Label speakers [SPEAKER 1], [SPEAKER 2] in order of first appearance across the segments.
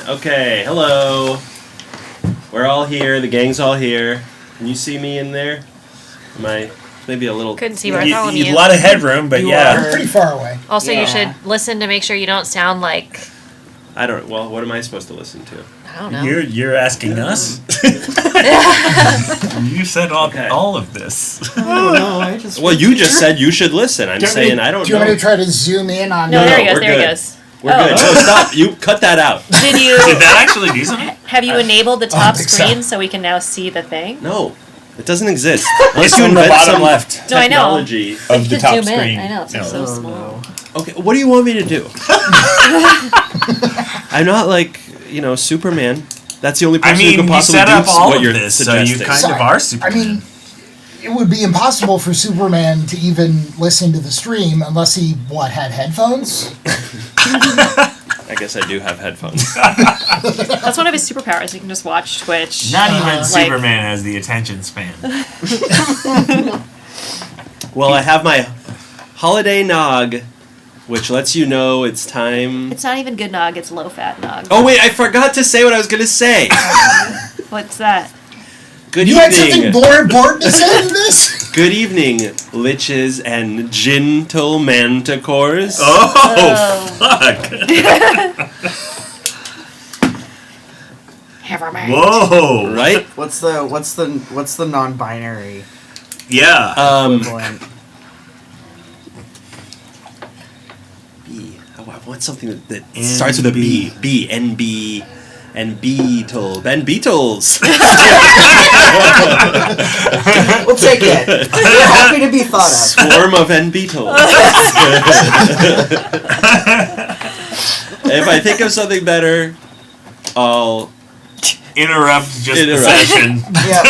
[SPEAKER 1] Okay, hello. We're all here. The gang's all here. Can you see me in there? Am I maybe a little...
[SPEAKER 2] Couldn't see Bartholomew.
[SPEAKER 3] A lot of headroom, but
[SPEAKER 4] You're pretty far away.
[SPEAKER 2] Also, you should listen to make sure you don't sound like...
[SPEAKER 1] I don't... Well, what am I supposed to listen to?
[SPEAKER 2] I don't know.
[SPEAKER 3] You're asking us? You said all of this.
[SPEAKER 4] No, I just...
[SPEAKER 1] Well, you just said you should listen. I'm saying I don't know.
[SPEAKER 4] Do you want me to try to zoom in on...
[SPEAKER 2] No, there he goes.
[SPEAKER 1] we're
[SPEAKER 2] There he
[SPEAKER 1] good.
[SPEAKER 2] goes.
[SPEAKER 1] We're good. No, stop. You cut that out.
[SPEAKER 2] Did you...
[SPEAKER 3] Did that actually do something?
[SPEAKER 2] Have you enabled the top
[SPEAKER 4] think
[SPEAKER 2] screen
[SPEAKER 4] so.
[SPEAKER 2] so we can now see the thing?
[SPEAKER 1] No. It doesn't exist.
[SPEAKER 3] It's on the bottom left
[SPEAKER 2] No, I know.
[SPEAKER 1] Technology.
[SPEAKER 3] of the top
[SPEAKER 2] zoom
[SPEAKER 3] screen.
[SPEAKER 2] in. I know, it's
[SPEAKER 3] No.
[SPEAKER 2] so small.
[SPEAKER 1] Okay, what do you want me to do? I'm not like, Superman. That's the only person who could
[SPEAKER 3] you
[SPEAKER 1] possibly
[SPEAKER 3] set
[SPEAKER 1] do
[SPEAKER 3] up all
[SPEAKER 1] what
[SPEAKER 3] of
[SPEAKER 1] you're
[SPEAKER 3] this, so
[SPEAKER 1] suggesting.
[SPEAKER 3] you kind of are Superman.
[SPEAKER 4] I mean, it would be impossible for Superman to even listen to the stream unless he, had headphones?
[SPEAKER 1] I guess I do have headphones.
[SPEAKER 2] That's one of his superpowers. You can just watch Twitch.
[SPEAKER 3] Not even
[SPEAKER 2] like-
[SPEAKER 3] Superman has the attention span.
[SPEAKER 1] Well, I have my holiday nog, which lets you know it's time...
[SPEAKER 2] It's not even good nog, it's low-fat nog.
[SPEAKER 1] Oh, wait, I forgot to say what I was going to say.
[SPEAKER 2] What's that?
[SPEAKER 1] Good
[SPEAKER 4] You had something
[SPEAKER 1] evening.
[SPEAKER 4] more important to say than this?
[SPEAKER 1] Good evening, liches and gentle manticores.
[SPEAKER 3] Oh, fuck.
[SPEAKER 2] Hammerman.
[SPEAKER 3] Whoa.
[SPEAKER 1] Right?
[SPEAKER 5] What's the non-binary
[SPEAKER 3] Yeah.
[SPEAKER 5] equivalent?
[SPEAKER 1] B. I want something that starts with a B. B. NB. And Beetle. Ben Beetles.
[SPEAKER 5] We'll take it. We're happy to be thought of.
[SPEAKER 1] Swarm of N Beetles. If I think of something better, I'll
[SPEAKER 3] Interrupt the session.
[SPEAKER 5] Yep.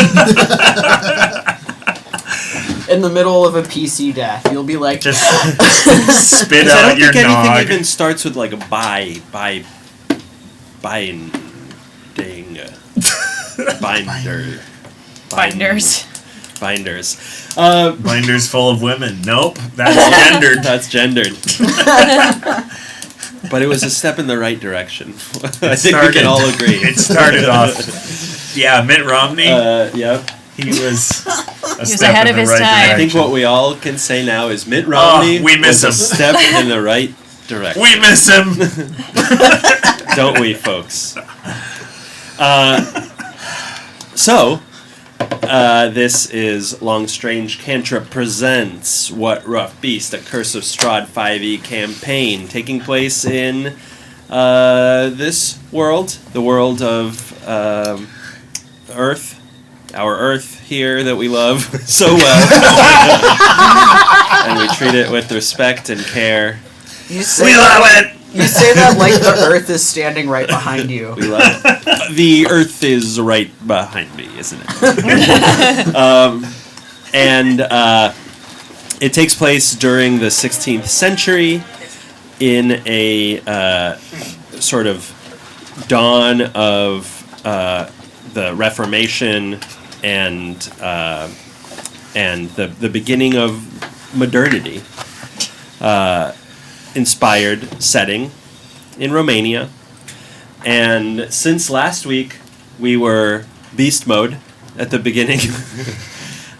[SPEAKER 5] In the middle of a PC death, you'll be like,
[SPEAKER 3] Just spit
[SPEAKER 1] I
[SPEAKER 3] out
[SPEAKER 1] don't
[SPEAKER 3] your
[SPEAKER 1] think anything
[SPEAKER 3] nog.
[SPEAKER 1] even starts with like a binding. Binder.
[SPEAKER 2] Binders.
[SPEAKER 1] Binders.
[SPEAKER 3] Binders full of women. Nope. That's gendered.
[SPEAKER 1] That's gendered. But it was a step in the right direction. I think we can all agree.
[SPEAKER 3] It started off. Yeah, Mitt Romney.
[SPEAKER 1] Yep.
[SPEAKER 3] He was a step
[SPEAKER 2] ahead
[SPEAKER 3] in
[SPEAKER 2] of
[SPEAKER 3] the
[SPEAKER 2] his
[SPEAKER 3] right
[SPEAKER 2] time.
[SPEAKER 1] I think
[SPEAKER 3] direction.
[SPEAKER 1] what we all can say now is Mitt Romney
[SPEAKER 3] we miss
[SPEAKER 1] was a
[SPEAKER 3] him.
[SPEAKER 1] step in the right direction.
[SPEAKER 3] We miss him.
[SPEAKER 1] Don't we, folks? So, this is Long Strange Cantrip presents What Rough Beast, a Curse of Strahd 5e campaign taking place in this world, the world of Earth, our Earth here that we love so well, and we treat it with respect and care.
[SPEAKER 5] you say,
[SPEAKER 3] We love it.
[SPEAKER 5] you say that like the Earth is standing right behind you.
[SPEAKER 1] We love it. The Earth is right behind me, isn't it? And it takes place during the 16th century in a sort of dawn of the Reformation and the beginning of modernity. Inspired setting in Romania. And since last week we were beast mode at the beginning,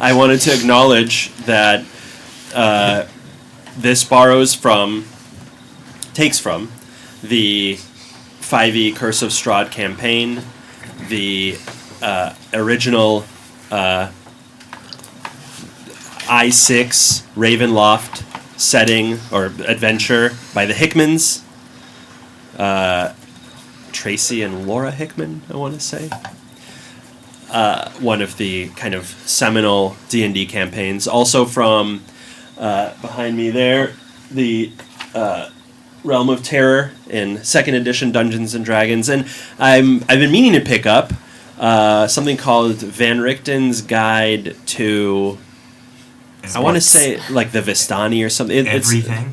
[SPEAKER 1] I wanted to acknowledge that this takes from the 5e Curse of Strahd campaign, the original I6 Ravenloft setting or adventure by the Hickmans, Tracy and Laura Hickman, I want to say. One of the kind of seminal D&D campaigns. Also from behind me there, the Realm of Terror in 2nd edition Dungeons and Dragons, and I've been meaning to pick up something called Van Richten's Guide to. I want to say like the Vistani or something.
[SPEAKER 3] Everything.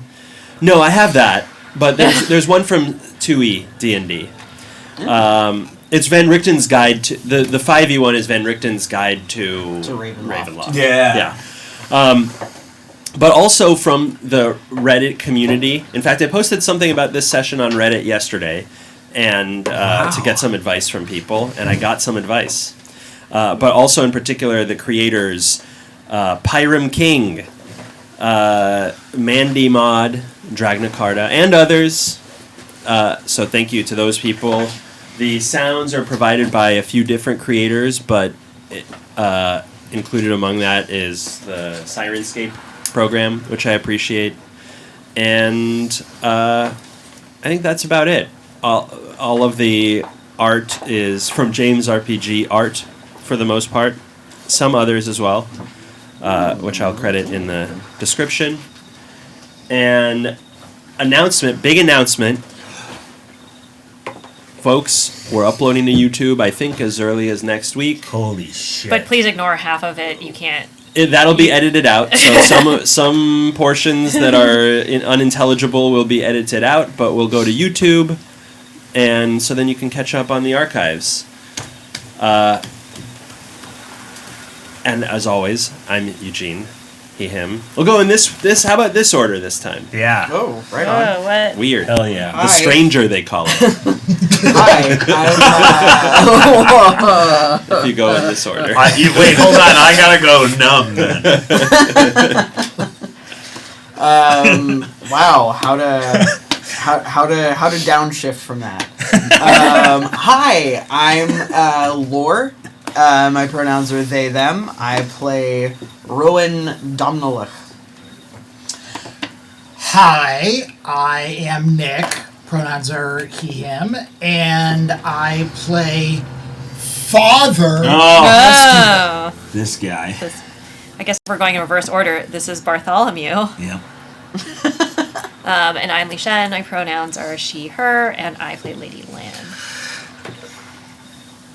[SPEAKER 1] No, I have that, but there's one from 2e D&D. It's Van Richten's Guide to the 5e one is Van Richten's Guide to
[SPEAKER 5] Ravenloft.
[SPEAKER 3] Yeah.
[SPEAKER 1] But also from the Reddit community. In fact, I posted something about this session on Reddit yesterday. and to get some advice from people, and I got some advice. But also in particular the creators, Pyram King, MandyMod, DragnaCarta, and others. So thank you to those people. The sounds are provided by a few different creators, but included among that is the Syrinscape program, which I appreciate. And I think that's about it. All of the art is from James RPG Art for the most part. Some others as well, which I'll credit in the description. And big announcement. Folks, we're uploading to YouTube, I think, as early as next week.
[SPEAKER 3] Holy shit.
[SPEAKER 2] But please ignore half of it. You can't.
[SPEAKER 1] That'll be edited out. So some portions that are unintelligible will be edited out, but we'll go to YouTube, and so then you can catch up on the archives. And as always, I'm Eugene. He, him. We'll go in this. How about this order this time?
[SPEAKER 3] Yeah.
[SPEAKER 5] Oh, right on.
[SPEAKER 2] Oh, what?
[SPEAKER 1] Weird.
[SPEAKER 3] Hell yeah.
[SPEAKER 1] The stranger, they call it.
[SPEAKER 5] Hi,
[SPEAKER 1] If you go in this order.
[SPEAKER 3] Wait, hold on. I gotta go numb then.
[SPEAKER 5] Wow, how to downshift from that. Hi, I'm Lore. My pronouns are they, them. I play Rowan Domnalech.
[SPEAKER 4] Hi, I am Nick. Pronouns are he, him. And I play Father.
[SPEAKER 2] Oh.
[SPEAKER 3] This guy.
[SPEAKER 2] I guess if we're going in reverse order, this is Bartholomew.
[SPEAKER 3] Yeah.
[SPEAKER 2] And I'm Li Shen. My pronouns are she, her, and I play Lady Lan.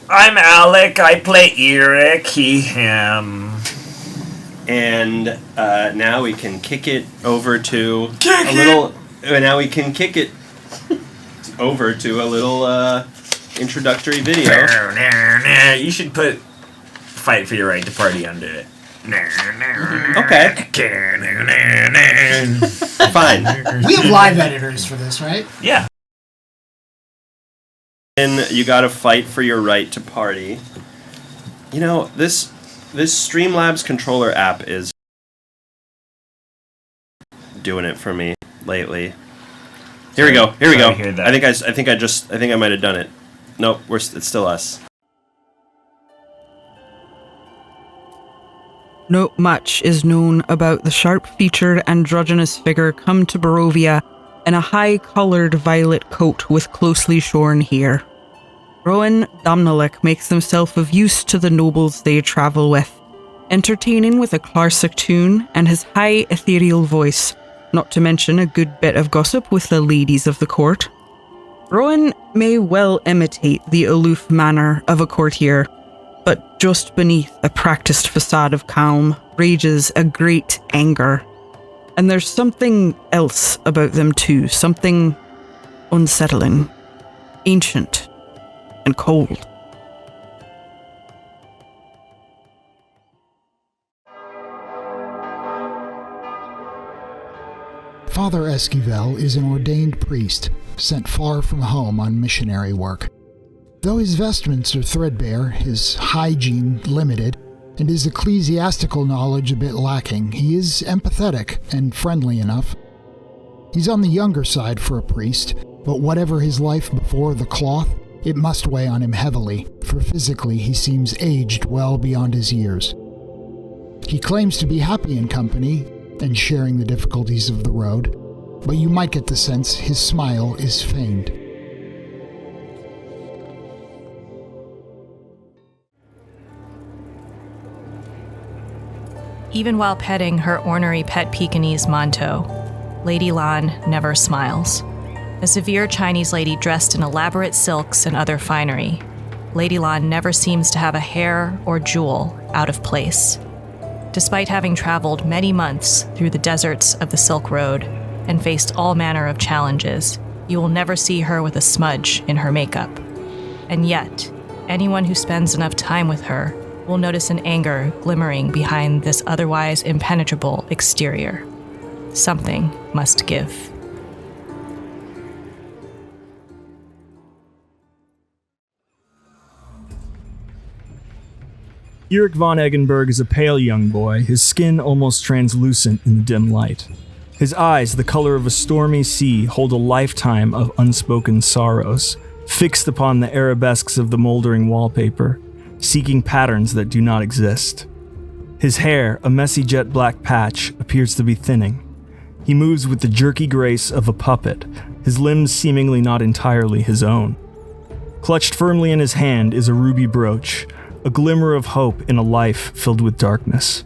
[SPEAKER 3] I'm Alec. I play Eric. He, him.
[SPEAKER 1] And now we can kick it over to Now we can kick it over to a little introductory video.
[SPEAKER 3] You should put "Fight for Your Right to Party" under it.
[SPEAKER 1] Okay. Fine.
[SPEAKER 4] We have live editors for this, right?
[SPEAKER 3] Yeah.
[SPEAKER 1] And you gotta fight for your right to party. You know, this Streamlabs controller app is doing it for me lately. Here we go.
[SPEAKER 3] I hear that.
[SPEAKER 1] I think I might have done it. Nope, it's still us.
[SPEAKER 6] Not much is known about the sharp-featured androgynous figure come to Barovia in a high-coloured violet coat with closely shorn hair. Rowan Domnalech makes himself of use to the nobles they travel with, entertaining with a classic tune and his high ethereal voice, not to mention a good bit of gossip with the ladies of the court. Rowan may well imitate the aloof manner of a courtier, but just beneath a practiced facade of calm rages a great anger. And there's something else about them too, something unsettling, ancient, and cold.
[SPEAKER 4] Father Esquivel is an ordained priest, sent far from home on missionary work. Though his vestments are threadbare, his hygiene limited, and his ecclesiastical knowledge a bit lacking, he is empathetic and friendly enough. He's on the younger side for a priest, but whatever his life before the cloth, it must weigh on him heavily, for physically he seems aged well beyond his years. He claims to be happy in company and sharing the difficulties of the road, but you might get the sense his smile is feigned.
[SPEAKER 7] Even while petting her ornery pet Pekingese Monto, Lady Lan never smiles. A severe Chinese lady dressed in elaborate silks and other finery, Lady Lan never seems to have a hair or jewel out of place. Despite having traveled many months through the deserts of the Silk Road and faced all manner of challenges, you will never see her with a smudge in her makeup. And yet, anyone who spends enough time with her will notice an anger glimmering behind this otherwise impenetrable exterior. Something must give.
[SPEAKER 8] Eric von Eggenberg is a pale young boy, his skin almost translucent in the dim light. His eyes, the color of a stormy sea, hold a lifetime of unspoken sorrows, fixed upon the arabesques of the moldering wallpaper, seeking patterns that do not exist. His hair, a messy jet black patch, appears to be thinning. He moves with the jerky grace of a puppet, his limbs seemingly not entirely his own. Clutched firmly in his hand is a ruby brooch, a glimmer of hope in a life filled with darkness.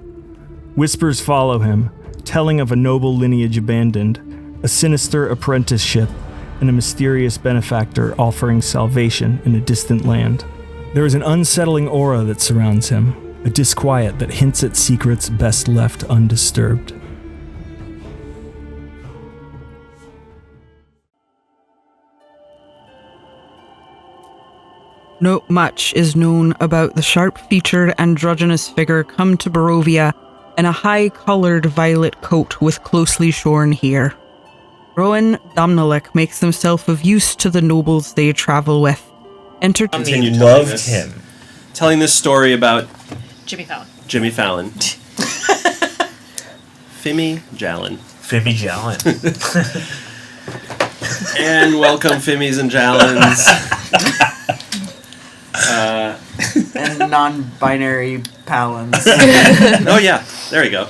[SPEAKER 8] Whispers follow him, telling of a noble lineage abandoned, a sinister apprenticeship, and a mysterious benefactor offering salvation in a distant land. There is an unsettling aura that surrounds him, a disquiet that hints at secrets best left undisturbed.
[SPEAKER 6] Not much is known about the sharp-featured androgynous figure come to Barovia in a high-coloured violet coat with closely shorn hair. Rowan Damnalik makes himself of use to the nobles they travel with.
[SPEAKER 1] Continued
[SPEAKER 3] loved him.
[SPEAKER 1] Telling this story about
[SPEAKER 2] Jimmy Fallon.
[SPEAKER 1] Jimmy Fallon. Fimmy Jallin.
[SPEAKER 3] Fibby Jallin.
[SPEAKER 1] And welcome, Fimmies and Jallins.
[SPEAKER 5] And non-binary palins.
[SPEAKER 1] Oh yeah, there we go.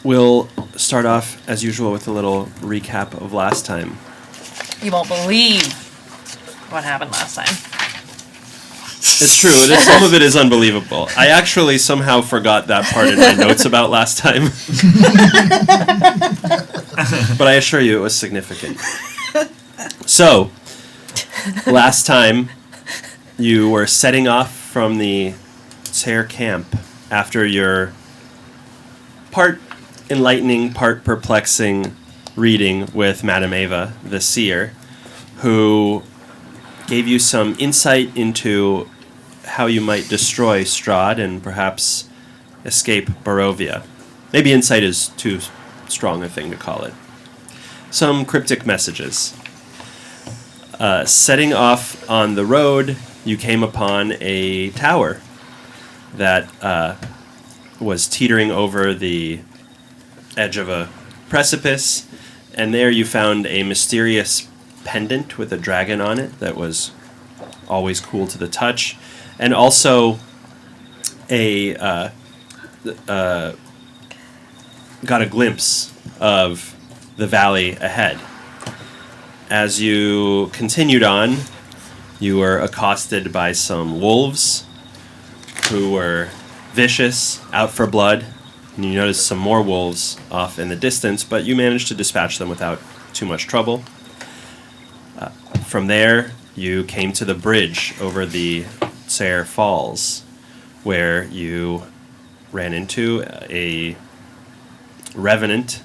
[SPEAKER 1] We'll start off as usual with a little recap of last time.
[SPEAKER 2] You won't believe what happened last time.
[SPEAKER 1] It's true. Some of it is unbelievable. I actually somehow forgot that part in my notes about last time. But I assure you it was significant. So, last time you were setting off from the Tsair camp after your part enlightening, part perplexing reading with Madame Ava, the seer, who gave you some insight into how you might destroy Strahd and perhaps escape Barovia. Maybe insight is too strong a thing to call it. Some cryptic messages. Setting off on the road, you came upon a tower that was teetering over the edge of a precipice, and there you found a mysterious pendant with a dragon on it that was always cool to the touch, and also got a glimpse of the valley ahead. As you continued on, you were accosted by some wolves who were vicious, out for blood, and you noticed some more wolves off in the distance, but you managed to dispatch them without too much trouble. From there, you came to the bridge over the Tsair Falls, where you ran into a revenant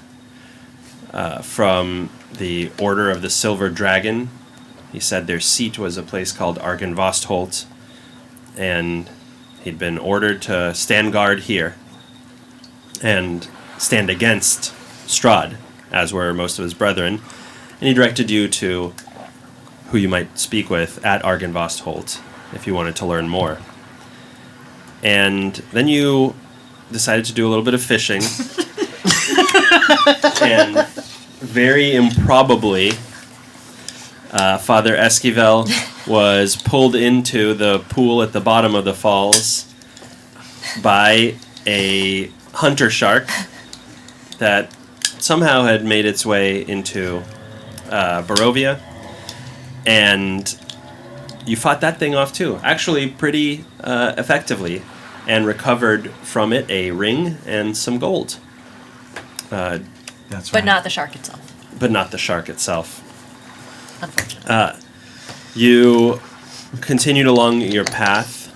[SPEAKER 1] from the Order of the Silver Dragon. He said their seat was a place called Argynvostholt, and he'd been ordered to stand guard here and stand against Strahd, as were most of his brethren, and he directed you to who you might speak with at Argynvostholt if you wanted to learn more. And then you decided to do a little bit of fishing, and very improbably, Father Esquivel was pulled into the pool at the bottom of the falls by a hunter shark that somehow had made its way into Barovia, and you fought that thing off too, actually pretty effectively, and recovered from it a ring and some gold.
[SPEAKER 3] That's
[SPEAKER 2] But
[SPEAKER 3] right.
[SPEAKER 2] not the shark itself,
[SPEAKER 1] But not the shark itself.
[SPEAKER 2] unfortunately.
[SPEAKER 1] You continued along your path.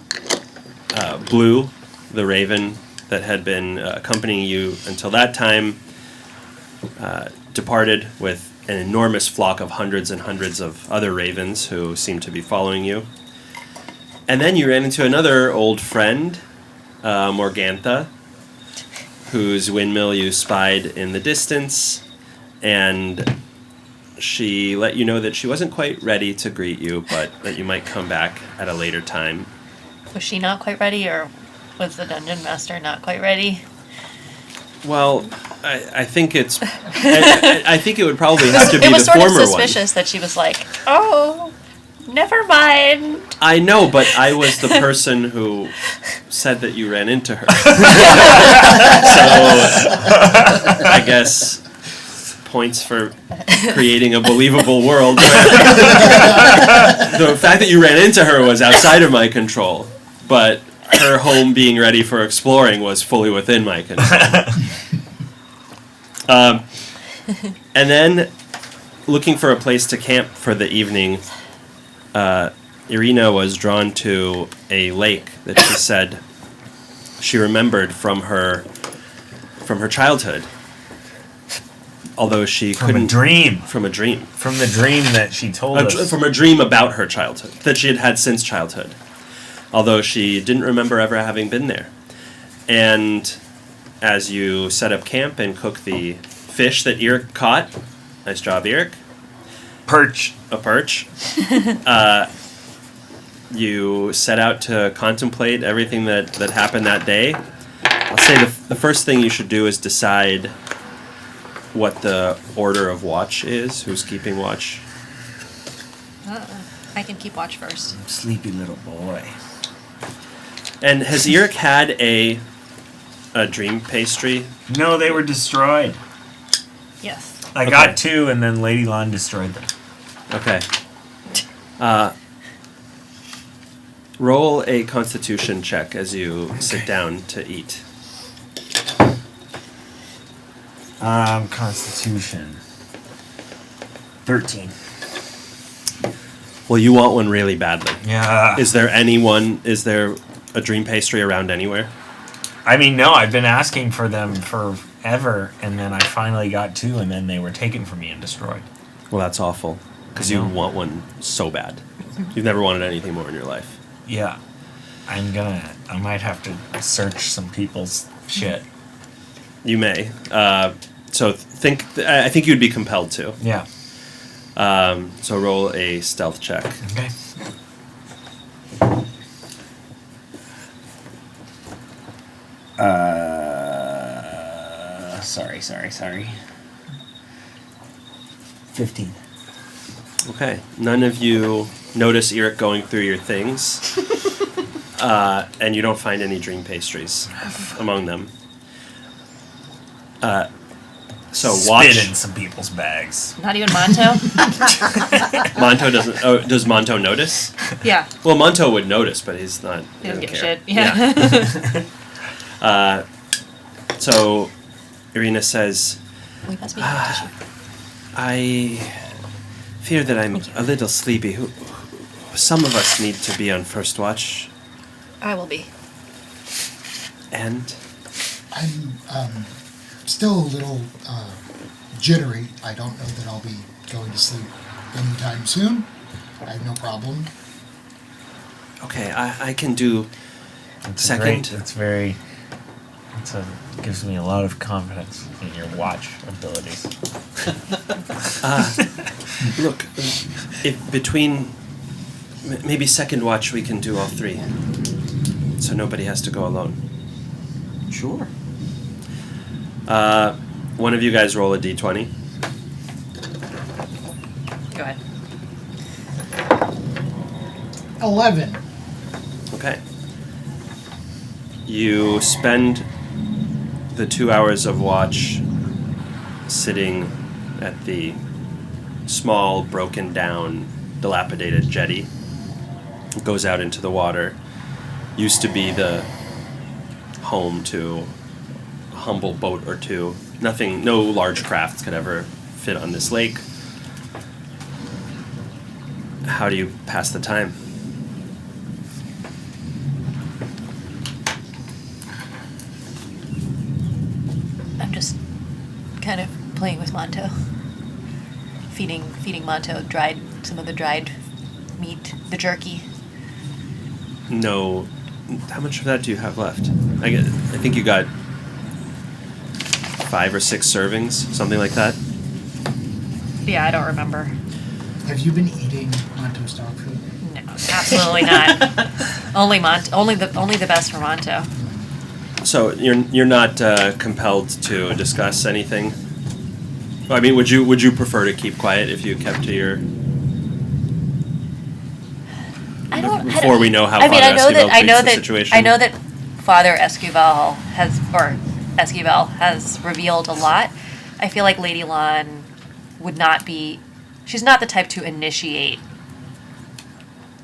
[SPEAKER 1] Blue, the raven that had been accompanying you until that time, departed with an enormous flock of hundreds and hundreds of other ravens who seemed to be following you. And then you ran into another old friend, Morgantha, whose windmill you spied in the distance, and she let you know that she wasn't quite ready to greet you, but that you might come back at a later time.
[SPEAKER 2] Was she not quite ready, or was the dungeon master not quite ready?
[SPEAKER 1] Well, I think it's. I think it would probably have to be the former one.
[SPEAKER 2] It was sort of suspicious that she was like, "Oh, never mind."
[SPEAKER 1] I know, but I was the person who said that you ran into her. So I guess points for creating a believable world. The fact that you ran into her was outside of my control, but her home being ready for exploring was fully within my control. And then, looking for a place to camp for the evening, Irina was drawn to a lake that she said she remembered from her childhood. Although she couldn't...
[SPEAKER 3] From a dream.
[SPEAKER 1] From a dream.
[SPEAKER 3] From the dream that she told us.
[SPEAKER 1] From a dream about her childhood, that she had had since childhood. Although she didn't remember ever having been there. And as you set up camp and cook the fish that Eric caught, nice job, Eric.
[SPEAKER 3] Perch.
[SPEAKER 1] A perch. You set out to contemplate everything that happened that day. I'll say the first thing you should do is decide what the order of watch is. Who's keeping watch?
[SPEAKER 2] I can keep watch first.
[SPEAKER 3] Sleepy little boy.
[SPEAKER 1] And has Eric had a dream pastry?
[SPEAKER 3] No, they were destroyed.
[SPEAKER 2] Yes.
[SPEAKER 3] I got 2, and then Lady Lon destroyed them.
[SPEAKER 1] Okay. Roll a Constitution check as you sit down to eat.
[SPEAKER 3] Constitution. 13.
[SPEAKER 1] Well, you want one really badly.
[SPEAKER 3] Yeah.
[SPEAKER 1] Is there a dream pastry around anywhere?
[SPEAKER 3] I mean, no, I've been asking for them forever, and then I finally got 2, and then they were taken from me and destroyed.
[SPEAKER 1] Well, that's awful. Because you want one so bad. You've never wanted anything more in your life.
[SPEAKER 3] Yeah. I might have to search some people's shit.
[SPEAKER 1] You may. I think you'd be compelled to.
[SPEAKER 3] Yeah.
[SPEAKER 1] So roll a stealth check.
[SPEAKER 3] Okay. Sorry. 15.
[SPEAKER 1] Okay. None of you notice Eric going through your things, and you don't find any dream pastries among them. So watch.
[SPEAKER 3] Spit in some people's bags.
[SPEAKER 2] Not even Monto?
[SPEAKER 1] Monto doesn't. Oh, does Monto notice?
[SPEAKER 2] Yeah.
[SPEAKER 1] Well, Monto would notice, but he's not.
[SPEAKER 2] He doesn't give a
[SPEAKER 1] care.
[SPEAKER 2] shit. Yeah.
[SPEAKER 1] So, Irina says,
[SPEAKER 2] We must be tissue.
[SPEAKER 1] I fear that I'm a little sleepy. Some of us need to be on first watch.
[SPEAKER 2] I will be.
[SPEAKER 1] And?
[SPEAKER 4] I'm still a little jittery. I don't know that I'll be going to sleep anytime soon. I have no problem.
[SPEAKER 1] Okay, I can do second.
[SPEAKER 3] Great. Gives me a lot of confidence in your watch abilities.
[SPEAKER 1] Look, if between maybe second watch we can do all 3, so nobody has to go alone.
[SPEAKER 3] Sure.
[SPEAKER 1] One of you guys roll a d20.
[SPEAKER 2] Go ahead.
[SPEAKER 4] 11.
[SPEAKER 1] Okay. You spend the 2 hours of watch sitting at the small, broken down, dilapidated jetty. It goes out into the water. Used to be the home to a humble boat or two. No large crafts could ever fit on this lake. How do you pass the time?
[SPEAKER 2] I'm just kind of playing with Monto. Feeding Monto some of the dried meat, the jerky.
[SPEAKER 1] No. How much of that do you have left? I think you got 5 or 6 servings, something like that.
[SPEAKER 2] Yeah, I don't remember.
[SPEAKER 4] Have you been eating Monto's dog food?
[SPEAKER 2] No, absolutely not. only the best for Monto.
[SPEAKER 1] So you're not compelled to discuss anything. I mean, would you prefer to keep quiet if you kept to your? Before we know how Father Esquivel treats the situation.
[SPEAKER 2] I know that Father Esquivel has revealed a lot. I feel like Lady Lon would not be. She's not the type to initiate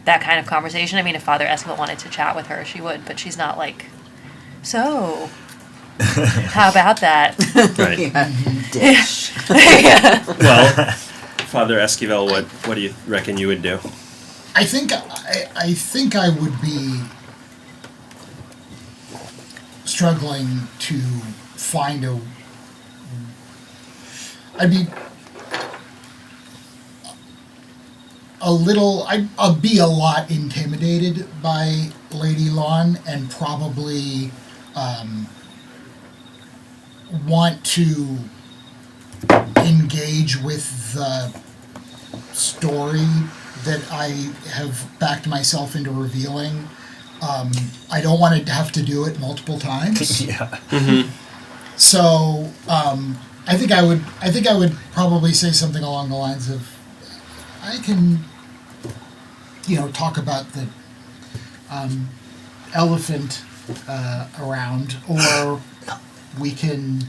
[SPEAKER 2] that kind of conversation. I mean, if Father Esquivel wanted to chat with her, she would, but she's not like. So, how about that?
[SPEAKER 1] Right.
[SPEAKER 5] Yeah. Dish.
[SPEAKER 2] Yeah.
[SPEAKER 1] Well, Father Esquivel, what do you reckon you would do?
[SPEAKER 4] I think I would be struggling to find I'd be I'd be a lot intimidated by Lady Lon and probably want to engage with the story that I have backed myself into revealing. I don't want to have to do it multiple times.
[SPEAKER 3] Yeah.
[SPEAKER 1] Mm-hmm.
[SPEAKER 4] So I think I would probably say something along the lines of, I can, talk about the elephant around, or we can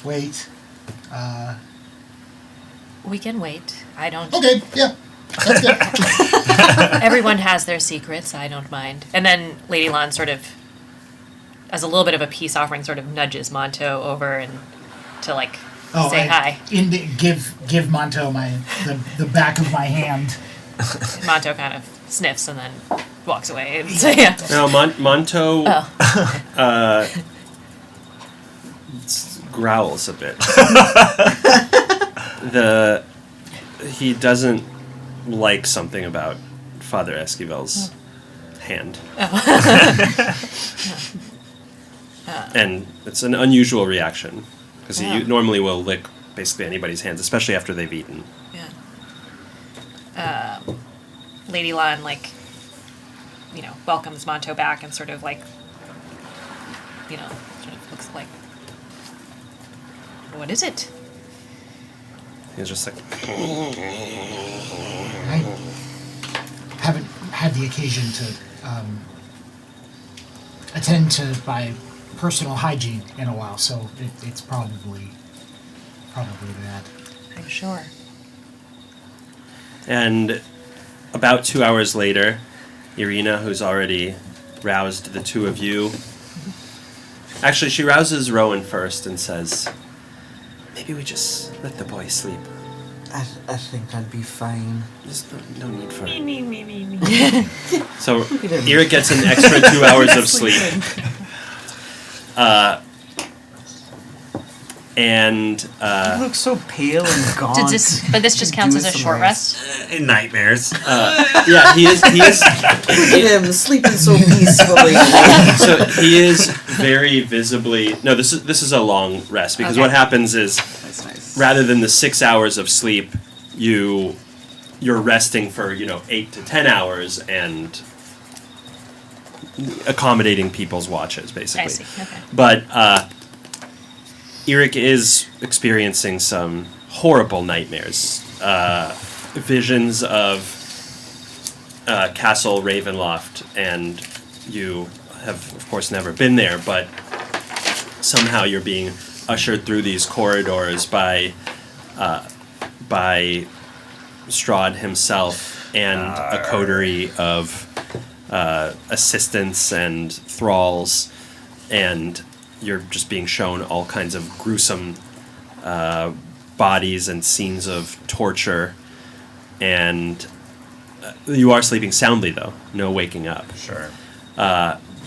[SPEAKER 4] wait.
[SPEAKER 2] We can wait. I don't.
[SPEAKER 4] Okay, yeah. That's good.
[SPEAKER 2] Everyone has their secrets. I don't mind. And then Lady Lon sort of, as a little bit of a peace offering, sort of nudges Monto over and to say hi.
[SPEAKER 4] Give Monto the back of my hand.
[SPEAKER 2] Monto kind of sniffs and then walks away. And so, yeah.
[SPEAKER 1] Now, Monto growls a bit. He doesn't like something about Father Esquivel's hand. And it's an unusual reaction, because he normally will lick basically anybody's hands, especially after they've eaten.
[SPEAKER 2] Yeah. Lady Lon, welcomes Monto back and sort of sort of looks like, what is it?
[SPEAKER 1] He's just like...
[SPEAKER 4] I haven't had the occasion to attend to my personal hygiene in a while, so it's probably that.
[SPEAKER 2] I'm sure.
[SPEAKER 1] And about 2 hours later, Irina, who's already roused the two of you... Actually, she rouses Rowan first and says, maybe we just let the boy sleep.
[SPEAKER 5] I think I'd be fine.
[SPEAKER 1] There's no need for it.
[SPEAKER 2] Me.
[SPEAKER 1] So, Ira gets an extra 2 hours of sleep. And
[SPEAKER 5] You look so pale and gaunt.
[SPEAKER 2] But this just counts as a short rest?
[SPEAKER 3] In nightmares.
[SPEAKER 1] yeah, he is.
[SPEAKER 5] Look at him sleeping so peacefully.
[SPEAKER 1] So he is very visibly. No, this is a long rest, because what happens is,
[SPEAKER 5] That's nice.
[SPEAKER 1] rather than the 6 hours of sleep, you're resting for 8 to 10 hours and accommodating people's watches, basically.
[SPEAKER 2] I see. Okay.
[SPEAKER 1] But Eric is experiencing some horrible nightmares. Visions of Castle Ravenloft, and you have, of course, never been there, but somehow you're being ushered through these corridors by Strahd himself and a coterie of assistants and thralls, and you're just being shown all kinds of gruesome bodies and scenes of torture, and you are sleeping soundly, though. No waking up.
[SPEAKER 3] Sure.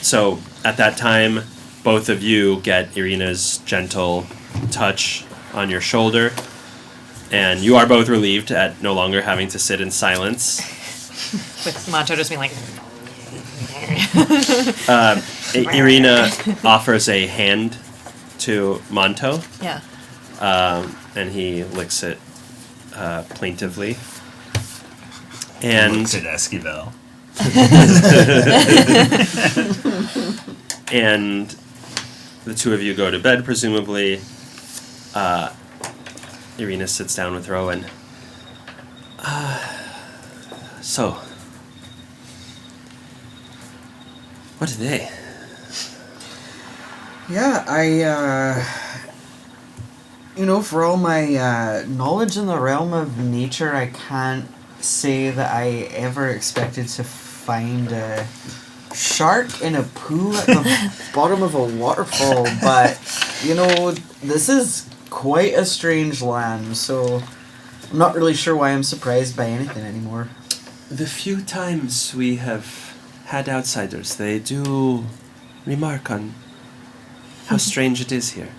[SPEAKER 1] So at that time, both of you get Irina's gentle touch on your shoulder, and you are both relieved at no longer having to sit in silence.
[SPEAKER 2] With Monto just being like...
[SPEAKER 1] Irina offers a hand to Monto,
[SPEAKER 2] Yeah.
[SPEAKER 1] and he licks it plaintively. And
[SPEAKER 3] looks at Esquivel.
[SPEAKER 1] and the two of you go to bed, presumably. Irina sits down with Rowan. So, what are they?
[SPEAKER 5] Yeah, for all my knowledge in the realm of nature, I can't say that I ever expected to find a shark in a pool at the bottom of a waterfall, but, this is quite a strange land, so I'm not really sure why I'm surprised by anything anymore.
[SPEAKER 1] The few times we have had outsiders, they do remark on how strange it is here.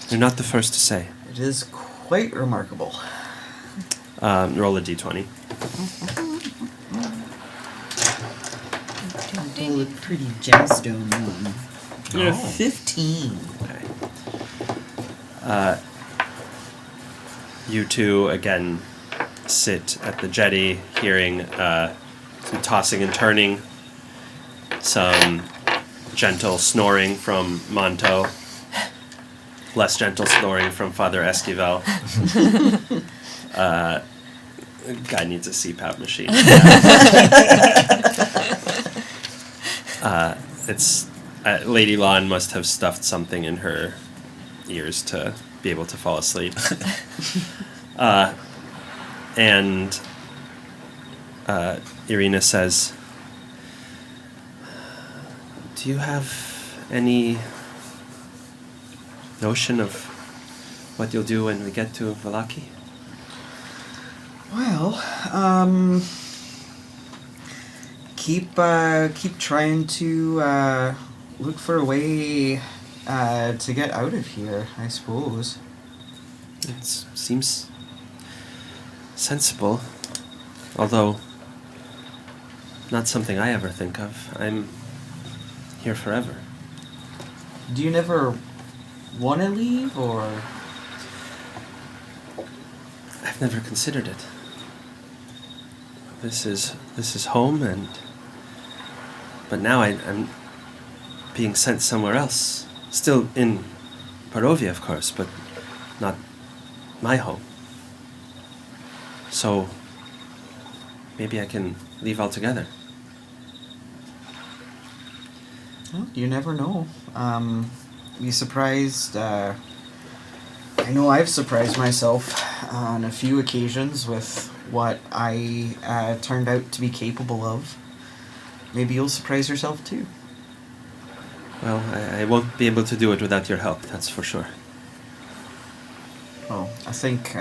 [SPEAKER 1] You're not the first to say.
[SPEAKER 5] It is quite remarkable.
[SPEAKER 1] Roll a d20.
[SPEAKER 5] Roll a pretty gemstone one. You're 15.
[SPEAKER 1] Okay. You two, again, sit at the jetty, hearing some tossing and turning, some gentle snoring from Monto, less gentle snoring from Father Esquivel. Guy needs a CPAP machine. It's Lady Lon must have stuffed something in her ears to be able to fall asleep. And Irina says, "Do you have any notion of what you'll do when we get to Vallaki?"
[SPEAKER 5] Well, keep trying to look for a way to get out of here, I suppose.
[SPEAKER 1] It seems sensible, although not something I ever think of. I'm here forever.
[SPEAKER 5] Do you never want to leave, or?
[SPEAKER 1] I've never considered it. This is home, but now I'm being sent somewhere else. Still in Barovia, of course, but not my home. So maybe I can leave altogether.
[SPEAKER 5] Well, you never know. Be surprised. I know I've surprised myself on a few occasions with what I turned out to be capable of. Maybe you'll surprise yourself too.
[SPEAKER 1] Well, I won't be able to do it without your help, that's for sure.
[SPEAKER 5] Well, I think,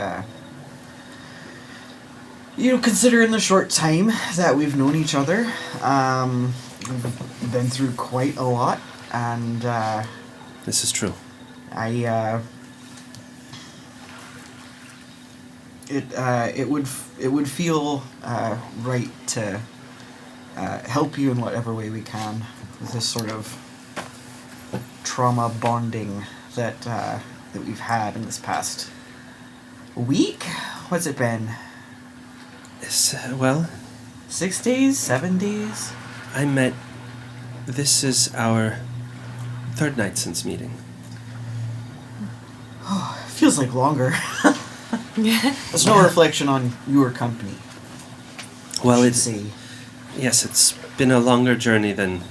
[SPEAKER 5] considering the short time that we've known each other, we've been through quite a lot, and,
[SPEAKER 1] This is true.
[SPEAKER 5] It would feel right to help you in whatever way we can with this sort of trauma bonding that we've had in this past week. What's it been?
[SPEAKER 1] Well,
[SPEAKER 5] 6 days? 7 days?
[SPEAKER 1] This is our third night since meeting.
[SPEAKER 5] Oh, it feels like longer. It's no reflection on your company.
[SPEAKER 1] Well, yes, it's been a longer journey than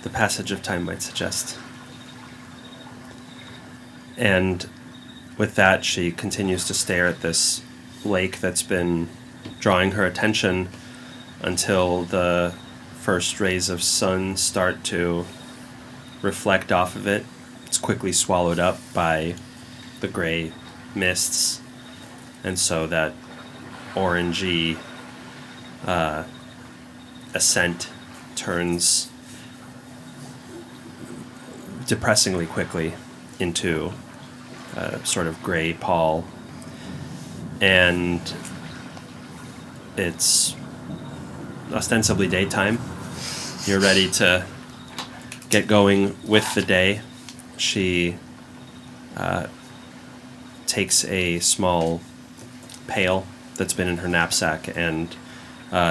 [SPEAKER 1] the passage of time might suggest. And with that, she continues to stare at this lake that's been drawing her attention until the first rays of sun start to reflect off of it. It's quickly swallowed up by the gray mists, and so that orangey ascent turns depressingly quickly into a sort of gray pall, and it's ostensibly daytime. You're ready to get going with the day. She takes a small pail that's been in her knapsack and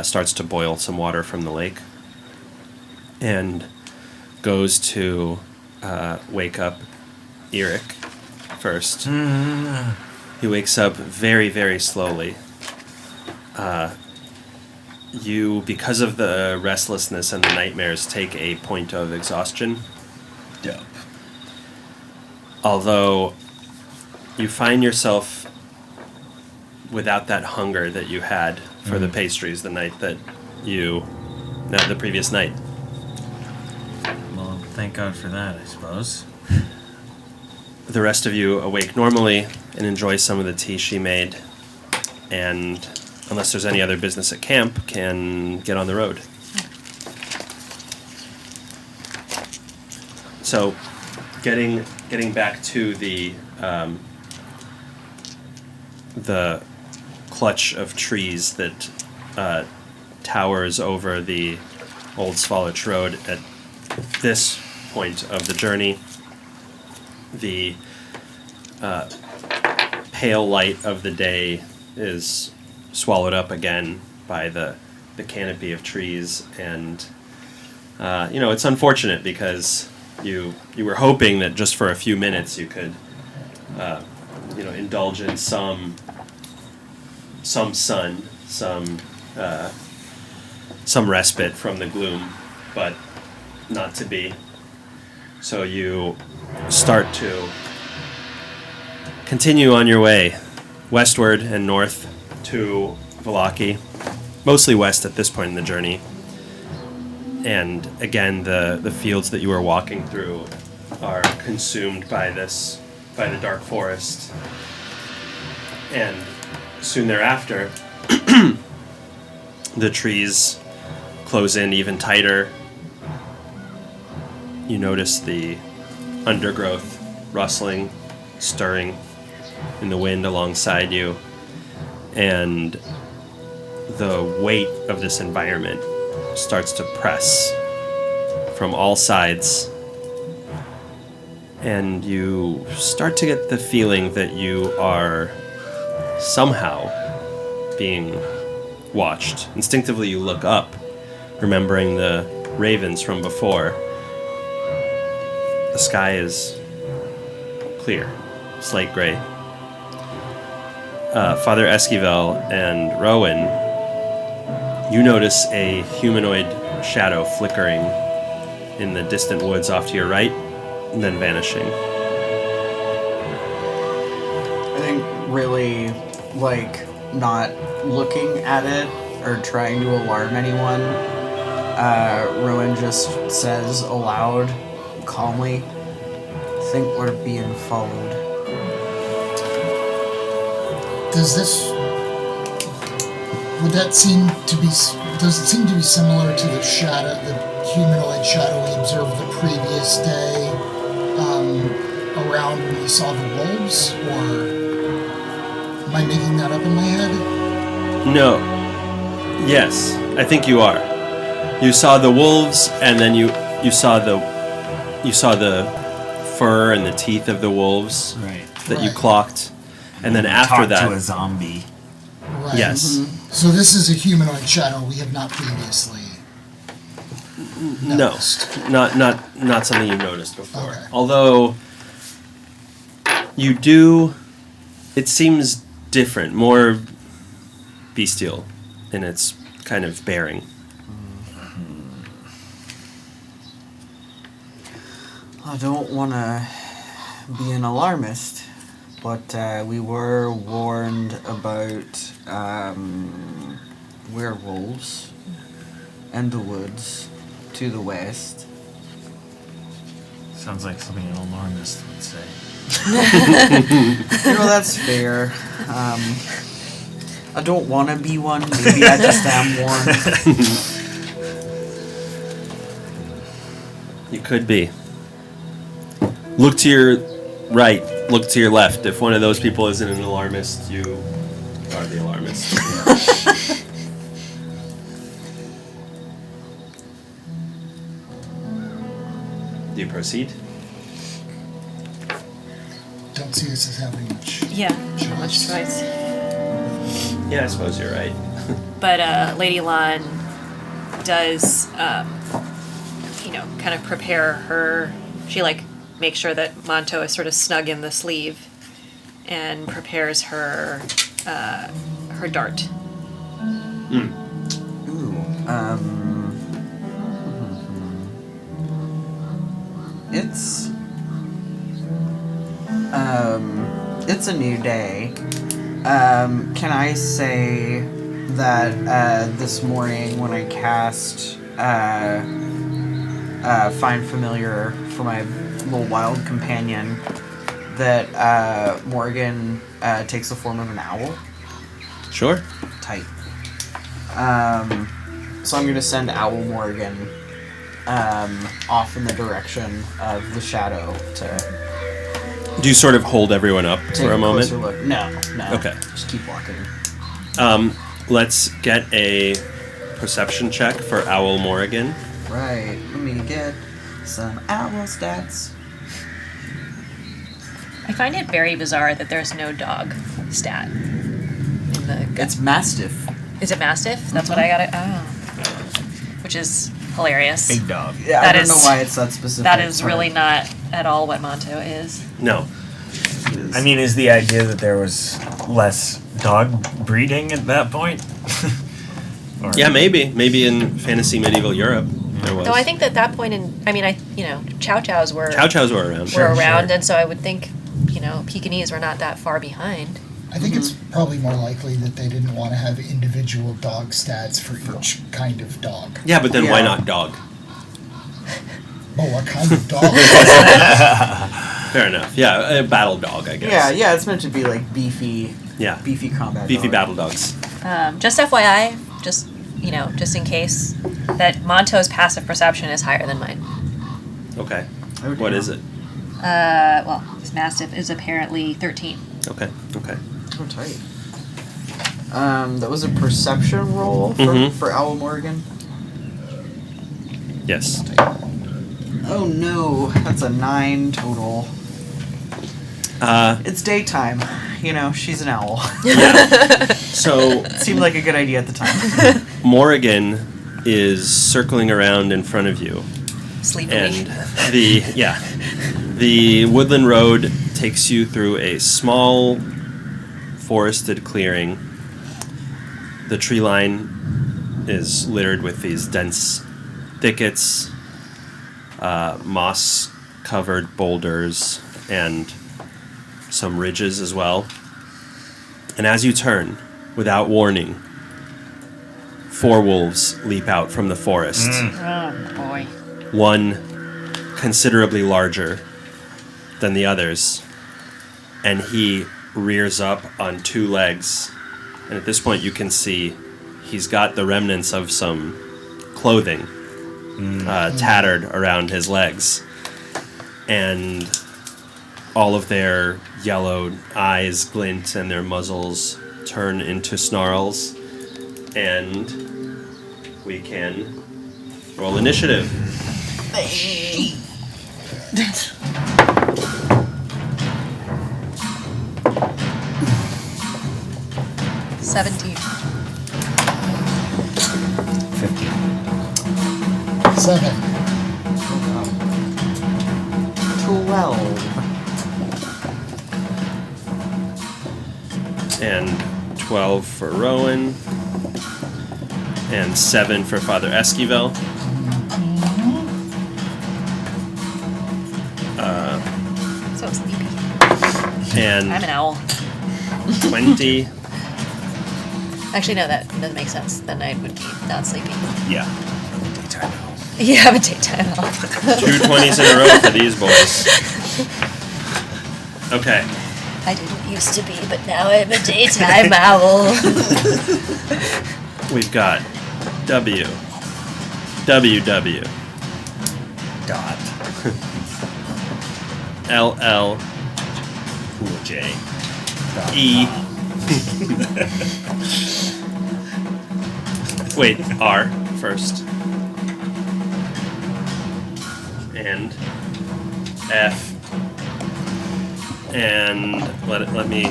[SPEAKER 1] starts to boil some water from the lake, and goes to wake up Eric first. He wakes up very, very slowly. You, because of the restlessness and the nightmares, take a point of exhaustion.
[SPEAKER 3] Dope.
[SPEAKER 1] Although you find yourself without that hunger that you had for the pastries the previous night.
[SPEAKER 3] Well, thank God for that, I suppose.
[SPEAKER 1] The rest of you awake normally and enjoy some of the tea she made, and unless there's any other business at camp, can get on the road. So, getting back to the clutch of trees that towers over the Old Svalich Road at this point of the journey, the pale light of the day is swallowed up again by the canopy of trees, and it's unfortunate because you were hoping that just for a few minutes you could indulge in some sun, some respite from the gloom, but not to be. So you start to continue on your way westward and north to Vallaki, mostly west at this point in the journey. And again, the fields that you are walking through are consumed by the dark forest. And soon thereafter, the trees close in even tighter. You notice the undergrowth rustling, stirring in the wind alongside you, and the weight of this environment starts to press from all sides, and you start to get the feeling that you are somehow being watched. Instinctively you look up, remembering the ravens from before. The sky is clear, slate gray. Father Esquivel and Rowan, you notice a humanoid shadow flickering in the distant woods off to your right, and then vanishing.
[SPEAKER 5] I think really, not looking at it or trying to alarm anyone, Rowan just says aloud, calmly, "I think we're being followed."
[SPEAKER 4] Does it seem to be similar to the humanoid shadow we observed the previous day, around when we saw the wolves, or am I making that up in my head?
[SPEAKER 1] No. Yes, I think you are. You saw the wolves, and then you saw the fur and the teeth of the wolves that you clocked. And then after that,
[SPEAKER 3] to a zombie.
[SPEAKER 4] Right.
[SPEAKER 1] Yes.
[SPEAKER 4] Mm-hmm. So this is a humanoid shadow we have not previously noticed.
[SPEAKER 1] No, not something you noticed before.
[SPEAKER 4] Okay.
[SPEAKER 1] Although you do, it seems different, more bestial in its kind of bearing.
[SPEAKER 5] I don't want to be an alarmist, but we were warned about werewolves in the woods to the west.
[SPEAKER 3] Sounds like something an alarmist would say.
[SPEAKER 5] That's fair. I don't want to be one. Maybe I just am one.
[SPEAKER 1] You could be. Look to your right, look to your left. If one of those people isn't an alarmist, you are the alarmist. Do you proceed?
[SPEAKER 4] Don't see this as having much
[SPEAKER 7] Yeah, not much choice.
[SPEAKER 1] Yeah, I suppose you're right.
[SPEAKER 7] But Lady Lon does, kind of prepare her. She makes sure that Monto is sort of snug in the sleeve, and prepares her her dart.
[SPEAKER 5] Ooh. It's a new day. Can I say that this morning when I cast Find Familiar for my little wild companion, that Morgan takes the form of an owl?
[SPEAKER 1] Sure.
[SPEAKER 5] Tight. So I'm going to send Owl Morgan off in the direction of the shadow to
[SPEAKER 1] Do you sort of hold everyone up
[SPEAKER 5] take
[SPEAKER 1] for a moment?
[SPEAKER 5] closer look. No.
[SPEAKER 1] Okay.
[SPEAKER 5] Just keep walking.
[SPEAKER 1] Let's get a perception check for Owl Morgan.
[SPEAKER 5] Right. Let me get some owl stats.
[SPEAKER 7] I find it very bizarre that there's no dog stat in the.
[SPEAKER 5] It's Mastiff.
[SPEAKER 7] Is it Mastiff? That's what I got. Which is hilarious.
[SPEAKER 3] Big dog.
[SPEAKER 5] Yeah,
[SPEAKER 7] That
[SPEAKER 5] I don't
[SPEAKER 7] is-
[SPEAKER 5] know why it's that specific.
[SPEAKER 7] That is
[SPEAKER 5] but
[SPEAKER 7] really not at all what Monto is.
[SPEAKER 1] No.
[SPEAKER 5] it is.
[SPEAKER 3] I mean, is the idea that there was less dog breeding at that point? Or-
[SPEAKER 1] Yeah, maybe. Maybe in fantasy medieval Europe there was.
[SPEAKER 7] Though I think that point Chow Chows were
[SPEAKER 1] Chow Chows were around.
[SPEAKER 7] around, and so I would think, Pekingese were not that far behind.
[SPEAKER 4] I think it's probably more likely that they didn't want to have individual dog stats for each kind of dog.
[SPEAKER 1] Yeah, but then why
[SPEAKER 5] Yeah.
[SPEAKER 1] not dog?
[SPEAKER 4] Oh, what kind of dog?
[SPEAKER 1] Fair enough. Yeah, a battle dog, I guess.
[SPEAKER 5] Yeah, it's meant to be like beefy
[SPEAKER 1] Yeah.
[SPEAKER 5] beefy combat
[SPEAKER 1] Beefy
[SPEAKER 5] dog.
[SPEAKER 1] battle dogs.
[SPEAKER 7] Just FYI, just in case, that Monto's passive perception is higher than mine.
[SPEAKER 1] Okay.
[SPEAKER 5] Oh,
[SPEAKER 1] What
[SPEAKER 5] dear.
[SPEAKER 1] is it?
[SPEAKER 7] This Mastiff is apparently 13.
[SPEAKER 1] Okay.
[SPEAKER 5] Oh, tight. That was a perception roll for Owl Morgan.
[SPEAKER 1] Yes.
[SPEAKER 5] Oh no, that's a 9 total. It's daytime. She's an owl.
[SPEAKER 1] So
[SPEAKER 5] Seemed like a good idea at the time.
[SPEAKER 1] Morrigan is circling around in front of you,
[SPEAKER 7] Sleepily.
[SPEAKER 1] and the woodland road takes you through a small forested clearing. The tree line is littered with these dense thickets, moss-covered boulders, and some ridges as well. And as you turn, without warning, 4 wolves leap out from the forest.
[SPEAKER 7] Oh, boy.
[SPEAKER 1] One considerably larger than the others, and he rears up on 2 legs. And at this point you can see he's got the remnants of some clothing tattered around his legs, and all of their yellowed eyes glint and their muzzles turn into snarls. And we can roll initiative.
[SPEAKER 7] $17.
[SPEAKER 4] 7.
[SPEAKER 5] 12.
[SPEAKER 1] And 12 for Rowan, and 7 for Father Esquivel.
[SPEAKER 7] So sleepy.
[SPEAKER 1] And
[SPEAKER 7] I'm an owl.
[SPEAKER 1] 20.
[SPEAKER 7] Actually, no, that doesn't make sense. Then I would be not sleepy.
[SPEAKER 3] Yeah. Daytime owl.
[SPEAKER 7] Yeah, I'm a daytime owl.
[SPEAKER 1] 2 20s in a row for these boys. Okay.
[SPEAKER 7] I didn't used to be, but now I'm a daytime owl.
[SPEAKER 1] We've got W.
[SPEAKER 3] Dot.
[SPEAKER 1] LL.
[SPEAKER 3] Cool J.
[SPEAKER 1] E. Wait, R first. And F. and let me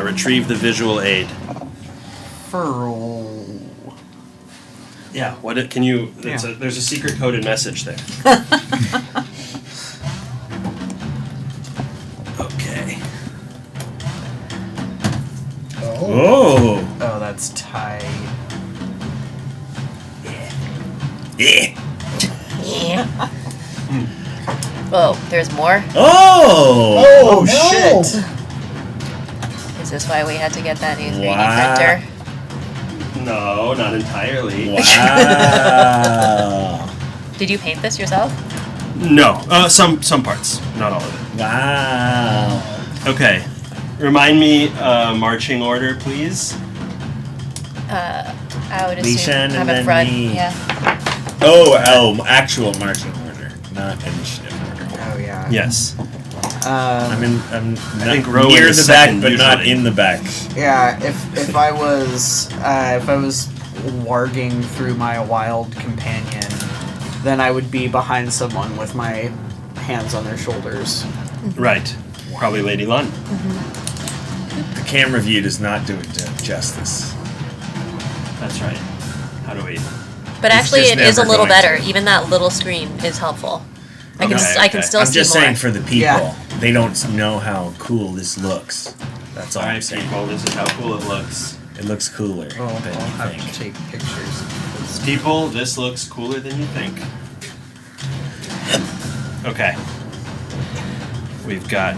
[SPEAKER 1] retrieve the visual aid.
[SPEAKER 5] Furl.
[SPEAKER 1] Yeah. Can you? There's a secret coded message there. Okay.
[SPEAKER 3] Oh.
[SPEAKER 5] Oh, that's tight.
[SPEAKER 3] Yeah.
[SPEAKER 2] Whoa, there's more?
[SPEAKER 3] Oh.
[SPEAKER 5] Oh, shit.
[SPEAKER 2] Is this why we had to get that new 3D
[SPEAKER 3] Wow.
[SPEAKER 2] printer?
[SPEAKER 1] No, not entirely.
[SPEAKER 3] Wow.
[SPEAKER 2] Did you paint this yourself?
[SPEAKER 1] No. Some parts, not all of it.
[SPEAKER 3] Wow.
[SPEAKER 1] Okay. Remind me marching order, please.
[SPEAKER 2] I would assume
[SPEAKER 3] Lishan and
[SPEAKER 2] have a
[SPEAKER 3] then
[SPEAKER 2] front.
[SPEAKER 3] me.
[SPEAKER 2] Yeah.
[SPEAKER 3] Oh, actual marching order, not initiative order.
[SPEAKER 5] Oh, yeah.
[SPEAKER 1] Yes.
[SPEAKER 3] I'm
[SPEAKER 1] think Rowan
[SPEAKER 3] near
[SPEAKER 1] is
[SPEAKER 3] the back,
[SPEAKER 1] second,
[SPEAKER 3] but not
[SPEAKER 1] usually.
[SPEAKER 3] in the back.
[SPEAKER 5] Yeah, if I was warging through my wild companion, then I would be behind someone with my hands on their shoulders.
[SPEAKER 1] Right. Probably Lady Lund.
[SPEAKER 3] The camera view does not do it justice.
[SPEAKER 1] That's right. How do we?
[SPEAKER 2] But
[SPEAKER 3] It's
[SPEAKER 2] actually,
[SPEAKER 3] just
[SPEAKER 2] it is a
[SPEAKER 3] never
[SPEAKER 2] little
[SPEAKER 3] going
[SPEAKER 2] better.
[SPEAKER 3] to.
[SPEAKER 2] Even that little screen is helpful. I can
[SPEAKER 1] Okay,
[SPEAKER 2] I can
[SPEAKER 1] okay.
[SPEAKER 2] still
[SPEAKER 3] I'm
[SPEAKER 2] see
[SPEAKER 3] just
[SPEAKER 2] more.
[SPEAKER 3] saying for the people,
[SPEAKER 5] Yeah.
[SPEAKER 3] they don't know how cool this looks. That's all
[SPEAKER 1] All
[SPEAKER 3] I'm
[SPEAKER 1] right,
[SPEAKER 3] saying.
[SPEAKER 1] people. This is how cool it looks.
[SPEAKER 3] It looks cooler
[SPEAKER 5] Oh,
[SPEAKER 3] than
[SPEAKER 5] I'll
[SPEAKER 3] you
[SPEAKER 5] have
[SPEAKER 3] think.
[SPEAKER 5] to take pictures.
[SPEAKER 1] People, this looks cooler than you think. Okay. We've got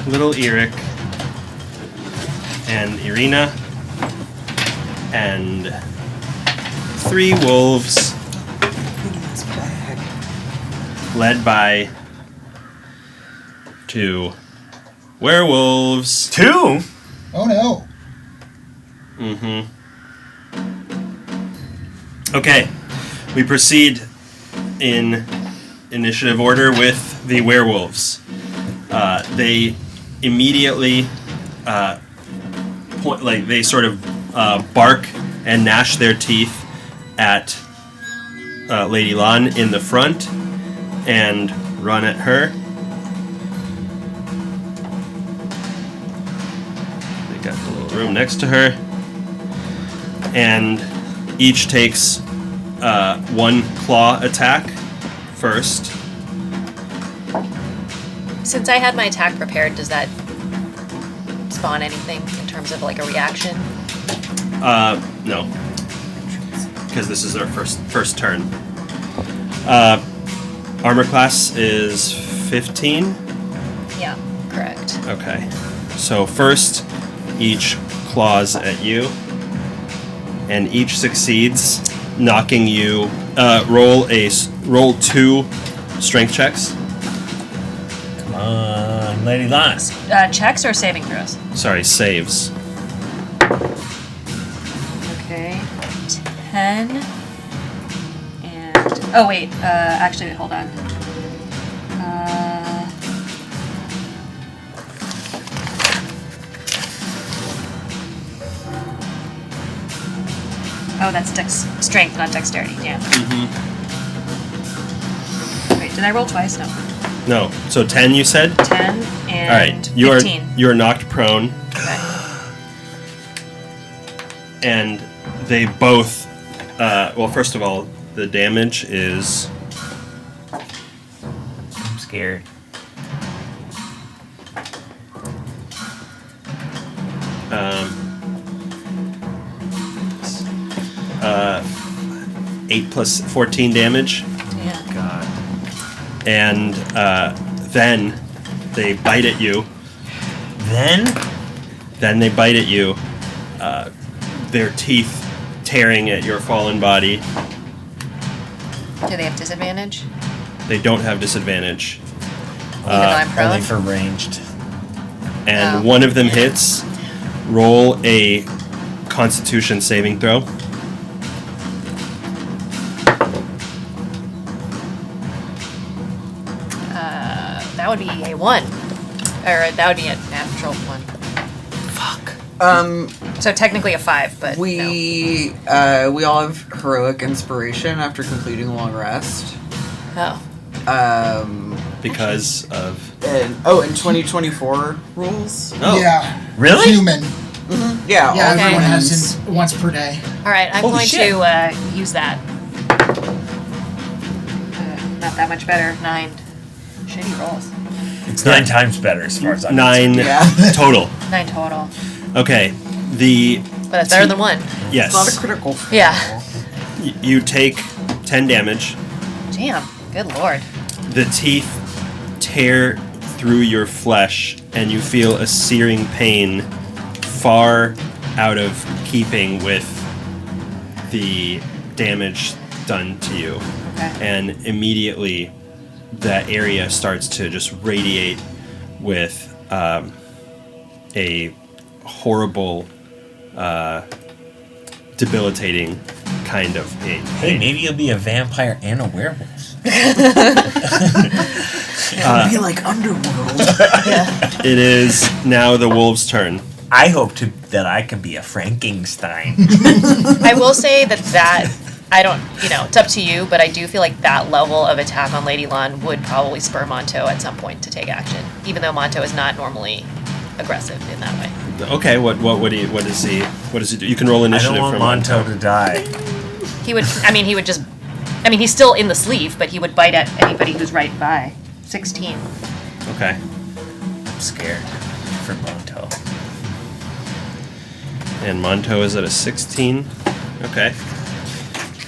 [SPEAKER 1] little Eric and Irina and 3 wolves led by 2 werewolves.
[SPEAKER 3] 2?
[SPEAKER 4] Oh no.
[SPEAKER 1] Mm-hmm. Okay, we proceed in initiative order with the werewolves. They immediately they sort of bark and gnash their teeth at Lady Lan in the front and run at her. They got the little room next to her, and each takes 1 claw attack first.
[SPEAKER 2] Since I had my attack prepared, does that spawn anything in terms of like a reaction?
[SPEAKER 1] No, because this is their first turn. Armor class is 15.
[SPEAKER 2] Yeah, correct.
[SPEAKER 1] Okay, so first, each claws at you, and each succeeds, knocking you. Roll 2 strength checks.
[SPEAKER 3] Come on, Lady Lance.
[SPEAKER 2] Checks or saving throws?
[SPEAKER 1] Sorry, saves.
[SPEAKER 2] Okay. 10. And oh wait, actually hold on. Oh, that's strength, not dexterity. Damn. Wait, did I roll twice? No.
[SPEAKER 1] No, so 10 you said?
[SPEAKER 2] 10 and
[SPEAKER 1] All right, you
[SPEAKER 2] 15.
[SPEAKER 1] are knocked prone,
[SPEAKER 2] Okay.
[SPEAKER 1] and they both. Well, first of all, the damage is
[SPEAKER 3] I'm scared.
[SPEAKER 1] 8 plus 14 damage,
[SPEAKER 2] Yeah.
[SPEAKER 3] God.
[SPEAKER 1] and then they bite at you. Then they bite at you. Their teeth tearing at your fallen body.
[SPEAKER 2] Do they have disadvantage?
[SPEAKER 1] They don't have disadvantage,
[SPEAKER 2] Even though I'm prone?
[SPEAKER 3] Only for ranged.
[SPEAKER 1] and
[SPEAKER 2] Oh.
[SPEAKER 1] one of them hits. Roll a Constitution saving throw.
[SPEAKER 2] That would be a 1. Or that would be a natural 1. Fuck. So technically a 5, but no.
[SPEAKER 5] We all have heroic inspiration after completing a long rest.
[SPEAKER 2] Oh.
[SPEAKER 1] because of.
[SPEAKER 5] And 2024 rules.
[SPEAKER 1] Oh.
[SPEAKER 4] Yeah.
[SPEAKER 3] Really?
[SPEAKER 4] Human.
[SPEAKER 5] Yeah,
[SPEAKER 4] Yeah,
[SPEAKER 5] all
[SPEAKER 4] everyone has
[SPEAKER 5] humans.
[SPEAKER 4] it once per day.
[SPEAKER 7] All right, I'm
[SPEAKER 3] Holy
[SPEAKER 7] going
[SPEAKER 3] shit.
[SPEAKER 7] to use that.
[SPEAKER 2] Not that much better. 9 shitty rolls.
[SPEAKER 3] It's 9 times better as far as I'm
[SPEAKER 1] 9
[SPEAKER 5] Yeah.
[SPEAKER 1] total.
[SPEAKER 2] 9 total.
[SPEAKER 1] Okay. The
[SPEAKER 2] But it's better than 1.
[SPEAKER 1] yes.
[SPEAKER 5] It's not a critical.
[SPEAKER 2] Yeah.
[SPEAKER 1] You take 10 damage.
[SPEAKER 2] Damn. Good lord.
[SPEAKER 1] The teeth tear through your flesh, and you feel a searing pain far out of keeping with the damage done to you.
[SPEAKER 2] Okay.
[SPEAKER 1] And immediately that area starts to just radiate with a horrible, debilitating kind of pain.
[SPEAKER 3] Hey, maybe you'll be a vampire and a werewolf.
[SPEAKER 5] It would be like Underworld.
[SPEAKER 1] It is now the wolf's turn.
[SPEAKER 3] I hope that I can be a Frankenstein.
[SPEAKER 7] I will say that I don't, it's up to you, but I do feel like that level of attack on Lady Lon would probably spur Monto at some point to take action, even though Monto is not normally aggressive in that way.
[SPEAKER 1] Okay, what does he do? You can roll
[SPEAKER 3] I
[SPEAKER 1] initiative
[SPEAKER 3] don't
[SPEAKER 1] for
[SPEAKER 3] want Monto to die.
[SPEAKER 7] He's still in the sleeve, but he would bite at anybody who's right by. 16.
[SPEAKER 1] Okay.
[SPEAKER 3] I'm scared for Monto.
[SPEAKER 1] And Monto is at a 16. Okay.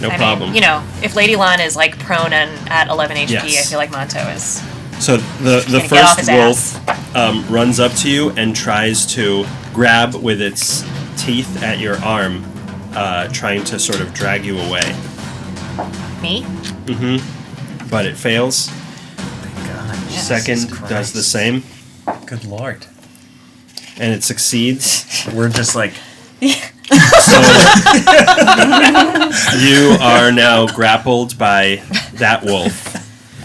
[SPEAKER 1] No
[SPEAKER 7] I
[SPEAKER 1] problem.
[SPEAKER 7] mean, if Lady Lon is like prone and at 11 HP,
[SPEAKER 1] Yes.
[SPEAKER 7] I feel like Monto is.
[SPEAKER 1] So the
[SPEAKER 7] gonna get off
[SPEAKER 1] first
[SPEAKER 7] his
[SPEAKER 1] wolf runs up to you and tries to grab with its teeth at your arm, trying to sort of drag you away.
[SPEAKER 7] Me?
[SPEAKER 1] But it fails.
[SPEAKER 3] Thank God.
[SPEAKER 1] Second
[SPEAKER 3] Jesus
[SPEAKER 1] does the
[SPEAKER 3] Christ.
[SPEAKER 1] same,
[SPEAKER 3] Good Lord.
[SPEAKER 1] and it succeeds.
[SPEAKER 3] We're just like,
[SPEAKER 1] So you are now grappled by that wolf,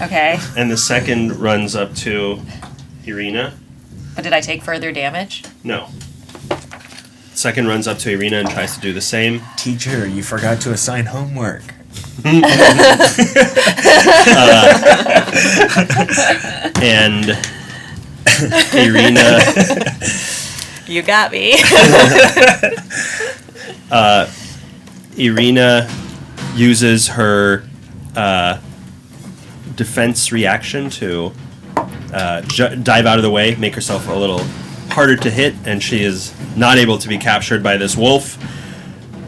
[SPEAKER 2] Okay.
[SPEAKER 1] and the second runs up to Irina.
[SPEAKER 2] But did I take further damage?
[SPEAKER 1] No. Second runs up to Irina and tries to do the same.
[SPEAKER 3] teacher, you forgot to assign homework.
[SPEAKER 1] And Irina
[SPEAKER 7] You got me.
[SPEAKER 1] Irina uses her defense reaction to dive out of the way, make herself a little harder to hit, and she is not able to be captured by this wolf.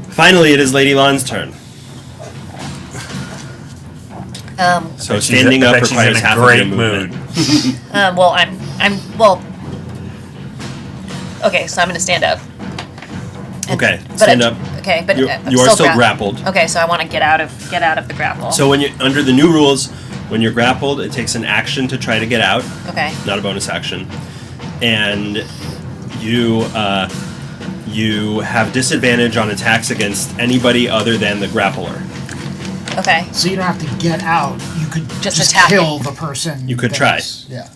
[SPEAKER 1] Finally, it is Lady Lon's turn. So standing up requires half of your movement.
[SPEAKER 2] Okay, so I'm gonna stand up.
[SPEAKER 1] Okay, stand up.
[SPEAKER 2] Okay, but
[SPEAKER 1] You
[SPEAKER 2] I'm
[SPEAKER 1] are still grappled.
[SPEAKER 2] Okay, so I want to get out of the grapple.
[SPEAKER 1] So when you under the new rules, when you're grappled, it takes an action to try to get out,
[SPEAKER 2] okay.
[SPEAKER 1] not a bonus action, and you have disadvantage on attacks against anybody other than the grappler.
[SPEAKER 2] Okay.
[SPEAKER 4] So you don't have to get out. You could
[SPEAKER 2] Just
[SPEAKER 4] just
[SPEAKER 2] attack
[SPEAKER 4] kill the person.
[SPEAKER 1] You could
[SPEAKER 4] that's- Yeah.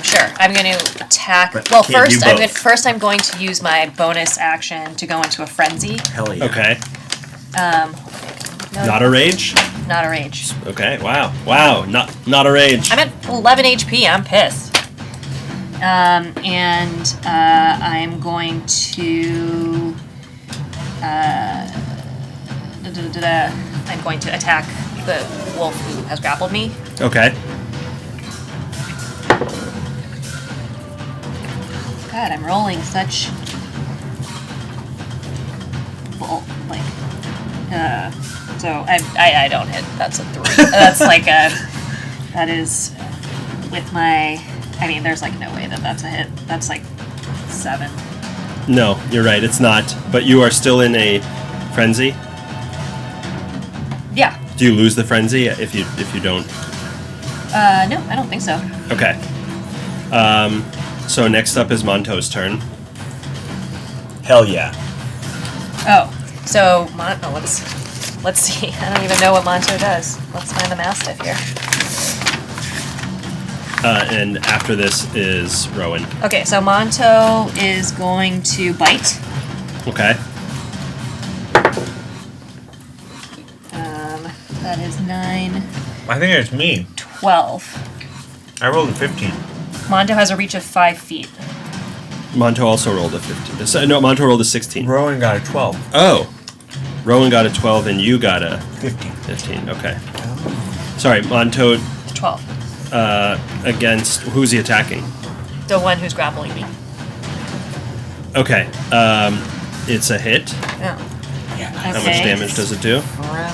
[SPEAKER 2] Sure. I'm going to attack.
[SPEAKER 3] But
[SPEAKER 2] Well,
[SPEAKER 3] can't do both.
[SPEAKER 2] I'm going to use my bonus action to go into a frenzy.
[SPEAKER 3] Hell yeah.
[SPEAKER 1] Okay,
[SPEAKER 2] No,
[SPEAKER 1] not a rage.
[SPEAKER 2] not a rage.
[SPEAKER 1] Okay, wow, not a rage.
[SPEAKER 2] I'm at 11 HP. I'm pissed. I'm going to. I'm going to attack the wolf who has grappled me.
[SPEAKER 1] Okay,
[SPEAKER 2] God, I'm rolling such. Bull, like. So I don't hit. That's a 3. That's like a. That is with my. I mean, there's like no way that's a hit. That's like 7.
[SPEAKER 1] no, you're right. It's not. But you are still in a frenzy.
[SPEAKER 2] Yeah.
[SPEAKER 1] Do you lose the frenzy if you don't?
[SPEAKER 2] No, I don't think so.
[SPEAKER 1] Okay. So next up is Monto's turn.
[SPEAKER 3] Hell yeah.
[SPEAKER 2] Oh, so let's see. I don't even know what Monto does. Let's find the mastiff here.
[SPEAKER 1] And after this is Rowan.
[SPEAKER 2] Okay, so Monto is going to bite.
[SPEAKER 1] Okay.
[SPEAKER 2] That is 9,
[SPEAKER 3] I think it's me.
[SPEAKER 2] 12.
[SPEAKER 3] I rolled a 15.
[SPEAKER 7] Monto has a reach of 5 feet.
[SPEAKER 1] Monto also rolled a 15. No, Monto rolled a 16.
[SPEAKER 3] Rowan got a 12.
[SPEAKER 1] Oh. Rowan got a 12 and you got a
[SPEAKER 3] 15.
[SPEAKER 1] 15. Okay. Sorry, Monto
[SPEAKER 7] 12.
[SPEAKER 1] against... Who's he attacking?
[SPEAKER 7] The one who's grappling me.
[SPEAKER 1] Okay. It's a hit.
[SPEAKER 7] Yeah.
[SPEAKER 1] How much damage does it do?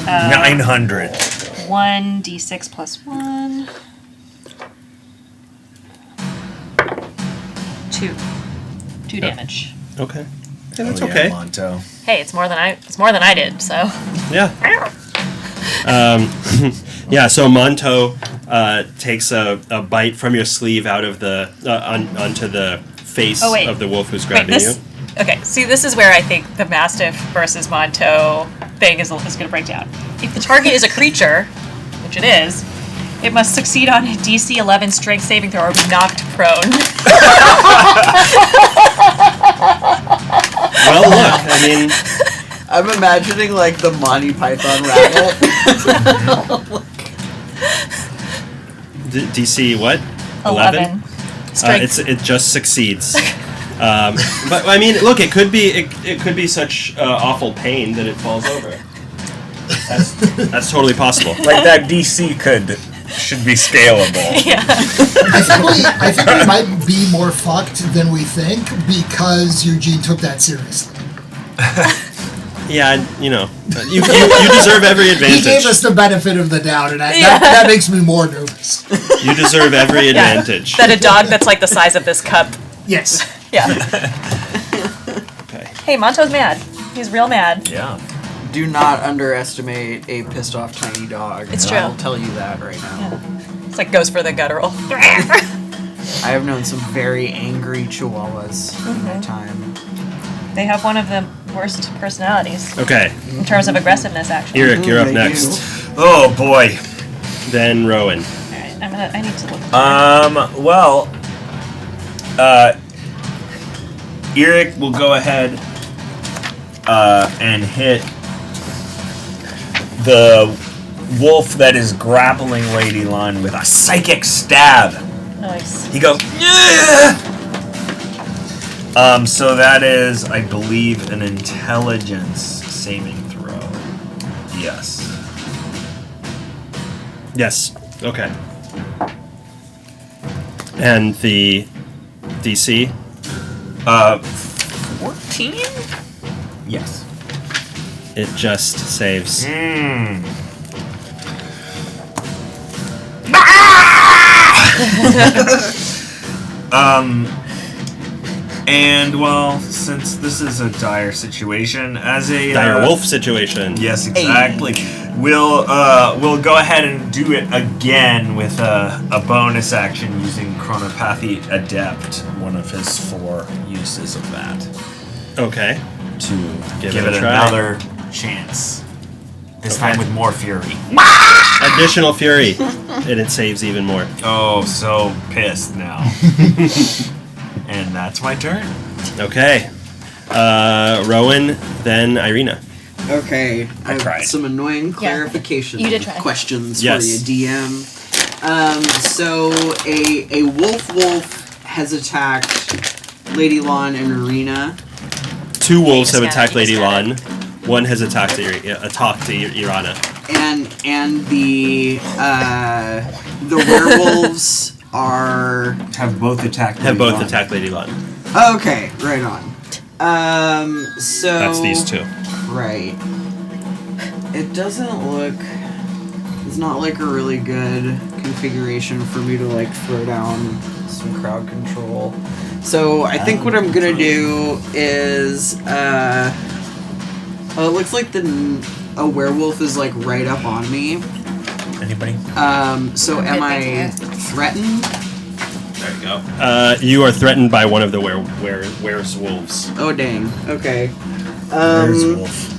[SPEAKER 3] 900.
[SPEAKER 7] 1d6 plus 1. 2 damage.
[SPEAKER 1] Okay. Yeah, that's okay.
[SPEAKER 3] Monto.
[SPEAKER 7] Hey, it's more than I did, so.
[SPEAKER 1] Yeah. Yeah, so Monto takes a bite from your sleeve out of the onto the face of the wolf who's grabbing you.
[SPEAKER 7] Okay, see, this is where I think the Mastiff versus Monto thing is going to break down. If the target is a creature, which it is, it must succeed on a DC 11 strength saving throw or be knocked prone.
[SPEAKER 1] Well, look, I mean...
[SPEAKER 5] I'm imagining, like, the Monty Python rabbit.
[SPEAKER 1] DC what?
[SPEAKER 7] 11.
[SPEAKER 1] It just succeeds. But I mean, look, it could be such awful pain that it falls over. That's totally possible.
[SPEAKER 3] Like that DC should be scalable.
[SPEAKER 7] Yeah.
[SPEAKER 4] I think we might be more fucked than we think because Eugene took that seriously.
[SPEAKER 1] Yeah, you deserve every advantage.
[SPEAKER 4] He gave us the benefit of the doubt, and that makes me more nervous.
[SPEAKER 1] You deserve every advantage.
[SPEAKER 7] That a dog that's like the size of this cup.
[SPEAKER 4] Yes.
[SPEAKER 7] Yeah.
[SPEAKER 1] Okay.
[SPEAKER 7] Hey, Monto's mad. He's real mad.
[SPEAKER 3] Yeah.
[SPEAKER 5] Do not underestimate a pissed off tiny dog.
[SPEAKER 7] It's true.
[SPEAKER 5] I'll tell you that right now.
[SPEAKER 7] Yeah. It's like goes for the guttural.
[SPEAKER 5] I have known some very angry chihuahuas in my time.
[SPEAKER 7] They have one of the worst personalities
[SPEAKER 1] Okay.
[SPEAKER 7] in terms of aggressiveness, actually.
[SPEAKER 1] Eric, you're up
[SPEAKER 5] They
[SPEAKER 1] next.
[SPEAKER 3] Oh boy.
[SPEAKER 1] Then Rowan.
[SPEAKER 7] All right, I need to look.
[SPEAKER 3] Well, Eric will go ahead and hit the wolf that is grappling Lady Lon with a psychic stab.
[SPEAKER 7] Nice.
[SPEAKER 3] He goes, yeah! So that is, I believe, an intelligence saving throw. Yes.
[SPEAKER 1] Yes. Okay. And the DC?
[SPEAKER 3] 14? Yes.
[SPEAKER 1] It just saves.
[SPEAKER 3] And well, since this is a dire situation, as a
[SPEAKER 1] Dire wolf situation.
[SPEAKER 3] yes, exactly. We'll go ahead and do it again with a bonus action using Chronopathy Adept, one of his 4 uses of that,
[SPEAKER 1] Okay.
[SPEAKER 3] to
[SPEAKER 1] Give
[SPEAKER 3] give
[SPEAKER 1] it
[SPEAKER 3] it
[SPEAKER 1] a try.
[SPEAKER 3] another chance. This time with more fury.
[SPEAKER 1] Additional fury. And it saves even more.
[SPEAKER 3] Oh, so pissed now. And that's my turn.
[SPEAKER 1] Okay. Rowan, then Irina.
[SPEAKER 5] Okay, I have
[SPEAKER 3] tried.
[SPEAKER 5] some annoying clarification
[SPEAKER 2] You did try.
[SPEAKER 5] questions
[SPEAKER 1] Yes.
[SPEAKER 5] for you, DM. So a wolf has attacked Lady Lon and Arena.
[SPEAKER 1] 2 wolves have
[SPEAKER 2] You just
[SPEAKER 1] attacked
[SPEAKER 2] got it,
[SPEAKER 1] Lady
[SPEAKER 2] you
[SPEAKER 1] Lon.
[SPEAKER 2] just
[SPEAKER 1] 1 has attacked Irana.
[SPEAKER 5] And the werewolves are
[SPEAKER 3] Have both attacked.
[SPEAKER 1] Have
[SPEAKER 3] Lady
[SPEAKER 1] both
[SPEAKER 3] Lon.
[SPEAKER 1] attacked Lady Lon.
[SPEAKER 5] okay. Right on. So
[SPEAKER 1] That's these 2.
[SPEAKER 5] Right. It doesn't look. It's not like a really good configuration for me to like throw down some crowd control. So I think what I'm gonna do is. Oh, it looks like a werewolf is like right up on me.
[SPEAKER 3] Anybody?
[SPEAKER 5] So am I threatened?
[SPEAKER 1] There you go. You are threatened by one of the werewolves.
[SPEAKER 5] Oh dang. Okay.
[SPEAKER 3] Where's wolf?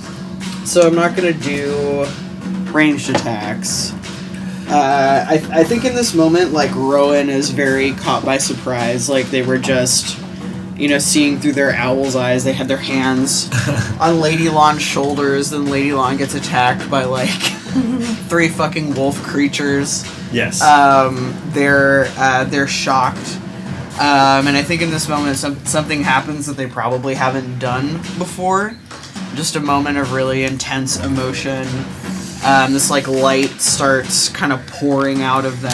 [SPEAKER 5] So I'm not gonna do ranged attacks. I think in this moment, like Rowan is very caught by surprise. Like they were just, seeing through their owl's eyes. They had their hands on Lady Lon's shoulders. Then Lady Lon gets attacked by like 3 fucking wolf creatures.
[SPEAKER 1] Yes.
[SPEAKER 5] They're shocked. And I think in this moment something happens that they probably haven't done before. Just a moment of really intense emotion. This like light starts kind of pouring out of them.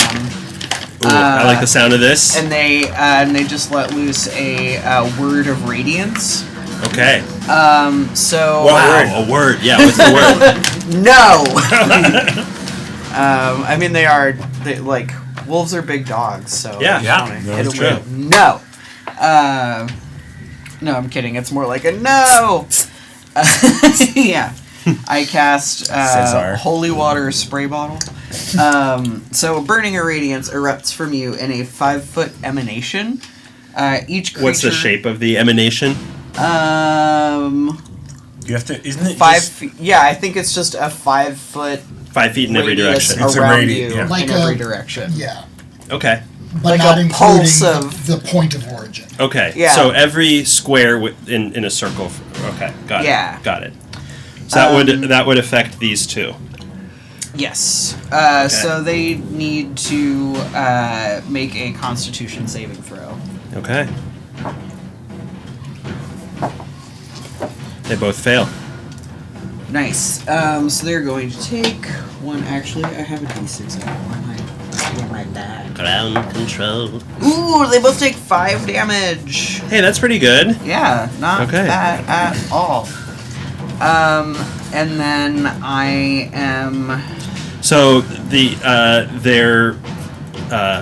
[SPEAKER 1] Ooh, I like the sound of this.
[SPEAKER 5] And they just let loose a word of radiance.
[SPEAKER 1] Okay.
[SPEAKER 5] So
[SPEAKER 1] Wow, a word. Yeah, what's the word?
[SPEAKER 5] No. I mean they like wolves are big dogs, so
[SPEAKER 1] Yeah,
[SPEAKER 3] that's
[SPEAKER 1] true.
[SPEAKER 5] No. No, I'm kidding. It's more like a no. Yeah. I cast
[SPEAKER 3] Cesar.
[SPEAKER 5] holy water spray bottle. So burning irradiance erupts from you in a 5-foot emanation. Each creature.
[SPEAKER 1] What's the shape of the emanation?
[SPEAKER 3] You have to, isn't it
[SPEAKER 5] 5
[SPEAKER 3] just,
[SPEAKER 5] feet. Yeah, I think it's just a 5-foot
[SPEAKER 1] 5 feet in every
[SPEAKER 5] radius
[SPEAKER 1] direction.
[SPEAKER 3] It's a
[SPEAKER 5] around
[SPEAKER 3] radius,
[SPEAKER 5] you
[SPEAKER 3] yeah.
[SPEAKER 4] Like
[SPEAKER 5] in every
[SPEAKER 4] a-
[SPEAKER 5] direction.
[SPEAKER 4] Yeah,
[SPEAKER 1] Okay.
[SPEAKER 4] but
[SPEAKER 5] Like
[SPEAKER 4] not
[SPEAKER 5] a
[SPEAKER 4] including
[SPEAKER 5] pulse of-
[SPEAKER 4] the point of origin.
[SPEAKER 1] Okay.
[SPEAKER 5] Yeah.
[SPEAKER 1] So every square in a circle. Okay. Got it.
[SPEAKER 5] Yeah.
[SPEAKER 1] Got it. So that would affect these two.
[SPEAKER 5] Yes. So they need to make a Constitution saving throw.
[SPEAKER 1] Okay. They both fail.
[SPEAKER 5] Nice. So they're going to take one. Actually, I have a d6 in my bag.
[SPEAKER 1] Ground control.
[SPEAKER 5] Ooh, they both take 5 damage.
[SPEAKER 1] Hey, that's pretty good.
[SPEAKER 5] Yeah, not
[SPEAKER 1] Okay.
[SPEAKER 5] bad at all. And then I am.
[SPEAKER 1] So their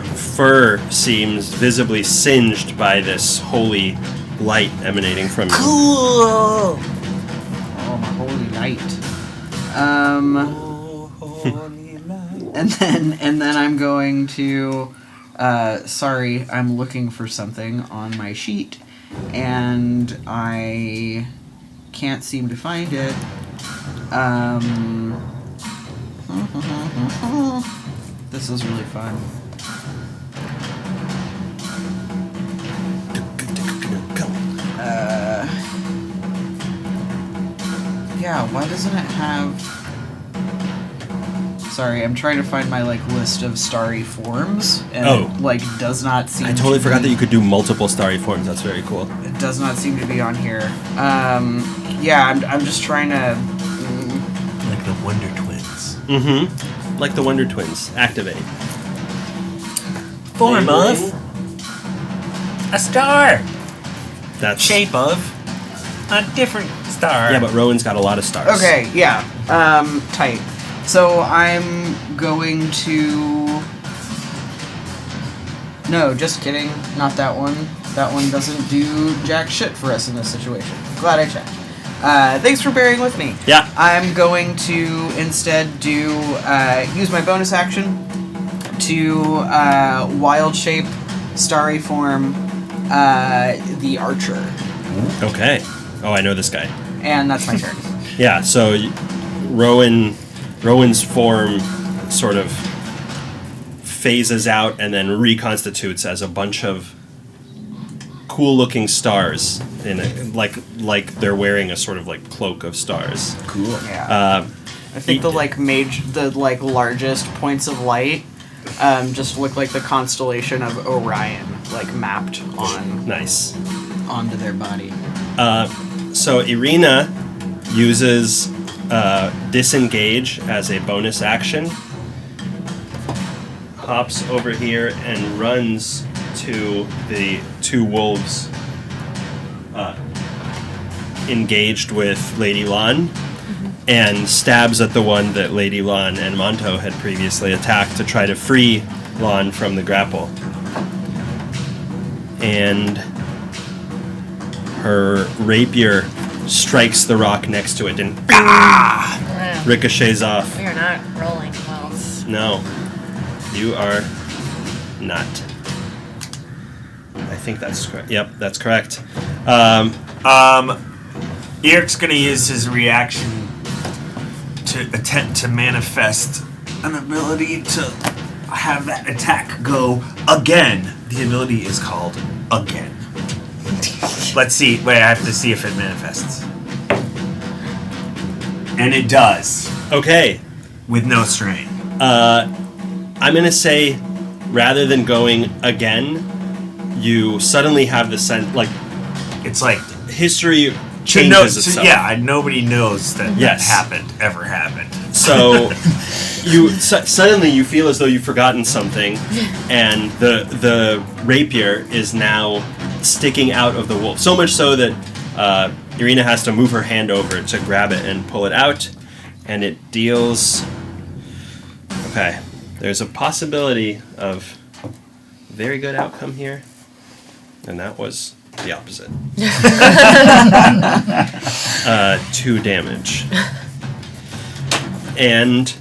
[SPEAKER 1] fur seems visibly singed by this holy light emanating from you.
[SPEAKER 5] Cool. Oh, my holy light. And then I'm going to. Sorry, I'm looking for something on my sheet, and I can't seem to find it. This is really fun. Yeah, why doesn't it have... Sorry, I'm trying to find my list of starry forms, and it does not seem.
[SPEAKER 1] I totally
[SPEAKER 5] to
[SPEAKER 1] forgot
[SPEAKER 5] be,
[SPEAKER 1] that you could do multiple starry forms. That's very cool.
[SPEAKER 5] It does not seem to be on here. Yeah, I'm just trying to.
[SPEAKER 3] like the Wonder Twins?
[SPEAKER 1] Mm-hmm. Like the Wonder Twins. Activate.
[SPEAKER 3] Form of a star.
[SPEAKER 1] That's
[SPEAKER 3] Shape of a different star.
[SPEAKER 1] Yeah, but Rowan's got a lot of stars.
[SPEAKER 5] Okay, yeah. Tight. So I'm going to... No, just kidding. Not that one. That one doesn't do jack shit for us in this situation. Glad I checked. Thanks for bearing with me.
[SPEAKER 1] Yeah.
[SPEAKER 5] I'm going to instead do... use my bonus action to wild shape, starry form, the archer.
[SPEAKER 1] Okay. Oh, I know this guy.
[SPEAKER 5] And that's my turn.
[SPEAKER 1] Yeah, so Rowan's form sort of phases out and then reconstitutes as a bunch of cool-looking stars like they're wearing a sort of cloak of stars.
[SPEAKER 3] Cool.
[SPEAKER 5] Yeah. I think the largest points of light just look like the constellation of Orion, mapped on
[SPEAKER 1] Nice.
[SPEAKER 5] onto their body.
[SPEAKER 1] So Irina uses disengage as a bonus action, hops over here and runs to the two wolves engaged with Lady Lan, and stabs at the one that Lady Lan and Monto had previously attacked to try to free Lan from the grapple. And her rapier strikes the rock next to it and
[SPEAKER 2] Wow.
[SPEAKER 1] ricochets off.
[SPEAKER 2] We are not rolling well.
[SPEAKER 1] No, you are not. I think that's correct. Yep, that's correct.
[SPEAKER 3] Eric's gonna use his reaction to attempt to manifest an ability to have that attack go again. The ability is called Again. Let's see. Wait, I have to see if it manifests. And it does,
[SPEAKER 1] Okay,
[SPEAKER 3] with no strain.
[SPEAKER 1] I'm going to say, rather than going again, you suddenly have the sense, like,
[SPEAKER 3] It's like
[SPEAKER 1] history changes itself.
[SPEAKER 3] nobody knows that
[SPEAKER 1] Yes.
[SPEAKER 3] that ever happened.
[SPEAKER 1] So suddenly you feel as though you've forgotten something, and the rapier is now sticking out of the wolf. So much so that Irina has to move her hand over to grab it and pull it out, and it deals. Okay, there's a possibility of very good outcome here, and that was the opposite. 2 damage. And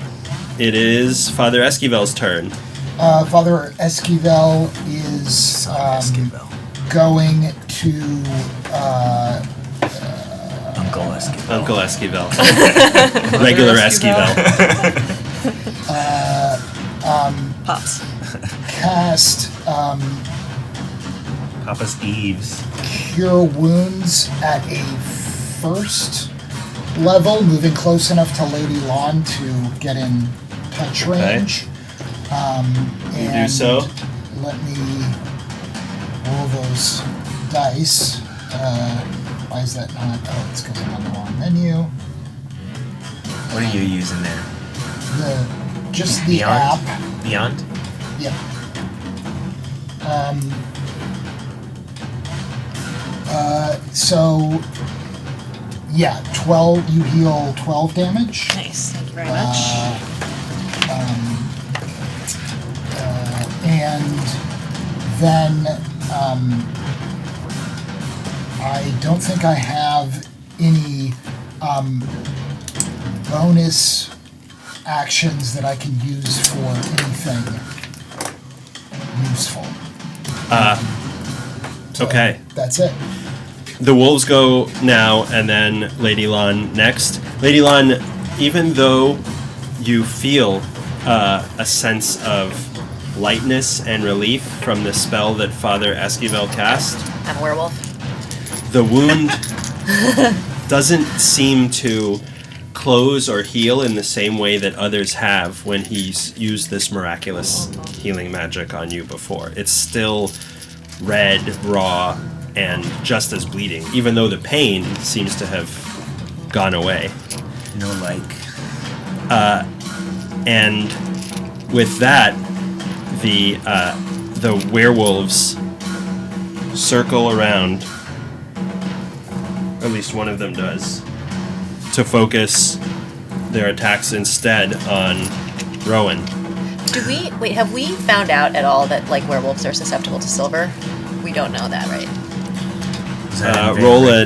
[SPEAKER 1] it is Father Esquivel's turn.
[SPEAKER 4] Father Esquivel is going to
[SPEAKER 3] Uncle Esquivel.
[SPEAKER 1] Uncle Esquivel. Regular Esquivel.
[SPEAKER 7] Pops.
[SPEAKER 4] cast
[SPEAKER 3] Papa's Eves.
[SPEAKER 4] Cure Wounds at a first level, moving close enough to Lady Lawn to get in touch range.
[SPEAKER 1] You do so.
[SPEAKER 4] Let me roll those dice. Why is that not? Oh, it's because I'm on the wrong menu.
[SPEAKER 3] What are you using there?
[SPEAKER 4] Just the
[SPEAKER 3] Beyond?
[SPEAKER 4] app.
[SPEAKER 3] Beyond?
[SPEAKER 4] Yep. So, yeah, 12, you heal 12 damage.
[SPEAKER 7] Nice. Thank you very much.
[SPEAKER 4] And then, I don't think I have any, bonus actions that I can use for anything useful.
[SPEAKER 1] Okay.
[SPEAKER 4] That's it.
[SPEAKER 1] The wolves go now, and then Lady Lon next. Lady Lon, even though you feel a sense of lightness and relief from the spell that Father Esquivel cast,
[SPEAKER 2] I'm a werewolf.
[SPEAKER 1] the wound doesn't seem to close or heal in the same way that others have when he's used this miraculous healing magic on you before. It's still red, raw, and just as bleeding, even though the pain seems to have gone away.
[SPEAKER 3] No like.
[SPEAKER 1] And with that, the werewolves circle around. At least one of them does, to focus their attacks instead on Rowan.
[SPEAKER 2] Have we found out at all that, like, werewolves are susceptible to silver? We don't know that, right?
[SPEAKER 1] Roll a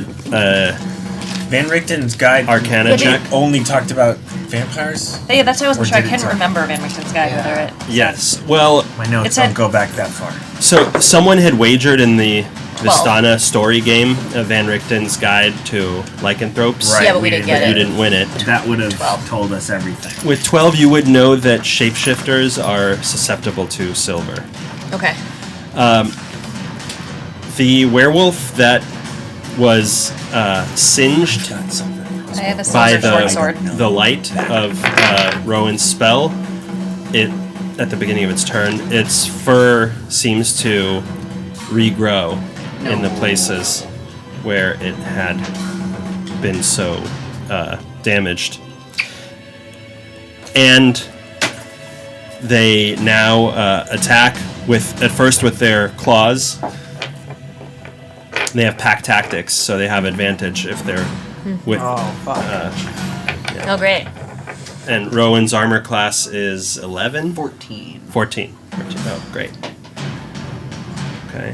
[SPEAKER 3] Van Richten's guide
[SPEAKER 1] Arcana check.
[SPEAKER 3] only talked about vampires?
[SPEAKER 2] Yeah, that's what I wasn't
[SPEAKER 3] Or
[SPEAKER 2] sure. I
[SPEAKER 3] did it
[SPEAKER 2] couldn't
[SPEAKER 3] talk-
[SPEAKER 2] remember Van Richten's guide, whether it...
[SPEAKER 1] Yes. Well,
[SPEAKER 3] My notes
[SPEAKER 2] It said-
[SPEAKER 3] don't go back that far.
[SPEAKER 1] so someone had wagered in the
[SPEAKER 2] 12.
[SPEAKER 1] Vistana story game, Van Richten's Guide to Lycanthropes.
[SPEAKER 3] Right.
[SPEAKER 2] Yeah, but we didn't get
[SPEAKER 1] But you
[SPEAKER 2] it.
[SPEAKER 1] didn't win it.
[SPEAKER 3] That would have
[SPEAKER 2] 12.
[SPEAKER 3] told us everything.
[SPEAKER 1] With 12, you would know that shapeshifters are susceptible to silver.
[SPEAKER 2] Okay.
[SPEAKER 1] The werewolf that was singed
[SPEAKER 2] I have a
[SPEAKER 1] by
[SPEAKER 2] silver short sword.
[SPEAKER 1] the light of Rowan's spell, it at the beginning of its turn, its fur seems to regrow in the places where it had been so damaged. And they now attack at first with their claws. They have pack tactics, so they have advantage if they're with.
[SPEAKER 5] Oh, fuck.
[SPEAKER 2] Oh, great.
[SPEAKER 1] And Rowan's armor class is 11?
[SPEAKER 5] 14.
[SPEAKER 1] 14. Oh, great. Okay.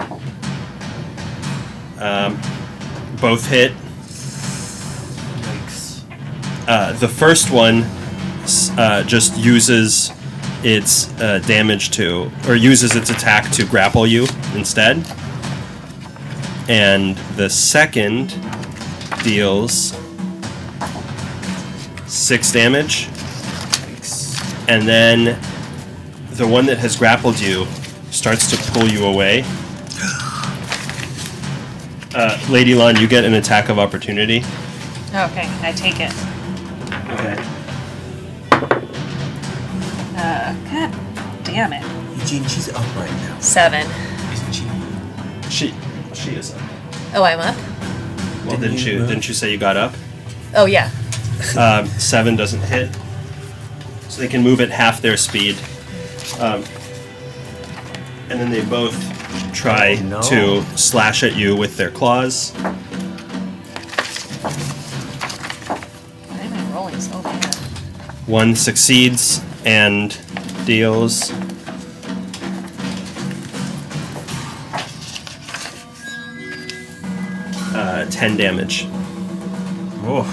[SPEAKER 1] Both hit.
[SPEAKER 5] Yikes.
[SPEAKER 1] The first one just uses its damage or uses its attack to grapple you instead. And the second deals 6 damage. And then the one that has grappled you starts to pull you away. Lady Lon, you get an attack of opportunity.
[SPEAKER 7] Okay, I take it.
[SPEAKER 1] Okay.
[SPEAKER 7] God
[SPEAKER 2] damn it.
[SPEAKER 3] Eugene, she's up right now.
[SPEAKER 2] 7.
[SPEAKER 3] Isn't she?
[SPEAKER 1] She is up.
[SPEAKER 2] Oh, I'm up?
[SPEAKER 1] Well, didn't you say you got up?
[SPEAKER 2] Oh, yeah.
[SPEAKER 1] 7 doesn't hit. So they can move at half their speed. And then they both try to slash at you with their claws.
[SPEAKER 2] Why am I rolling so bad?
[SPEAKER 1] One succeeds and deals 10 damage.
[SPEAKER 3] Oh.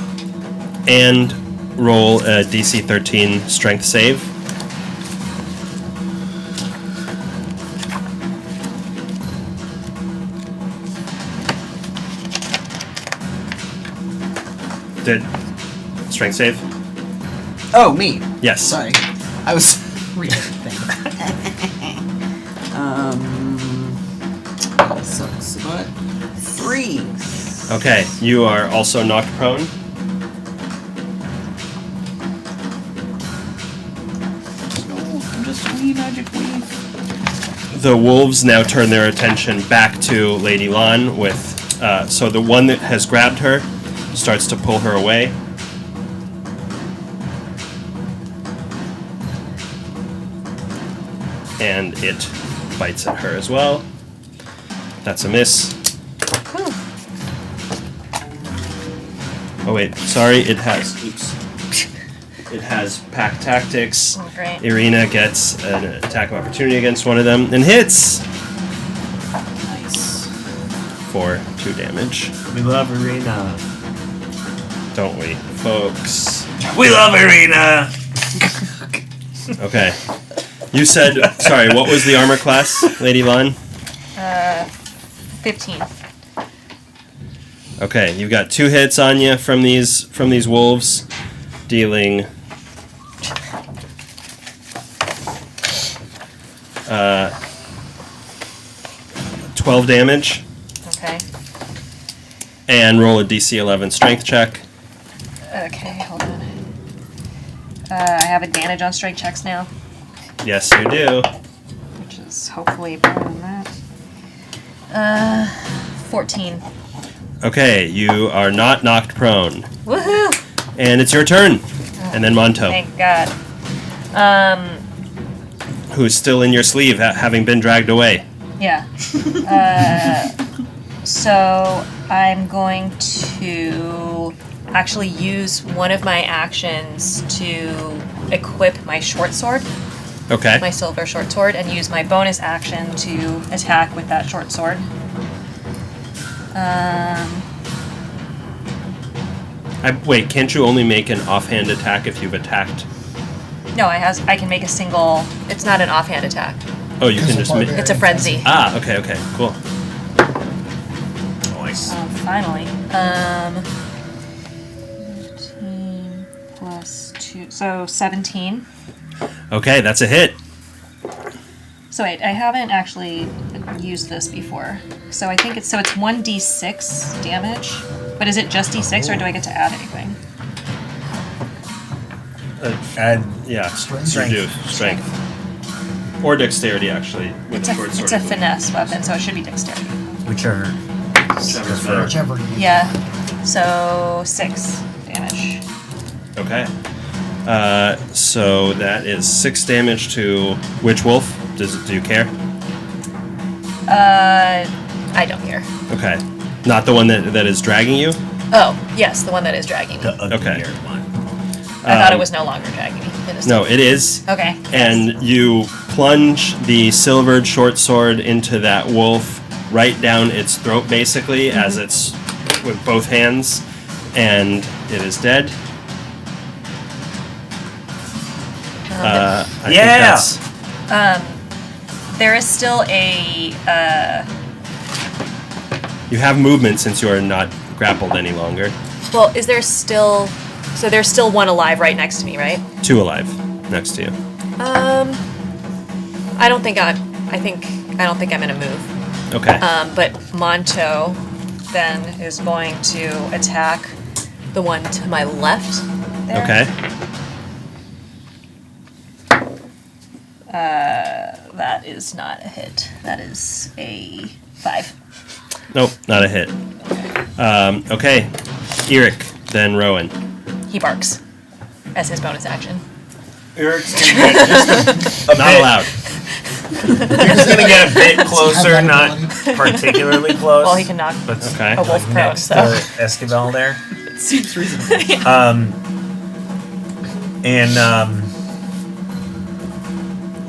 [SPEAKER 1] And roll a DC 13 strength save. Did strength save?
[SPEAKER 5] Oh, me.
[SPEAKER 1] Yes.
[SPEAKER 5] Sorry. I was reading things. Sucks, but 3.
[SPEAKER 1] Okay, you are also knocked prone.
[SPEAKER 5] I'm just a wee magic weave.
[SPEAKER 1] The wolves now turn their attention back to Lady Lan with, so the one that has grabbed her starts to pull her away. And it bites at her as well. That's a miss. Oh wait, sorry, it has pack tactics.
[SPEAKER 2] Oh, great.
[SPEAKER 1] Irina gets an attack of opportunity against one of them and hits!
[SPEAKER 5] Nice.
[SPEAKER 1] For 2 damage.
[SPEAKER 3] We love Irina.
[SPEAKER 1] Don't we, folks?
[SPEAKER 3] We love Irina!
[SPEAKER 1] Okay. You said, sorry, what was the armor class, Lady Lan?
[SPEAKER 2] 15.
[SPEAKER 1] Okay, you've got 2 hits on you from these wolves, dealing 12 damage.
[SPEAKER 2] Okay.
[SPEAKER 1] And roll a DC 11 strength check.
[SPEAKER 2] Okay, hold on. I have advantage on strength checks now,
[SPEAKER 1] Yes, you do.
[SPEAKER 2] which is hopefully better than that. 14.
[SPEAKER 1] Okay, you are not knocked prone.
[SPEAKER 2] Woohoo!
[SPEAKER 1] And it's your turn. And then Monto,
[SPEAKER 2] Thank God.
[SPEAKER 1] who's still in your sleeve, having been dragged away.
[SPEAKER 2] Yeah. So I'm going to actually use one of my actions to equip my short sword,
[SPEAKER 1] Okay.
[SPEAKER 2] my silver short sword, and use my bonus action to attack with that short sword.
[SPEAKER 1] Wait, can't you only make an offhand attack if you've attacked?
[SPEAKER 2] No, I can make a single. It's not an offhand attack.
[SPEAKER 1] Oh, you can just make...
[SPEAKER 2] It's a frenzy.
[SPEAKER 1] Ah, okay, cool.
[SPEAKER 3] Nice.
[SPEAKER 2] Finally. 15 plus 2, so 17.
[SPEAKER 1] Okay, that's a hit.
[SPEAKER 2] So wait, I haven't actually used this before. So I think it's 1d6 damage. But is it just d6 or do I get to add anything?
[SPEAKER 1] Add, yeah,
[SPEAKER 5] Strength.
[SPEAKER 1] you do. Strength. Or dexterity, actually, with
[SPEAKER 2] It's
[SPEAKER 1] a
[SPEAKER 2] a,
[SPEAKER 1] short sword.
[SPEAKER 2] it's a finesse weapon, so it should be dexterity.
[SPEAKER 3] Whichever.
[SPEAKER 1] Whichever's better.
[SPEAKER 5] Whichever you
[SPEAKER 2] Yeah. So 6 damage.
[SPEAKER 1] Okay. So that is 6 damage to which wolf? Do you care?
[SPEAKER 2] I don't care.
[SPEAKER 1] Okay. Not the one that is dragging you?
[SPEAKER 2] Oh, yes, the one that is dragging me.
[SPEAKER 3] The uglier
[SPEAKER 1] Okay.
[SPEAKER 3] one.
[SPEAKER 2] I thought it was no longer dragging me. It is
[SPEAKER 1] No, it is.
[SPEAKER 2] Okay.
[SPEAKER 1] And you plunge the silvered short sword into that wolf, right down its throat, basically, as it's with both hands, and it is dead. I think
[SPEAKER 3] Yeah!
[SPEAKER 1] that's...
[SPEAKER 2] There is still a.
[SPEAKER 1] You have movement since you are not grappled any longer.
[SPEAKER 2] Well, is there still? So there's still one alive right next to me, right?
[SPEAKER 1] 2 alive next to you.
[SPEAKER 2] I don't think I'm gonna move.
[SPEAKER 1] Okay.
[SPEAKER 2] But Monto then is going to attack the one to my left. There.
[SPEAKER 1] Okay.
[SPEAKER 7] That is not a hit. That is a 5.
[SPEAKER 1] Nope, not a hit. Okay, Eric, then Rowan.
[SPEAKER 7] He barks as his bonus action.
[SPEAKER 3] Eric's gonna get just
[SPEAKER 1] Not allowed.
[SPEAKER 3] You're just gonna get a bit closer, not particularly close.
[SPEAKER 7] Well, he can knock
[SPEAKER 3] but
[SPEAKER 1] Okay.
[SPEAKER 7] a wolf prone,
[SPEAKER 3] next
[SPEAKER 7] so.
[SPEAKER 3] to Esquivel there.
[SPEAKER 5] Seems reasonable.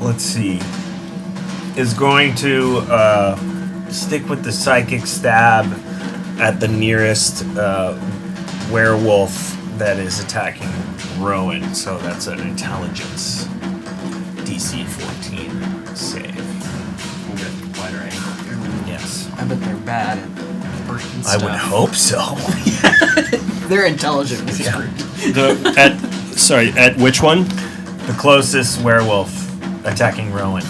[SPEAKER 3] Let's see. Is going to stick with the psychic stab at the nearest werewolf that is attacking Rowan. So that's an intelligence DC 14 save.
[SPEAKER 1] We'll get wider angle here.
[SPEAKER 3] Yes.
[SPEAKER 5] I bet they're bad at breaking
[SPEAKER 3] I
[SPEAKER 5] stuff.
[SPEAKER 3] would hope so.
[SPEAKER 5] They're intelligent. This is great.
[SPEAKER 1] At which one?
[SPEAKER 3] The closest werewolf attacking Rowan.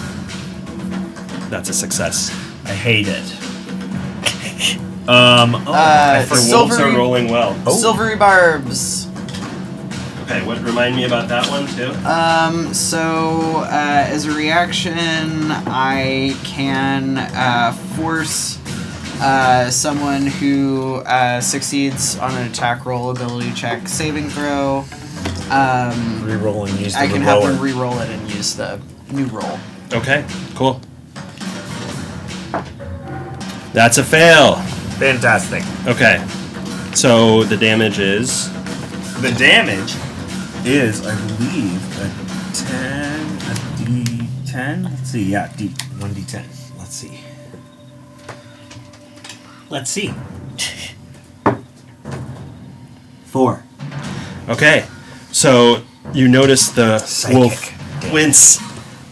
[SPEAKER 1] That's a success.
[SPEAKER 3] I hate it. I
[SPEAKER 1] For
[SPEAKER 3] forgot.
[SPEAKER 1] wolves are
[SPEAKER 5] Silvery-
[SPEAKER 1] rolling well.
[SPEAKER 5] Silvery barbs.
[SPEAKER 1] Okay, what remind me about that one too?
[SPEAKER 5] So as a reaction, I can force someone who succeeds on an attack roll, ability check, saving throw.
[SPEAKER 3] Reroll and use the
[SPEAKER 5] I can have them
[SPEAKER 3] reroller.
[SPEAKER 5] re-roll it and use the new roll.
[SPEAKER 1] Okay, cool. That's a fail.
[SPEAKER 3] Fantastic.
[SPEAKER 1] Okay, so the damage is
[SPEAKER 3] The damage is, I believe, a 10, a D10. Let's see, yeah, 1D10. Let's see. Let's see. 4.
[SPEAKER 1] okay. So you notice the
[SPEAKER 3] Psychic
[SPEAKER 1] wolf
[SPEAKER 3] damage.
[SPEAKER 1] wince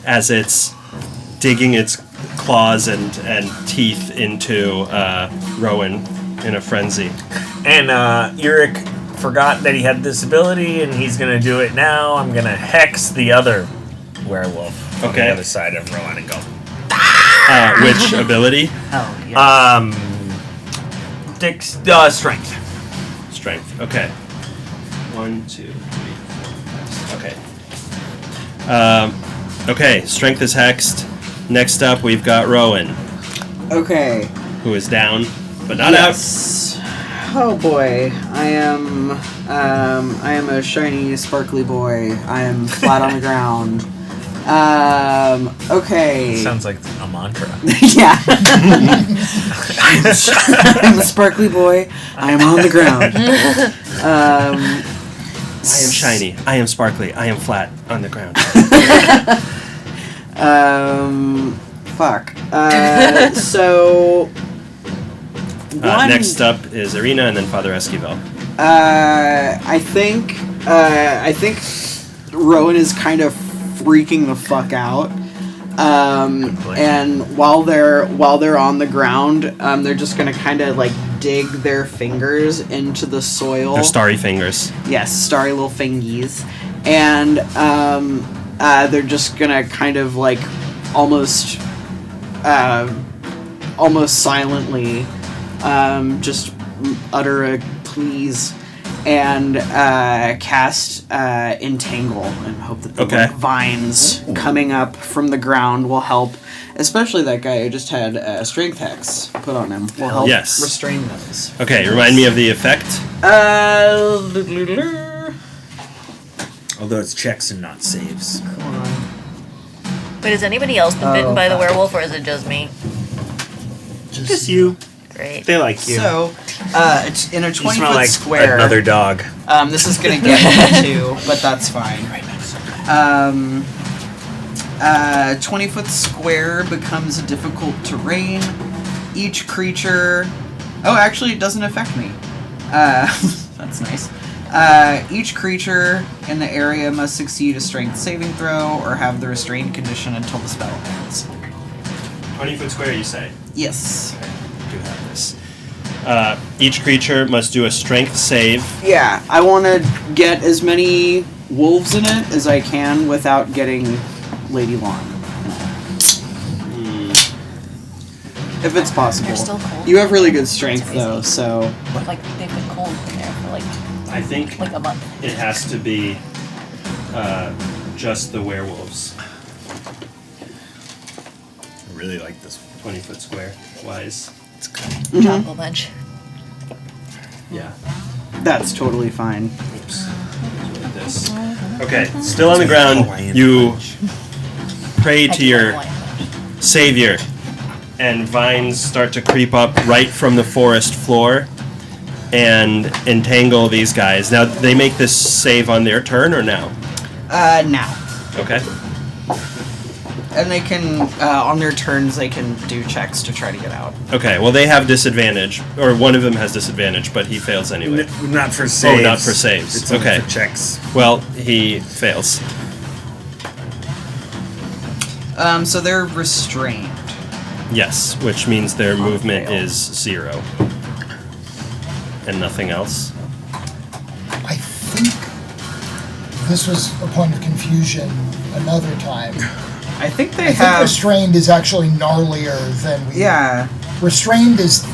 [SPEAKER 1] as it's digging its claws and teeth into Rowan in a frenzy.
[SPEAKER 3] And Eric forgot that he had this ability, and he's gonna do it now. I'm gonna hex the other werewolf on
[SPEAKER 1] Okay.
[SPEAKER 3] the other side of Rowan and go.
[SPEAKER 1] Which ability?
[SPEAKER 5] Hell yeah.
[SPEAKER 3] Strength.
[SPEAKER 1] Strength. Okay. 1, 2, 3, 4, 5. Okay. Okay. Strength is hexed. Next up, we've got Rowan,
[SPEAKER 5] Okay.
[SPEAKER 1] who is down, but not
[SPEAKER 5] Yes. Oh boy, I am a shiny, sparkly boy. I am flat on the ground. Okay.
[SPEAKER 3] Sounds like a mantra.
[SPEAKER 5] Yeah. I'm a sparkly boy. I am on the ground.
[SPEAKER 1] out. I am shiny. I am sparkly. I am flat on the ground.
[SPEAKER 5] Fuck. So.
[SPEAKER 1] Next up is Arena, and then Father Esquivel.
[SPEAKER 5] I think Rowan is kind of freaking the fuck out. And while they're on the ground, they're just gonna kind of like dig their fingers into the soil.
[SPEAKER 1] They're starry fingers.
[SPEAKER 5] Yes, starry little fingies. And they're just gonna kind of like almost silently just utter a please and cast Entangle and hope that the like, vines coming up from the ground will help. Especially that guy who just had Strength Hex put on him will help restrain those.
[SPEAKER 1] Okay, remind me of the effect.
[SPEAKER 3] Although it's checks and not saves.
[SPEAKER 5] Come on.
[SPEAKER 2] Wait, has anybody else been bitten by the werewolf, or is it just me?
[SPEAKER 3] Just you.
[SPEAKER 2] Great.
[SPEAKER 3] They like you.
[SPEAKER 5] So, it's in a
[SPEAKER 3] You
[SPEAKER 5] 20
[SPEAKER 3] smell
[SPEAKER 5] foot
[SPEAKER 3] like
[SPEAKER 5] square.
[SPEAKER 3] another dog.
[SPEAKER 5] This is gonna get me too, but that's fine. 20 foot square becomes difficult terrain. Each creature. Oh, actually, it doesn't affect me. That's nice. Each creature in the area must succeed a strength saving throw or have the restrained condition until the spell ends.
[SPEAKER 1] 20-foot square, you say?
[SPEAKER 5] Yes.
[SPEAKER 1] I do have this. Each creature must do a strength save.
[SPEAKER 5] Yeah, I want to get as many wolves in it as I can without getting Lady Lawn. If it's possible.
[SPEAKER 2] They're still cold.
[SPEAKER 5] You have really good strength though, so
[SPEAKER 2] Like, they've been cold in there for
[SPEAKER 1] I think
[SPEAKER 2] like a month.
[SPEAKER 1] it has to be just the werewolves.
[SPEAKER 3] really like this one.
[SPEAKER 1] 20-foot square wise.
[SPEAKER 3] It's good.
[SPEAKER 2] Jungle bench.
[SPEAKER 1] Yeah.
[SPEAKER 5] That's totally fine.
[SPEAKER 1] Oops. Like this. Okay, still on the ground, you pray to your savior, and vines start to creep up right from the forest floor and entangle these guys. Now, they make this save on their turn or now?
[SPEAKER 5] Now.
[SPEAKER 1] Okay.
[SPEAKER 5] And they can, on their turns, they can do checks to try to get out.
[SPEAKER 1] Okay, well, they have disadvantage, or one of them has disadvantage, but he fails anyway.
[SPEAKER 3] Not for saves.
[SPEAKER 1] Oh, not for saves.
[SPEAKER 3] It's only
[SPEAKER 1] Okay.
[SPEAKER 3] for checks.
[SPEAKER 1] Well, he fails.
[SPEAKER 5] So they're restrained.
[SPEAKER 1] Yes, which means their movement
[SPEAKER 5] fail.
[SPEAKER 1] is 0. And nothing else.
[SPEAKER 4] I think this was a point of confusion another time.
[SPEAKER 5] I think they
[SPEAKER 4] I think
[SPEAKER 5] have...
[SPEAKER 4] restrained is actually gnarlier than we...
[SPEAKER 5] Yeah.
[SPEAKER 4] Restrained is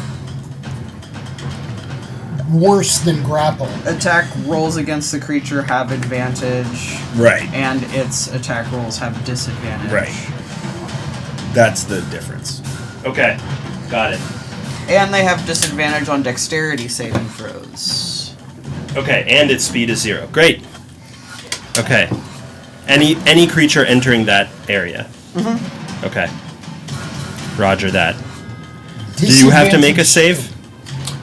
[SPEAKER 4] worse than grapple.
[SPEAKER 5] Attack rolls against the creature have advantage.
[SPEAKER 3] Right.
[SPEAKER 5] And its attack rolls have disadvantage.
[SPEAKER 3] Right. That's the difference.
[SPEAKER 1] Okay, got it.
[SPEAKER 5] And they have disadvantage on dexterity saving throws.
[SPEAKER 1] Okay, and its speed is 0. Great. Okay. Any creature entering that area. Mm-hmm. Okay. Roger that. Do you have to make a save?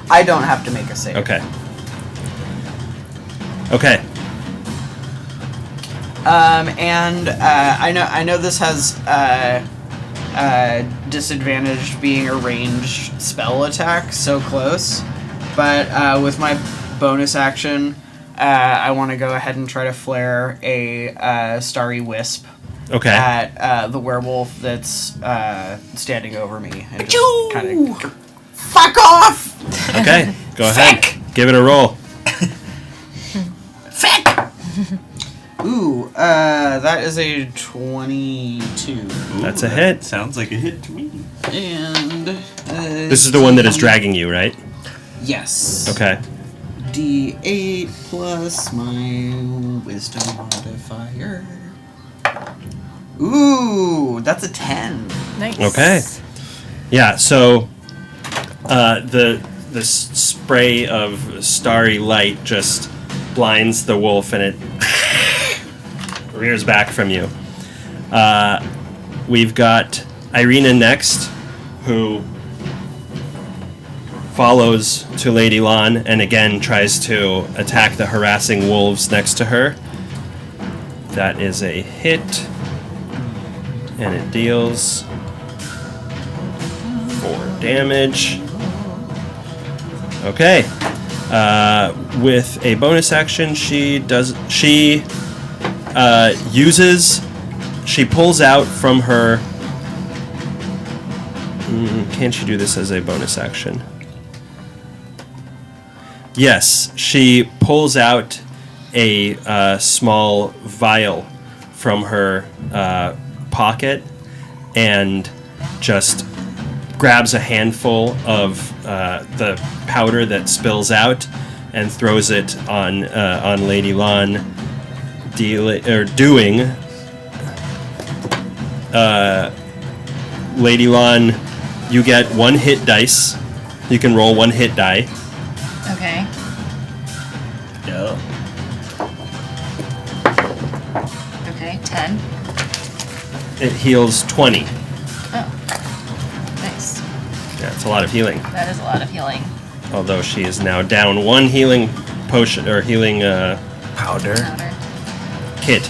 [SPEAKER 5] I don't have to make a save.
[SPEAKER 1] Okay. Okay.
[SPEAKER 5] And I know this has disadvantage being a ranged spell attack so close, but with my bonus action, I want to go ahead and try to flare a starry wisp
[SPEAKER 1] Okay.
[SPEAKER 5] at the werewolf that's standing over me and just kind of fuck off.
[SPEAKER 1] Okay. Go ahead. Give it a roll.
[SPEAKER 5] Ooh, that is a 22.
[SPEAKER 1] That's a hit.
[SPEAKER 3] Sounds like a hit to me.
[SPEAKER 5] And
[SPEAKER 1] This is the one that is dragging you, right?
[SPEAKER 5] yes.
[SPEAKER 1] Okay.
[SPEAKER 5] D8 plus my wisdom modifier. Ooh, that's a 10.
[SPEAKER 2] Nice.
[SPEAKER 1] Okay. Yeah, so the spray of starry light just blinds the wolf and it rears back from you. We've got Irina next, who follows to Lady Lon and again tries to attack the harassing wolves next to her. That is a hit, and it deals 4 damage. Okay. With a bonus action, she pulls out from her. Can't she do this as a bonus action? Yes, she pulls out a small vial from her pocket and just grabs a handful of the powder that spills out and throws it on Lady Lon, doing Lady Lon. You get 1 hit dice. You can roll 1 hit die.
[SPEAKER 2] Okay.
[SPEAKER 3] Yeah.
[SPEAKER 2] Okay, 10.
[SPEAKER 1] It heals 20.
[SPEAKER 2] Oh. Nice.
[SPEAKER 1] Yeah, it's a lot of healing.
[SPEAKER 2] That is a lot of healing.
[SPEAKER 1] Although she is now down 1 healing potion or healing
[SPEAKER 3] Powder.
[SPEAKER 2] Powder.
[SPEAKER 1] kit.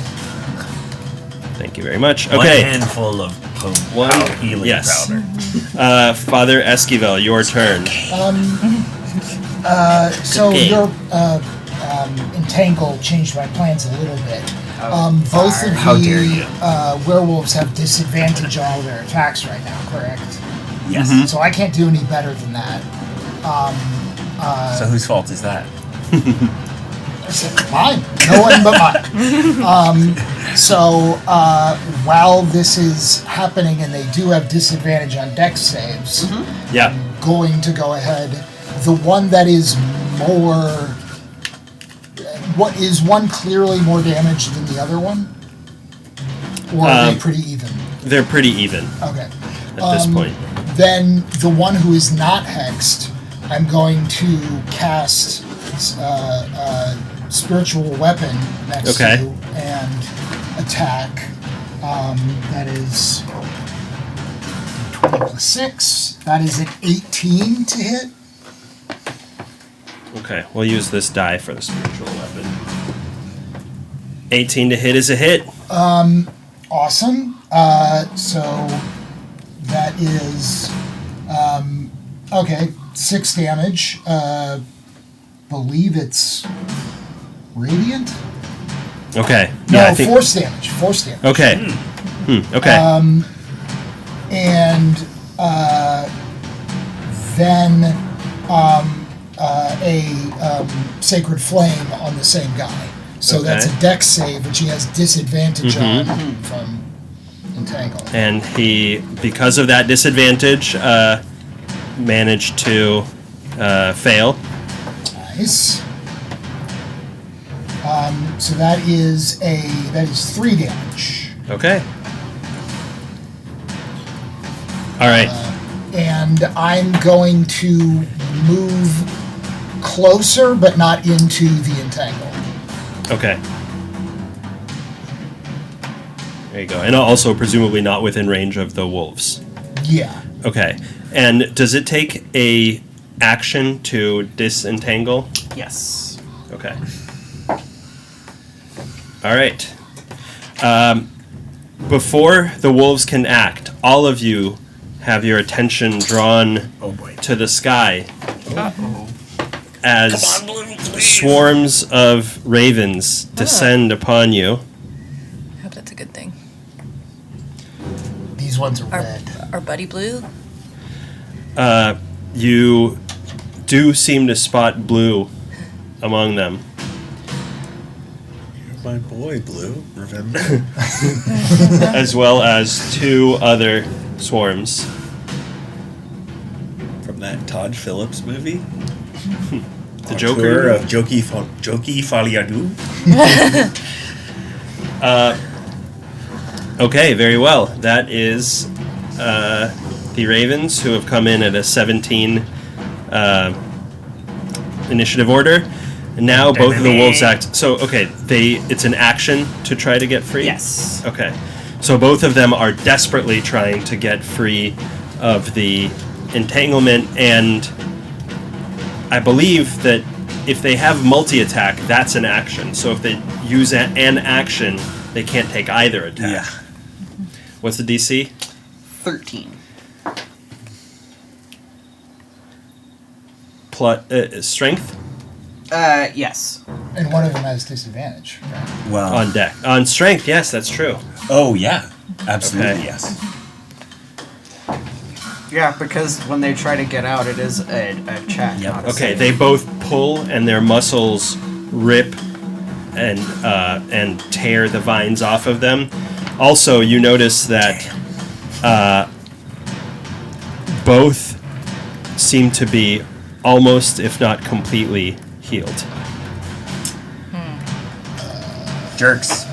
[SPEAKER 1] Thank you very much.
[SPEAKER 3] One
[SPEAKER 1] Okay.
[SPEAKER 3] handful of healing
[SPEAKER 1] yes.
[SPEAKER 3] powder.
[SPEAKER 1] Father Esquivel, your turn.
[SPEAKER 4] So
[SPEAKER 1] game.
[SPEAKER 4] your entangle changed my plans a little bit. Both of
[SPEAKER 3] How dare you.
[SPEAKER 4] the werewolves have disadvantage on all their attacks right now, correct?
[SPEAKER 3] Yes.
[SPEAKER 4] So I can't do any better than that.
[SPEAKER 3] So whose fault is that?
[SPEAKER 4] Mine. No one but mine. While this is happening and they do have disadvantage on dex saves,
[SPEAKER 1] Yeah.
[SPEAKER 4] going to go ahead. The one that is more... What is one clearly more damage than the other one? Or are they pretty even?
[SPEAKER 1] They're pretty even.
[SPEAKER 4] Okay.
[SPEAKER 1] at this point.
[SPEAKER 4] Then the one who is not hexed, I'm going to cast spiritual weapon next to you and attack. That is 20 plus 6. That is an 18 to hit.
[SPEAKER 1] Okay, we'll use this die for the spiritual weapon. 18 to hit is a hit.
[SPEAKER 4] Awesome. So that is 6 damage. Believe it's radiant.
[SPEAKER 1] Okay.
[SPEAKER 4] No,
[SPEAKER 1] Yeah, I think.
[SPEAKER 4] force damage. Force damage.
[SPEAKER 1] Okay. Okay.
[SPEAKER 4] And then a sacred flame on the same guy. So that's a dex save, which he has disadvantage on from entangle.
[SPEAKER 1] And he, because of that disadvantage, managed to fail.
[SPEAKER 4] Nice. So that is 3 damage.
[SPEAKER 1] Okay. All right.
[SPEAKER 4] And I'm going to move closer, but not into the entangle.
[SPEAKER 1] Okay. There you go. And also presumably not within range of the wolves.
[SPEAKER 4] Yeah.
[SPEAKER 1] Okay. And does it take a action to disentangle?
[SPEAKER 5] Yes.
[SPEAKER 1] Okay. All right. Before the wolves can act, all of you have your attention drawn to the sky as swarms of ravens descend upon you.
[SPEAKER 7] I hope that's a good thing.
[SPEAKER 4] These ones are red.
[SPEAKER 7] Our buddy blue?
[SPEAKER 1] You do seem to spot blue among them.
[SPEAKER 3] My boy, Blue, remember?
[SPEAKER 1] As well as 2 other swarms.
[SPEAKER 3] From that Todd Phillips movie?
[SPEAKER 1] The Joker?
[SPEAKER 3] Tour of Joki Faliadu.
[SPEAKER 1] Okay, very well. That is the Ravens, who have come in at a 17 initiative order. And now both of the wolves act. So, okay, it's an action to try to get free?
[SPEAKER 5] Yes.
[SPEAKER 1] Okay. So both of them are desperately trying to get free of the entanglement, and I believe that if they have multi-attack, that's an action. So if they use an action, they can't take either attack.
[SPEAKER 3] Yeah.
[SPEAKER 1] What's the DC?
[SPEAKER 5] 13.
[SPEAKER 1] Plus strength
[SPEAKER 5] Yes.
[SPEAKER 4] And one of them has disadvantage. Right?
[SPEAKER 3] Well.
[SPEAKER 1] on deck. On strength, yes, that's true.
[SPEAKER 3] Oh yeah. Absolutely
[SPEAKER 1] Okay.
[SPEAKER 3] yes.
[SPEAKER 5] Yeah, because when they try to get out, it is a check.
[SPEAKER 3] Yep.
[SPEAKER 5] not a
[SPEAKER 1] Okay,
[SPEAKER 5] save.
[SPEAKER 1] they both pull and their muscles rip and tear the vines off of them. Also, you notice that both seem to be almost, if not completely, healed.
[SPEAKER 3] Jerks.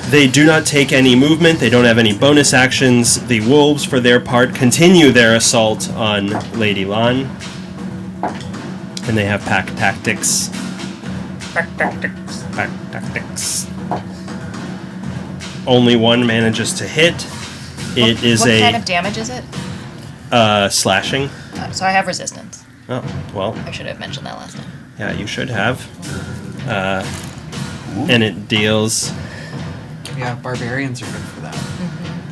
[SPEAKER 1] They do not take any movement. They don't have any bonus actions. The wolves, for their part, continue their assault on Lady Lan. And they have pack tactics. Pack tactics. Only one manages to hit. It is
[SPEAKER 7] what
[SPEAKER 1] a
[SPEAKER 7] kind of damage is it?
[SPEAKER 1] slashing.
[SPEAKER 7] So I have resistance.
[SPEAKER 1] Oh, well,
[SPEAKER 7] I should have mentioned that last time.
[SPEAKER 1] yeah, you should have. And it deals...
[SPEAKER 5] Yeah, barbarians are good for that.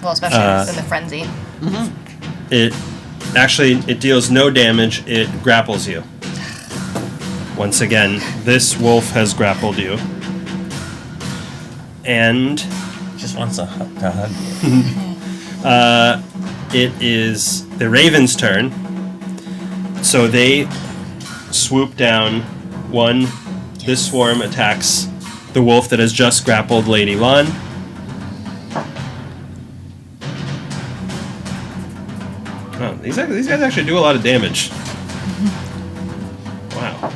[SPEAKER 7] Well, especially in the frenzy.
[SPEAKER 1] It deals no damage. It grapples you. Once again, this wolf has grappled you. And
[SPEAKER 3] Just wants to hug you.
[SPEAKER 1] it is the Raven's turn. So they swoop down. One, this swarm attacks the wolf that has just grappled Lady Lan. Oh, these guys actually do a lot of damage. Wow.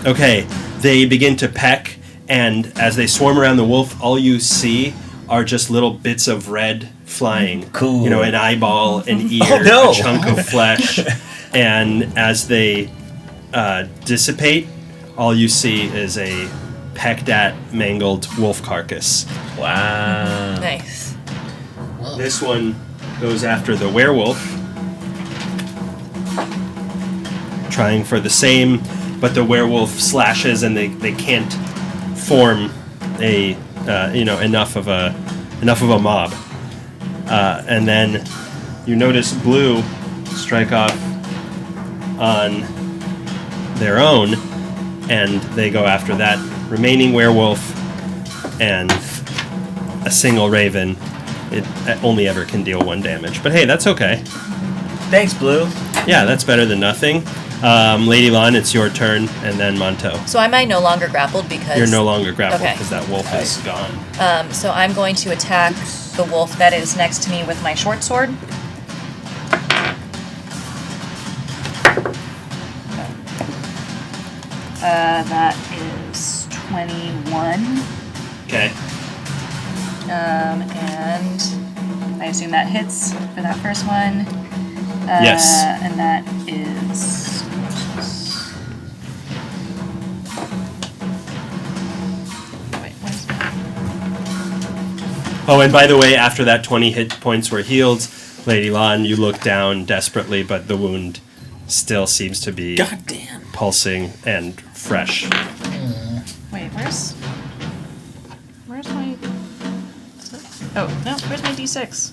[SPEAKER 1] Okay, they begin to peck, and as they swarm around the wolf, all you see are just little bits of red flying.
[SPEAKER 3] Cool.
[SPEAKER 1] You know, an eyeball, an ear,
[SPEAKER 3] Oh, no.
[SPEAKER 1] a chunk of flesh. And as they dissipate, all you see is a pecked at, mangled wolf carcass.
[SPEAKER 3] Wow.
[SPEAKER 2] Nice.
[SPEAKER 1] This one goes after the werewolf, trying for the same, but the werewolf slashes and they can't form a enough of a mob. And then you notice blue strike off on their own, and they go after that remaining werewolf and a single raven. It only ever can deal 1 damage, but hey, that's okay.
[SPEAKER 3] Thanks, Blue.
[SPEAKER 1] Yeah, that's better than nothing. Lady Lon, it's your turn, and then Monto.
[SPEAKER 2] So am I no longer grappled because...
[SPEAKER 1] You're no longer grappled
[SPEAKER 2] Okay.
[SPEAKER 1] because that wolf is gone.
[SPEAKER 2] So I'm going to attack the wolf that is next to me with my short sword. That is 21.
[SPEAKER 1] Okay.
[SPEAKER 2] And I assume that hits for that first one.
[SPEAKER 1] Yes.
[SPEAKER 2] And that is... Wait, what is that?
[SPEAKER 1] Oh, and by the way, after that 20 hit points were healed, Lady Lon, you look down desperately, but the wound still seems to be pulsing and fresh.
[SPEAKER 2] Wait, where's my... Oh, no, where's my D6?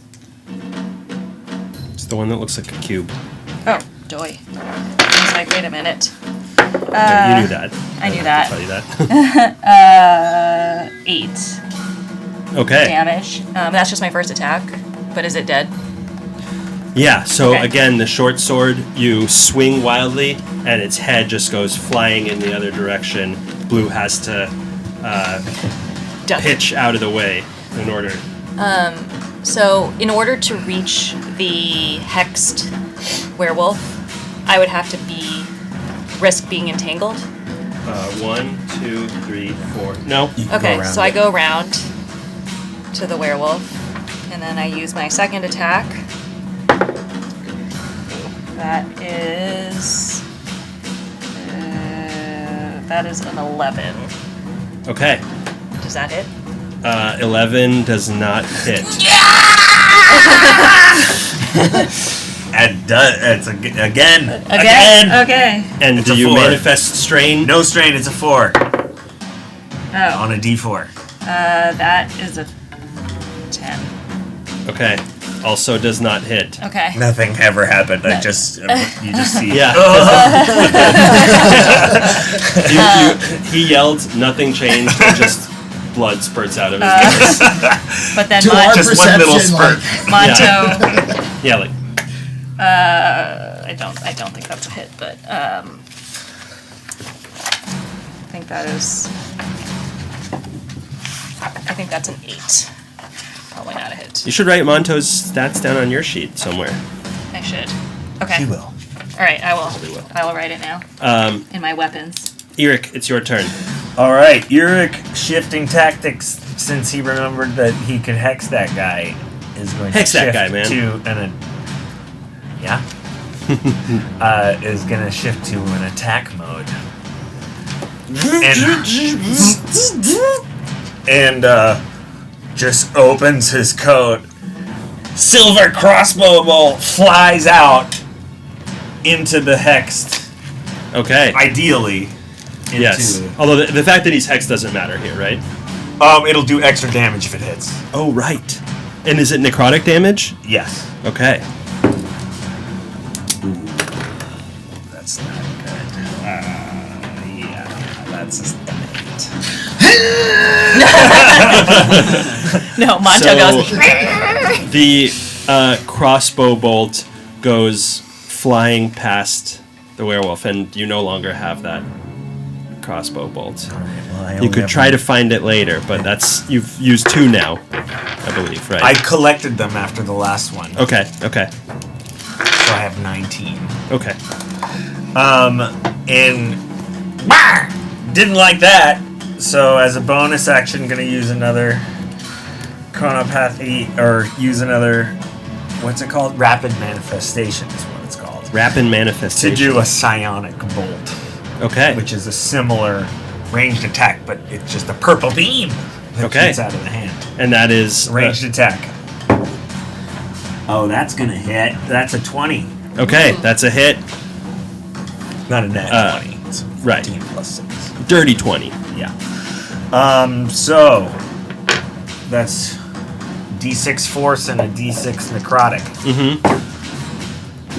[SPEAKER 1] It's the one that looks like a cube.
[SPEAKER 2] Oh, joy. I was like, wait a minute.
[SPEAKER 1] You knew that.
[SPEAKER 2] I knew
[SPEAKER 1] don't
[SPEAKER 2] that.
[SPEAKER 1] have to tell you that.
[SPEAKER 2] 8
[SPEAKER 1] Okay.
[SPEAKER 2] damage. That's just my first attack, but is it dead?
[SPEAKER 1] Yeah, so
[SPEAKER 2] Okay.
[SPEAKER 1] again, the short sword, you swing wildly, and its head just goes flying in the other direction. Blue has to
[SPEAKER 2] Duck.
[SPEAKER 1] pitch out of the way in order.
[SPEAKER 2] So, in order to reach the hexed werewolf, I would have to risk being entangled.
[SPEAKER 1] 1, 2, 3, 4. No.
[SPEAKER 2] Okay, so I go around to the werewolf, and then I use my second attack. That is an 11.
[SPEAKER 1] Okay.
[SPEAKER 2] Does that hit?
[SPEAKER 1] 11 does not hit.
[SPEAKER 3] It's again.
[SPEAKER 2] Okay.
[SPEAKER 1] And
[SPEAKER 3] It's
[SPEAKER 1] do
[SPEAKER 3] a
[SPEAKER 1] you
[SPEAKER 3] 4.
[SPEAKER 1] manifest strain?
[SPEAKER 3] No strain, it's a 4
[SPEAKER 2] Oh,
[SPEAKER 3] on a D4.
[SPEAKER 2] that is a 10.
[SPEAKER 1] Okay. Also does not hit.
[SPEAKER 2] Okay.
[SPEAKER 3] Nothing ever happened. You just see.
[SPEAKER 1] Yeah. He yelled, nothing changed, and just blood spurts out of his nose.
[SPEAKER 2] But then
[SPEAKER 4] To our
[SPEAKER 3] Just one little
[SPEAKER 4] perception,
[SPEAKER 3] spurt.
[SPEAKER 2] Monto,
[SPEAKER 1] Yeah, like,
[SPEAKER 2] I don't think that's a hit, but I think that's an 8. Probably not a hit.
[SPEAKER 1] you should write Monto's stats down on your sheet somewhere.
[SPEAKER 2] I should. Okay.
[SPEAKER 3] She will.
[SPEAKER 2] All right, I will.
[SPEAKER 1] Probably will.
[SPEAKER 2] I will write it now. In my weapons.
[SPEAKER 1] Eric, it's your turn.
[SPEAKER 3] All right, Uric, shifting tactics since he remembered that he could hex that guy, is going
[SPEAKER 1] Hex
[SPEAKER 3] to
[SPEAKER 1] that
[SPEAKER 3] shift
[SPEAKER 1] guy, man.
[SPEAKER 3] to is going to shift to an attack mode. And just opens his coat. Silver crossbow bolt flies out into the hexed.
[SPEAKER 1] Okay.
[SPEAKER 3] Ideally.
[SPEAKER 1] Yes. Although the fact that he's hexed doesn't matter here, right?
[SPEAKER 3] It'll do extra damage if it hits.
[SPEAKER 1] Oh, right. And is it necrotic damage?
[SPEAKER 3] Yes.
[SPEAKER 1] Okay.
[SPEAKER 3] That's not good. Yeah, that's an 8.
[SPEAKER 2] No, Monto goes.
[SPEAKER 1] The crossbow bolt goes flying past the werewolf, and you no longer have that crossbow bolt. You could try to find it later, but you've used 2 now, I believe, right?
[SPEAKER 3] I collected them after the last one, so
[SPEAKER 1] Okay.
[SPEAKER 3] I have 19.
[SPEAKER 1] Okay.
[SPEAKER 3] And didn't like that, so as a bonus action, gonna use another chronopathy, or use another, what's it called? Rapid manifestation is what it's called.
[SPEAKER 1] Rapid manifestation.
[SPEAKER 3] To do a psionic bolt.
[SPEAKER 1] Okay.
[SPEAKER 3] Which is a similar ranged attack, but it's just a purple beam that shoots out of the hand.
[SPEAKER 1] And that is...
[SPEAKER 3] Ranged attack. Oh, that's going to hit. That's a 20.
[SPEAKER 1] Okay, that's a hit.
[SPEAKER 3] Not a net 20. It's
[SPEAKER 1] right.
[SPEAKER 3] 15 plus 6.
[SPEAKER 1] Dirty 20.
[SPEAKER 3] Yeah. So that's D6 force and a D6 necrotic.
[SPEAKER 1] Mm-hmm.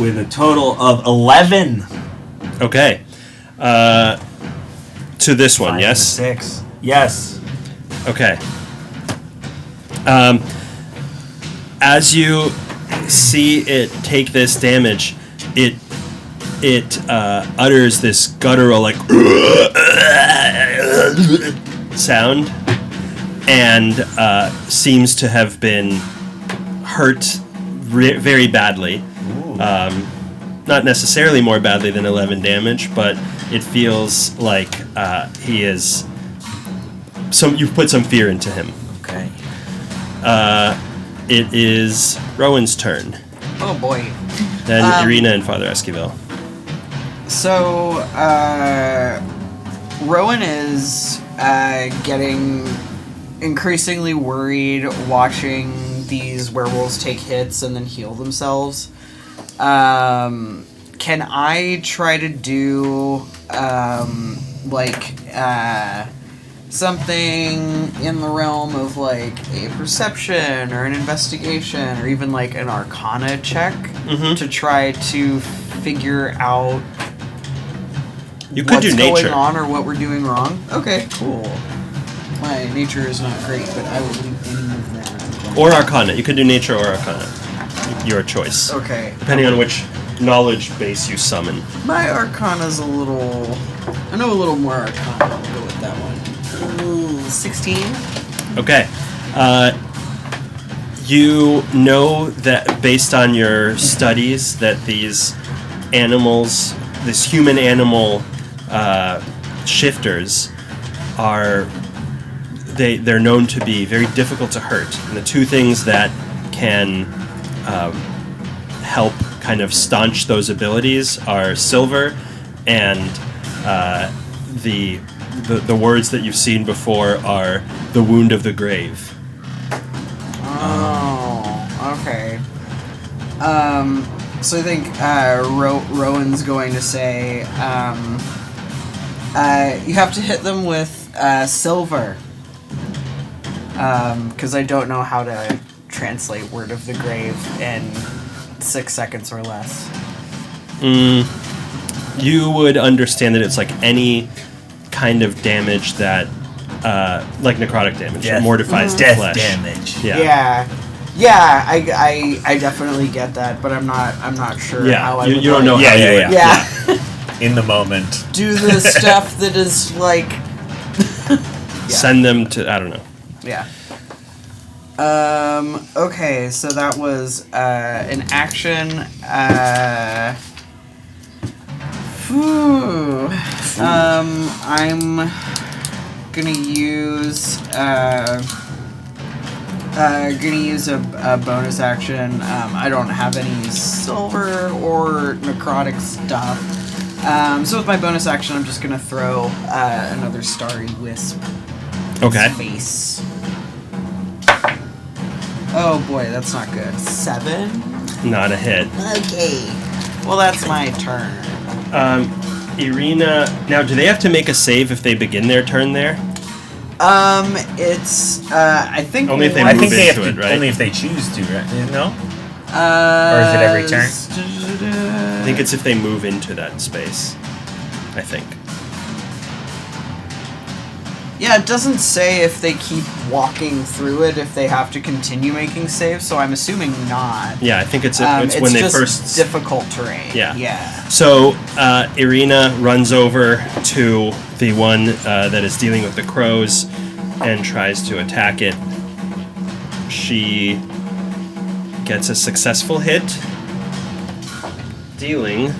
[SPEAKER 3] With a total of 11.
[SPEAKER 1] Okay. To this one,
[SPEAKER 3] 5
[SPEAKER 1] yes?
[SPEAKER 3] and 6. Yes.
[SPEAKER 1] Okay. As you see it take this damage, it utters this guttural like sound, and seems to have been hurt very badly. Not necessarily more badly than 11 damage, but it feels like he is. You've put some fear into him.
[SPEAKER 3] Okay.
[SPEAKER 1] It is Rowan's turn.
[SPEAKER 5] Oh boy.
[SPEAKER 1] Then Irina and Father Esquivel.
[SPEAKER 5] So, Rowan is getting increasingly worried watching these werewolves take hits and then heal themselves. Can I try to do, something in the realm of, like, a perception or an investigation or even, like, an arcana check to try to figure out
[SPEAKER 1] you could
[SPEAKER 5] what's
[SPEAKER 1] do nature
[SPEAKER 5] going on or what we're doing wrong? Okay, cool. My nature is not great, but I will do any of that.
[SPEAKER 1] or arcana. You could do nature or arcana. Your choice.
[SPEAKER 5] Okay.
[SPEAKER 1] Depending on which knowledge base you summon.
[SPEAKER 5] My arcana's a little... I know a little more arcana. I'll go with that one. Ooh, 16?
[SPEAKER 1] Okay. You know that based on your studies that these animals, this human animal shifters are... They're known to be very difficult to hurt. And the two things that can help kind of staunch those abilities are silver and the words that you've seen before are the wound of the grave.
[SPEAKER 5] Oh, okay. So I think Rowan's going to say, you have to hit them with silver. Because I don't know how to translate Word of the Grave in 6 seconds or less.
[SPEAKER 1] You would understand that it's like any kind of damage that, like necrotic damage, that mortifies the
[SPEAKER 3] death
[SPEAKER 1] flesh.
[SPEAKER 3] damage.
[SPEAKER 1] Yeah.
[SPEAKER 5] Yeah, I definitely get that, but I'm not sure how I would
[SPEAKER 1] you don't know how you would.
[SPEAKER 5] Yeah.
[SPEAKER 3] In the moment.
[SPEAKER 5] Do the stuff that is like...
[SPEAKER 1] Send them to, I don't know.
[SPEAKER 5] Yeah. Okay, so that was an action. I'm gonna use a bonus action. I don't have any silver or necrotic stuff. So with my bonus action, I'm just gonna throw another starry wisp.
[SPEAKER 1] Okay.
[SPEAKER 5] Face. Oh boy, that's not good. 7?
[SPEAKER 1] Not a hit.
[SPEAKER 5] Okay. Well, that's my turn.
[SPEAKER 1] Irina, now do they have to make a save if they begin their turn there?
[SPEAKER 5] It's I think
[SPEAKER 1] only if they
[SPEAKER 3] I
[SPEAKER 1] move
[SPEAKER 3] think they have
[SPEAKER 1] into
[SPEAKER 3] to,
[SPEAKER 1] it, right?
[SPEAKER 3] only if they choose to, right? No? Or is it every turn?
[SPEAKER 1] I think it's if they move into that space. I think.
[SPEAKER 5] Yeah, it doesn't say if they keep walking through it if they have to continue making saves, so I'm assuming not.
[SPEAKER 1] Yeah, I think it's when they
[SPEAKER 5] just
[SPEAKER 1] first
[SPEAKER 5] difficult terrain.
[SPEAKER 1] Yeah. So Irina runs over to the one that is dealing with the crows and tries to attack it. She gets a successful hit, dealing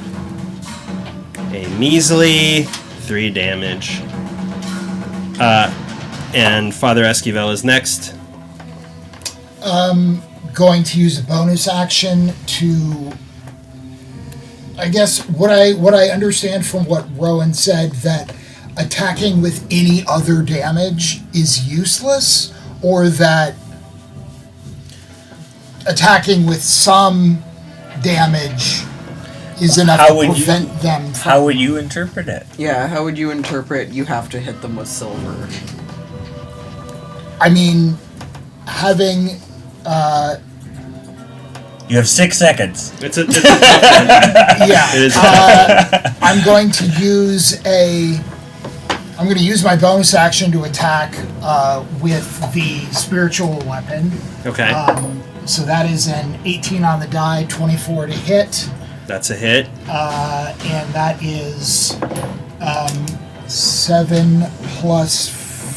[SPEAKER 1] a measly 3 damage. And Father Esquivel is next.
[SPEAKER 4] going to use a bonus action to, I guess, what I understand from what Rowan said, that attacking with any other damage is useless, or that attacking with some damage is enough
[SPEAKER 9] How
[SPEAKER 4] to
[SPEAKER 9] would you-
[SPEAKER 4] prevent them from...
[SPEAKER 9] How would you interpret it?
[SPEAKER 5] Yeah, how would you interpret you have to hit them with silver?
[SPEAKER 4] I mean, having...
[SPEAKER 9] You have 6 seconds.
[SPEAKER 1] It's a
[SPEAKER 4] Yeah.
[SPEAKER 1] it is
[SPEAKER 4] I'm going to use my bonus action to attack with the spiritual weapon.
[SPEAKER 1] okay.
[SPEAKER 4] So that is an 18 on the die, 24 to hit,
[SPEAKER 1] That's a hit.
[SPEAKER 4] and that is 7 plus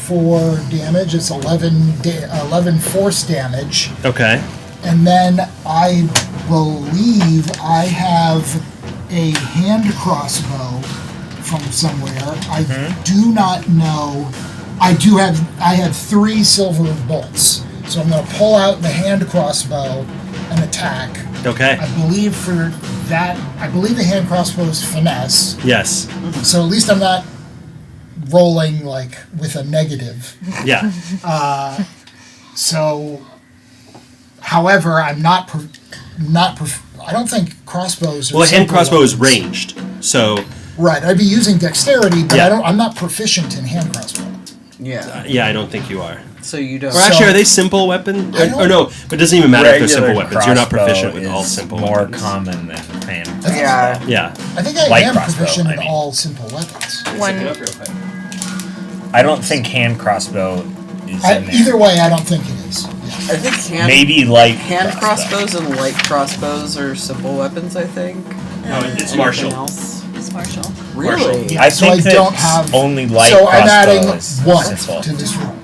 [SPEAKER 4] 4 damage. It's 11 force damage.
[SPEAKER 1] Okay.
[SPEAKER 4] And then I believe I have a hand crossbow from somewhere. I do not know. I have 3 silver bolts. So I'm going to pull out the hand crossbow and attack.
[SPEAKER 1] Okay.
[SPEAKER 4] I believe the hand crossbow is finesse.
[SPEAKER 1] Yes.
[SPEAKER 4] So at least I'm not rolling like with a negative.
[SPEAKER 1] Yeah.
[SPEAKER 4] So, however, I'm not. I don't think crossbows.
[SPEAKER 1] Well, a hand
[SPEAKER 4] simple
[SPEAKER 1] crossbow is
[SPEAKER 4] weapons.
[SPEAKER 1] ranged, so
[SPEAKER 4] Right, I'd be using dexterity, but
[SPEAKER 1] Yeah.
[SPEAKER 4] I'm not proficient in hand crossbow.
[SPEAKER 5] Yeah.
[SPEAKER 1] yeah, I don't think you are.
[SPEAKER 5] So you don't.
[SPEAKER 1] Or actually, are they simple weapons?
[SPEAKER 4] I don't-
[SPEAKER 1] Or no, but it doesn't even matter if they're simple
[SPEAKER 9] Regular
[SPEAKER 1] weapons. You're not
[SPEAKER 9] crossbow
[SPEAKER 1] proficient with all
[SPEAKER 9] is
[SPEAKER 1] simple
[SPEAKER 9] more
[SPEAKER 1] weapons.
[SPEAKER 9] common than hand.
[SPEAKER 5] Yeah.
[SPEAKER 1] Yeah.
[SPEAKER 4] I think I
[SPEAKER 9] Light
[SPEAKER 4] am
[SPEAKER 9] crossbow,
[SPEAKER 4] proficient
[SPEAKER 9] I
[SPEAKER 4] in
[SPEAKER 9] mean.
[SPEAKER 4] all simple weapons.
[SPEAKER 9] I don't think hand crossbow is in there.
[SPEAKER 4] Either way, I don't think it is. Yeah.
[SPEAKER 5] I think
[SPEAKER 9] Maybe light
[SPEAKER 5] hand crossbows and light crossbows are simple weapons, I think.
[SPEAKER 1] No, it's
[SPEAKER 5] Anything
[SPEAKER 1] martial.
[SPEAKER 5] else?
[SPEAKER 2] It's Marshall.
[SPEAKER 5] Really?
[SPEAKER 4] Yeah,
[SPEAKER 9] I
[SPEAKER 4] so
[SPEAKER 9] think
[SPEAKER 4] I
[SPEAKER 9] that
[SPEAKER 4] don't have.
[SPEAKER 9] only light
[SPEAKER 4] So I'm
[SPEAKER 9] crossbow
[SPEAKER 4] adding
[SPEAKER 9] is
[SPEAKER 4] 1
[SPEAKER 9] simple.
[SPEAKER 4] to this roll.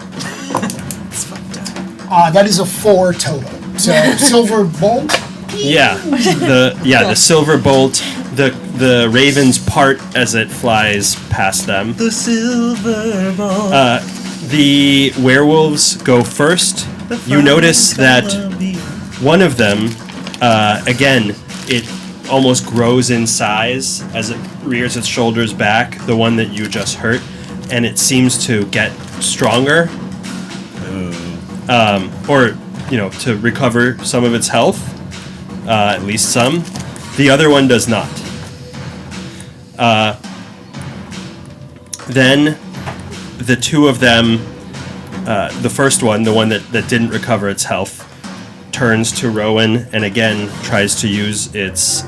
[SPEAKER 4] That is a 4 total. So silver bolt.
[SPEAKER 1] Yeah. The silver bolt. The ravens part as it flies past them.
[SPEAKER 9] The silver ball.
[SPEAKER 1] The werewolves go first. You notice that one of them, again, it almost grows in size as it rears its shoulders back, the one that you just hurt, and it seems to get stronger. Or, to recover some of its health, at least some. The other one does not. Then the two of them, the first one, the one that didn't recover its health, turns to Rowan and again tries to use its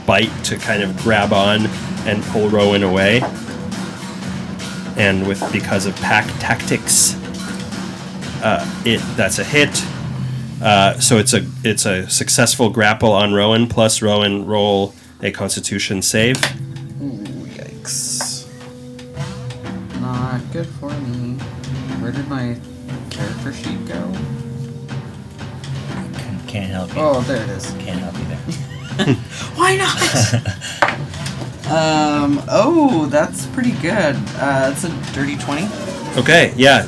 [SPEAKER 1] bite to kind of grab on and pull Rowan away. And because of pack tactics, that's a hit. So it's a successful grapple on Rowan. Plus Rowan roll a Constitution save.
[SPEAKER 5] Ooh, yikes. Not good for me. Where did my character sheet go?
[SPEAKER 9] Can't help you.
[SPEAKER 5] Oh, there it is.
[SPEAKER 9] Can't help you there.
[SPEAKER 5] Why not? Oh, that's pretty good. That's a dirty 20.
[SPEAKER 1] Okay, yeah,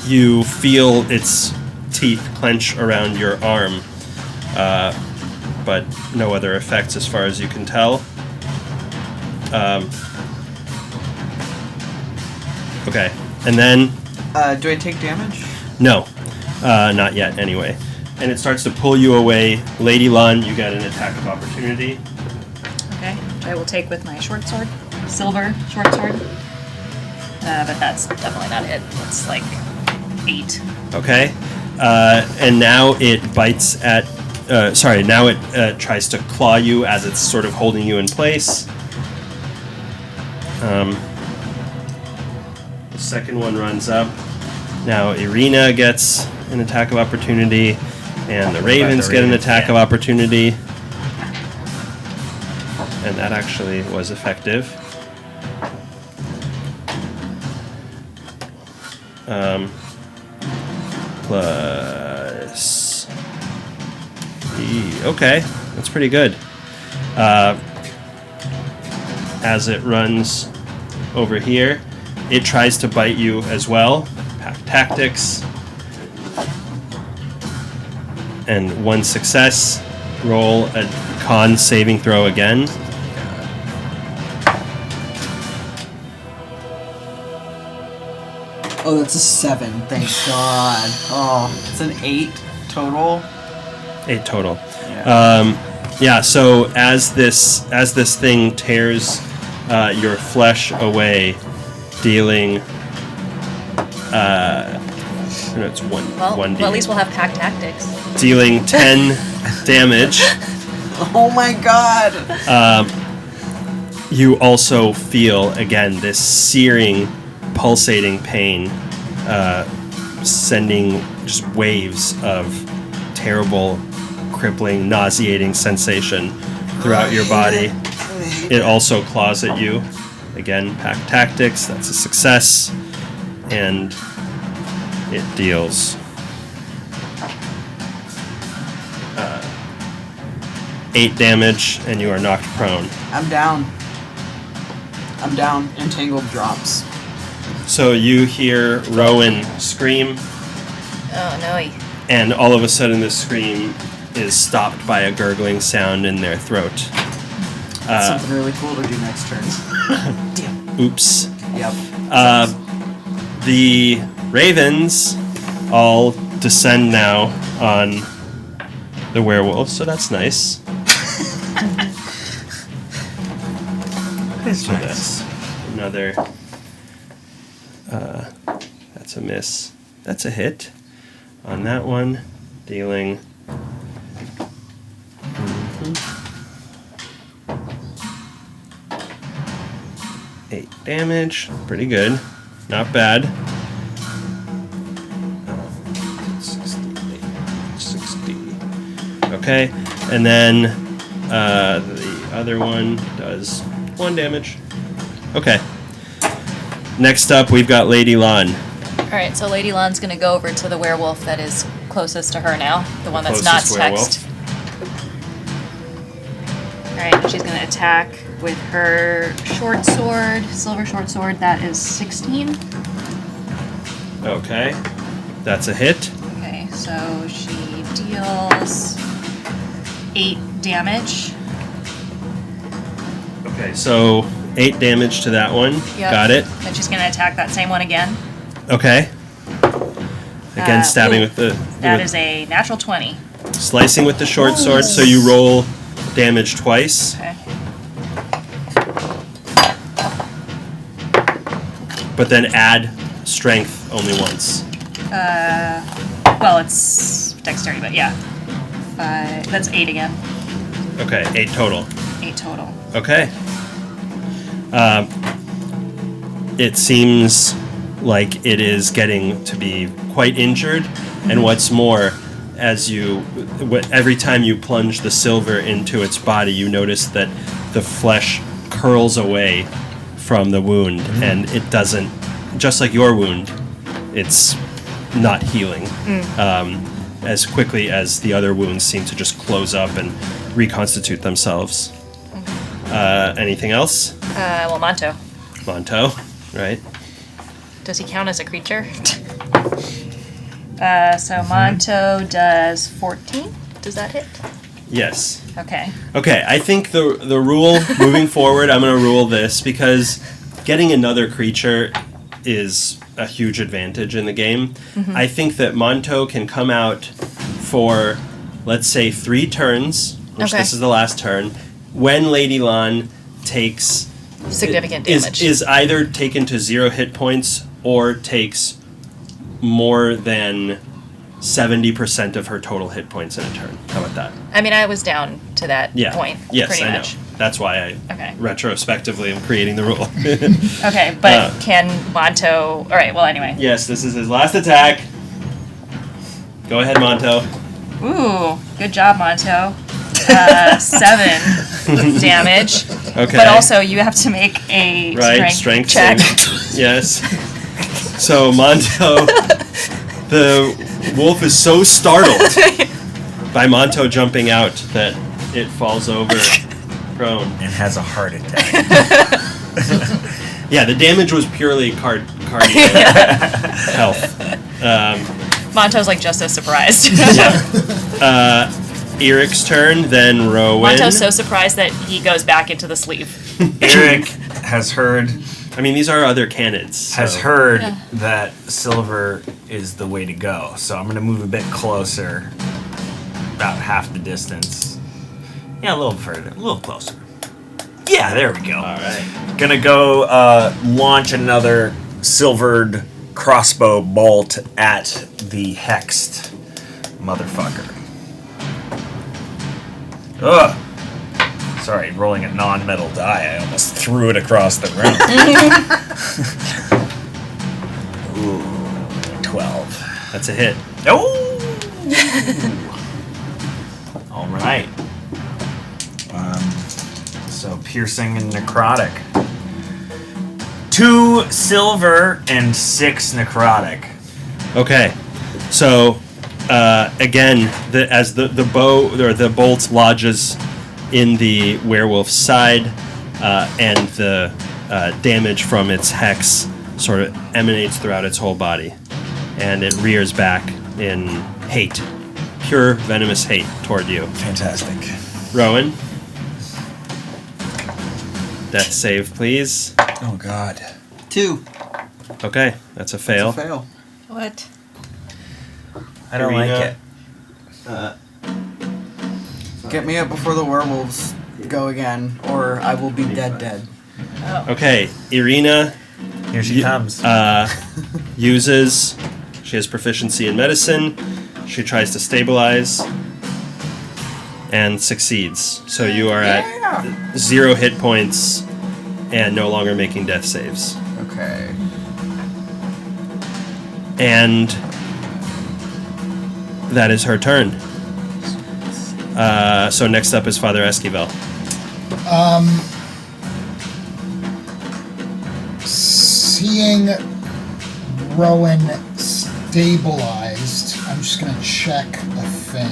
[SPEAKER 1] you feel its teeth clench around your arm, but no other effects as far as you can tell. Okay, and then
[SPEAKER 5] Do I take damage?
[SPEAKER 1] no, not yet. Anyway, and it starts to pull you away. Lady Lon, you get an attack of opportunity.
[SPEAKER 2] Okay. I will take with my short sword. Silver short sword. But that's definitely not it. It's like 8.
[SPEAKER 1] Okay, and now it bites at. Now it tries to claw you as it's sort of holding you in place. The second one runs up. Now Irina gets an attack of opportunity, and the Ravens get an attack of opportunity. And that actually was effective. Plus... Okay, that's pretty good. As it runs over here, it tries to bite you as well. Pack tactics. and 1 success. Roll a con saving throw again.
[SPEAKER 5] Oh, that's a 7. Thank God. Oh, it's an 8 total.
[SPEAKER 1] 8 total.
[SPEAKER 5] Yeah.
[SPEAKER 1] So as this thing tears your flesh away, dealing no, it's one.
[SPEAKER 2] Well,
[SPEAKER 1] 1d.
[SPEAKER 2] at least we'll have pack tactics.
[SPEAKER 1] Dealing 10 damage.
[SPEAKER 5] Oh my God.
[SPEAKER 1] You also feel again this searing, pulsating pain, sending just waves of terrible, crippling, nauseating sensation throughout your body. It also claws at you. Again, pack tactics, that's a success. And it deals 8 damage, and you are knocked prone.
[SPEAKER 5] I'm down. Entangled drops.
[SPEAKER 1] So you hear Rowan scream,
[SPEAKER 2] Oh, no.
[SPEAKER 1] and all of a sudden this scream is stopped by a gurgling sound in their throat.
[SPEAKER 5] Something really cool to do next turn.
[SPEAKER 1] Oops.
[SPEAKER 5] Yep.
[SPEAKER 1] The ravens all descend now on the werewolf, so that's nice.
[SPEAKER 3] It's
[SPEAKER 1] So
[SPEAKER 3] nice.
[SPEAKER 1] that's another. That's a miss. That's a hit on that one, dealing. 8 damage. Pretty good. Not bad. 60. Okay, and then the other one does 1 damage. Okay. Next up, we've got Lady Lon.
[SPEAKER 2] Alright, so Lady Lon's gonna go over to the werewolf that is closest to her now. The one that's not
[SPEAKER 1] Closest
[SPEAKER 2] text. Alright, and she's gonna attack with her short sword, silver short sword, that is 16.
[SPEAKER 1] Okay, that's a hit.
[SPEAKER 2] Okay, so she deals 8 damage.
[SPEAKER 1] Okay, so 8 damage to that one.
[SPEAKER 2] Yep.
[SPEAKER 1] Got it.
[SPEAKER 2] Then she's gonna attack that same one again.
[SPEAKER 1] Okay. Again, stabbing
[SPEAKER 2] ooh,
[SPEAKER 1] with the
[SPEAKER 2] That
[SPEAKER 1] with
[SPEAKER 2] is a natural 20.
[SPEAKER 1] slicing with the short sword. So you roll damage twice,
[SPEAKER 2] Okay.
[SPEAKER 1] but then add strength only once.
[SPEAKER 2] Well, it's dexterity, but yeah. That's 8 again.
[SPEAKER 1] Okay, 8 total.
[SPEAKER 2] 8 total.
[SPEAKER 1] Okay. It seems like it is getting to be quite injured, and what's more, every time you plunge the silver into its body, you notice that the flesh curls away from the wound, and it doesn't, just like your wound, it's not healing as quickly as the other wounds seem to just close up and reconstitute themselves. Anything else?
[SPEAKER 2] Well, Monto.
[SPEAKER 1] Monto, right?
[SPEAKER 2] Does he count as a creature? So Monto does 14. Does that hit?
[SPEAKER 1] Yes.
[SPEAKER 2] Okay.
[SPEAKER 1] Okay, I think the rule moving forward, I'm going to rule this because getting another creature is a huge advantage in the game. I think that Monto can come out for, let's say, 3 turns, which
[SPEAKER 2] Okay.
[SPEAKER 1] this is the last turn, when Lady Lon takes
[SPEAKER 2] Significant damage.
[SPEAKER 1] is either taken to 0 hit points or takes more than 70% of her total hit points in a turn. How about that?
[SPEAKER 2] I mean, I was down to that
[SPEAKER 1] Yeah.
[SPEAKER 2] point.
[SPEAKER 1] Yes,
[SPEAKER 2] pretty
[SPEAKER 1] I
[SPEAKER 2] much.
[SPEAKER 1] know. That's why I
[SPEAKER 2] Okay.
[SPEAKER 1] retrospectively am creating the rule.
[SPEAKER 2] Okay, but can Monto... Alright, well, anyway.
[SPEAKER 1] Yes, this is his last attack. Go ahead, Monto.
[SPEAKER 2] Ooh, good job, Monto. 7 damage.
[SPEAKER 1] Okay.
[SPEAKER 2] But also, you have to make a strength check.
[SPEAKER 1] save. Yes. So Monto, the wolf is so startled by Monto jumping out that it falls over prone.
[SPEAKER 3] And has a heart attack.
[SPEAKER 1] Yeah, the damage was purely cardio health.
[SPEAKER 7] Monto's like just as surprised.
[SPEAKER 1] Eric's turn, then Rowan.
[SPEAKER 7] Monto's so surprised that he goes back into the sleeve.
[SPEAKER 3] Eric has heard
[SPEAKER 1] I mean, these are other cannons. So.
[SPEAKER 3] has heard that silver is the way to go. So I'm gonna move a bit closer, about half the distance. Yeah, a little further, a little closer. Yeah, there we go.
[SPEAKER 1] All right.
[SPEAKER 3] Gonna go launch another silvered crossbow bolt at the hexed motherfucker. Ugh. Sorry, rolling a non-metal die, I almost threw it across the room. Ooh, 12.
[SPEAKER 1] That's a hit.
[SPEAKER 3] Oh! All right. So piercing and necrotic. 2 silver and 6 necrotic.
[SPEAKER 1] Okay. So, again, as the bow or the bolt lodges in the werewolf's side, and the damage from its hex sort of emanates throughout its whole body, and it rears back in hate, pure venomous hate toward you.
[SPEAKER 3] Fantastic.
[SPEAKER 1] Rowan, death save, please.
[SPEAKER 3] Oh god.
[SPEAKER 5] 2.
[SPEAKER 1] Okay, that's a fail.
[SPEAKER 5] Fail.
[SPEAKER 2] What?
[SPEAKER 3] I don't like
[SPEAKER 1] Irina.
[SPEAKER 3] it.
[SPEAKER 5] Get me up before the werewolves go again, or I will be dead.
[SPEAKER 1] Okay, Irina
[SPEAKER 3] Here she comes.
[SPEAKER 1] uses. She has proficiency in medicine. She tries to stabilize and succeeds. So you are at 0 hit points and no longer making death saves.
[SPEAKER 5] Okay.
[SPEAKER 1] And that is her turn. So next up is Father Esquivel.
[SPEAKER 4] Seeing Rowan stabilized, I'm just going to check a thing.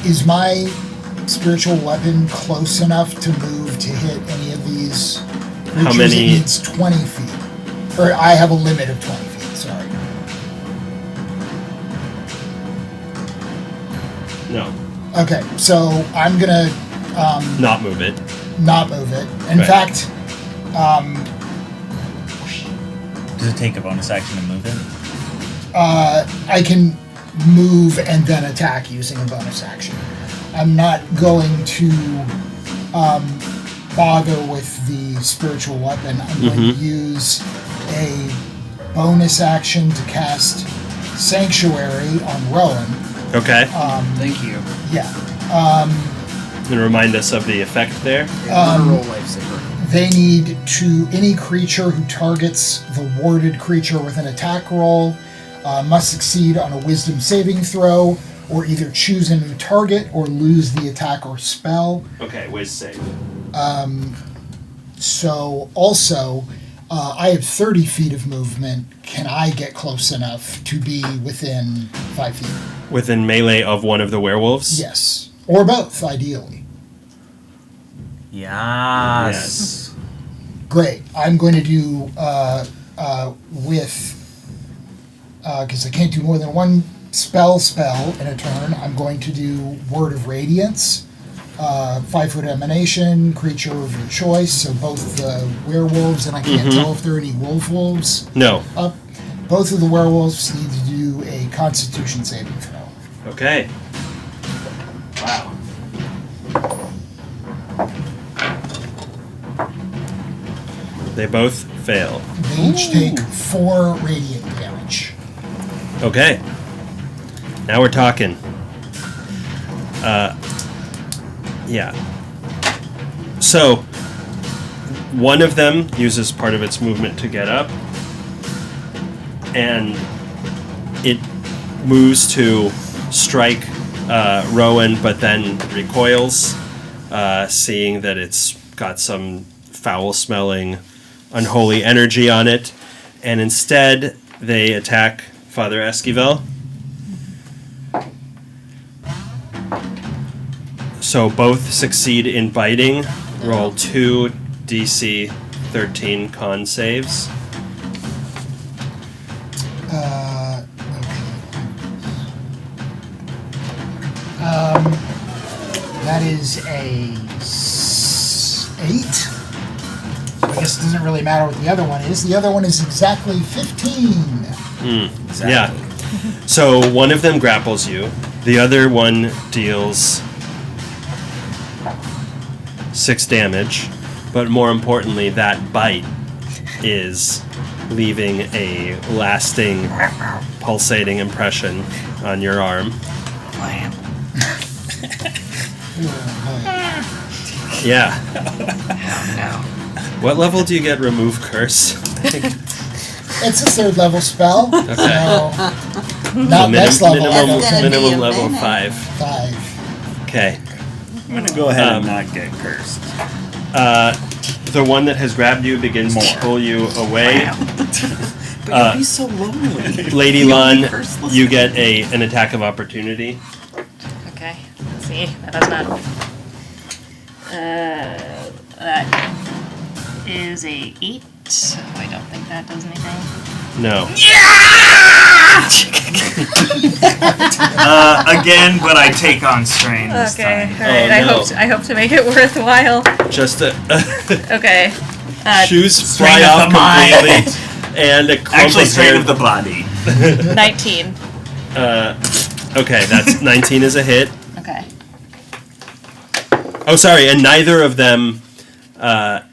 [SPEAKER 4] Is my spiritual weapon close enough to move to hit any of these creatures?
[SPEAKER 1] How many?
[SPEAKER 4] It needs 20 feet. Or I have a limit of 20 feet, sorry.
[SPEAKER 1] No,
[SPEAKER 4] Okay, so I'm going to
[SPEAKER 1] not move it.
[SPEAKER 4] not move it. In
[SPEAKER 1] Right.
[SPEAKER 4] fact,
[SPEAKER 9] Does it take a bonus action to move it?
[SPEAKER 4] I can move and then attack using a bonus action. I'm not going to bother with the spiritual weapon. I'm going to use a bonus action to cast Sanctuary on Rowan.
[SPEAKER 1] Okay.
[SPEAKER 5] Thank you.
[SPEAKER 4] Yeah.
[SPEAKER 1] And remind us of the effect there.
[SPEAKER 5] Roll lifesaver.
[SPEAKER 4] They need to, any creature who targets the warded creature with an attack roll must succeed on a wisdom saving throw, or either choose a new target or lose the attack or spell.
[SPEAKER 1] Okay, whiz save.
[SPEAKER 4] So also, I have 30 feet of movement. Can I get close enough to be within 5 feet?
[SPEAKER 1] Within melee of one of the werewolves?
[SPEAKER 4] Yes. Or both, ideally.
[SPEAKER 3] Yes.
[SPEAKER 4] Great. I'm going to do because I can't do more than one spell in a turn. I'm going to do Word of Radiance, 5-foot emanation, creature of your choice. So both the werewolves, and I can't tell if there are any wolves
[SPEAKER 1] No.
[SPEAKER 4] up. Both of the werewolves need to do a Constitution saving throw.
[SPEAKER 1] Okay. Wow. They both fail.
[SPEAKER 4] They each take 4 radiant damage.
[SPEAKER 1] Okay. Now we're talking. Yeah. So, one of them uses part of its movement to get up, and it moves to strike Rowan, but then recoils, seeing that it's got some foul-smelling, unholy energy on it, and instead they attack Father Esquivel. So both succeed in biting. Roll 2 DC 13 con saves.
[SPEAKER 4] That is a 8. So I guess it doesn't really matter what the other one is. The other one is exactly 15.
[SPEAKER 3] Exactly.
[SPEAKER 1] Yeah. So one of them grapples you. The other one deals 6 damage. But more importantly, that bite is leaving a lasting, pulsating impression on your arm. Yeah. What level do you get remove curse?
[SPEAKER 4] It's a 3rd level spell.
[SPEAKER 1] Okay.
[SPEAKER 4] So not next level.
[SPEAKER 1] Minimum level 5.
[SPEAKER 4] 5.
[SPEAKER 1] Okay.
[SPEAKER 9] I'm gonna go ahead and not get cursed.
[SPEAKER 1] The one that has grabbed you begins to pull you away.
[SPEAKER 5] But you'll be so lonely.
[SPEAKER 1] Lady Lon, you get an attack of opportunity.
[SPEAKER 2] Okay. Let's see. That does not. That is a 8. So I don't think that does anything.
[SPEAKER 1] No.
[SPEAKER 3] Again, but I take on strain this time.
[SPEAKER 2] All right.
[SPEAKER 1] no.
[SPEAKER 2] I hope to make it worthwhile.
[SPEAKER 1] Just
[SPEAKER 2] Okay.
[SPEAKER 1] shoes
[SPEAKER 3] strain
[SPEAKER 1] fly
[SPEAKER 3] of
[SPEAKER 1] off
[SPEAKER 3] the mind.
[SPEAKER 1] completely, and a clump
[SPEAKER 3] Actually,
[SPEAKER 1] of
[SPEAKER 3] strain
[SPEAKER 1] hair.
[SPEAKER 3] of the body.
[SPEAKER 2] 19.
[SPEAKER 1] Okay, that's 19 is a hit.
[SPEAKER 2] Okay.
[SPEAKER 1] Oh, sorry, and neither of them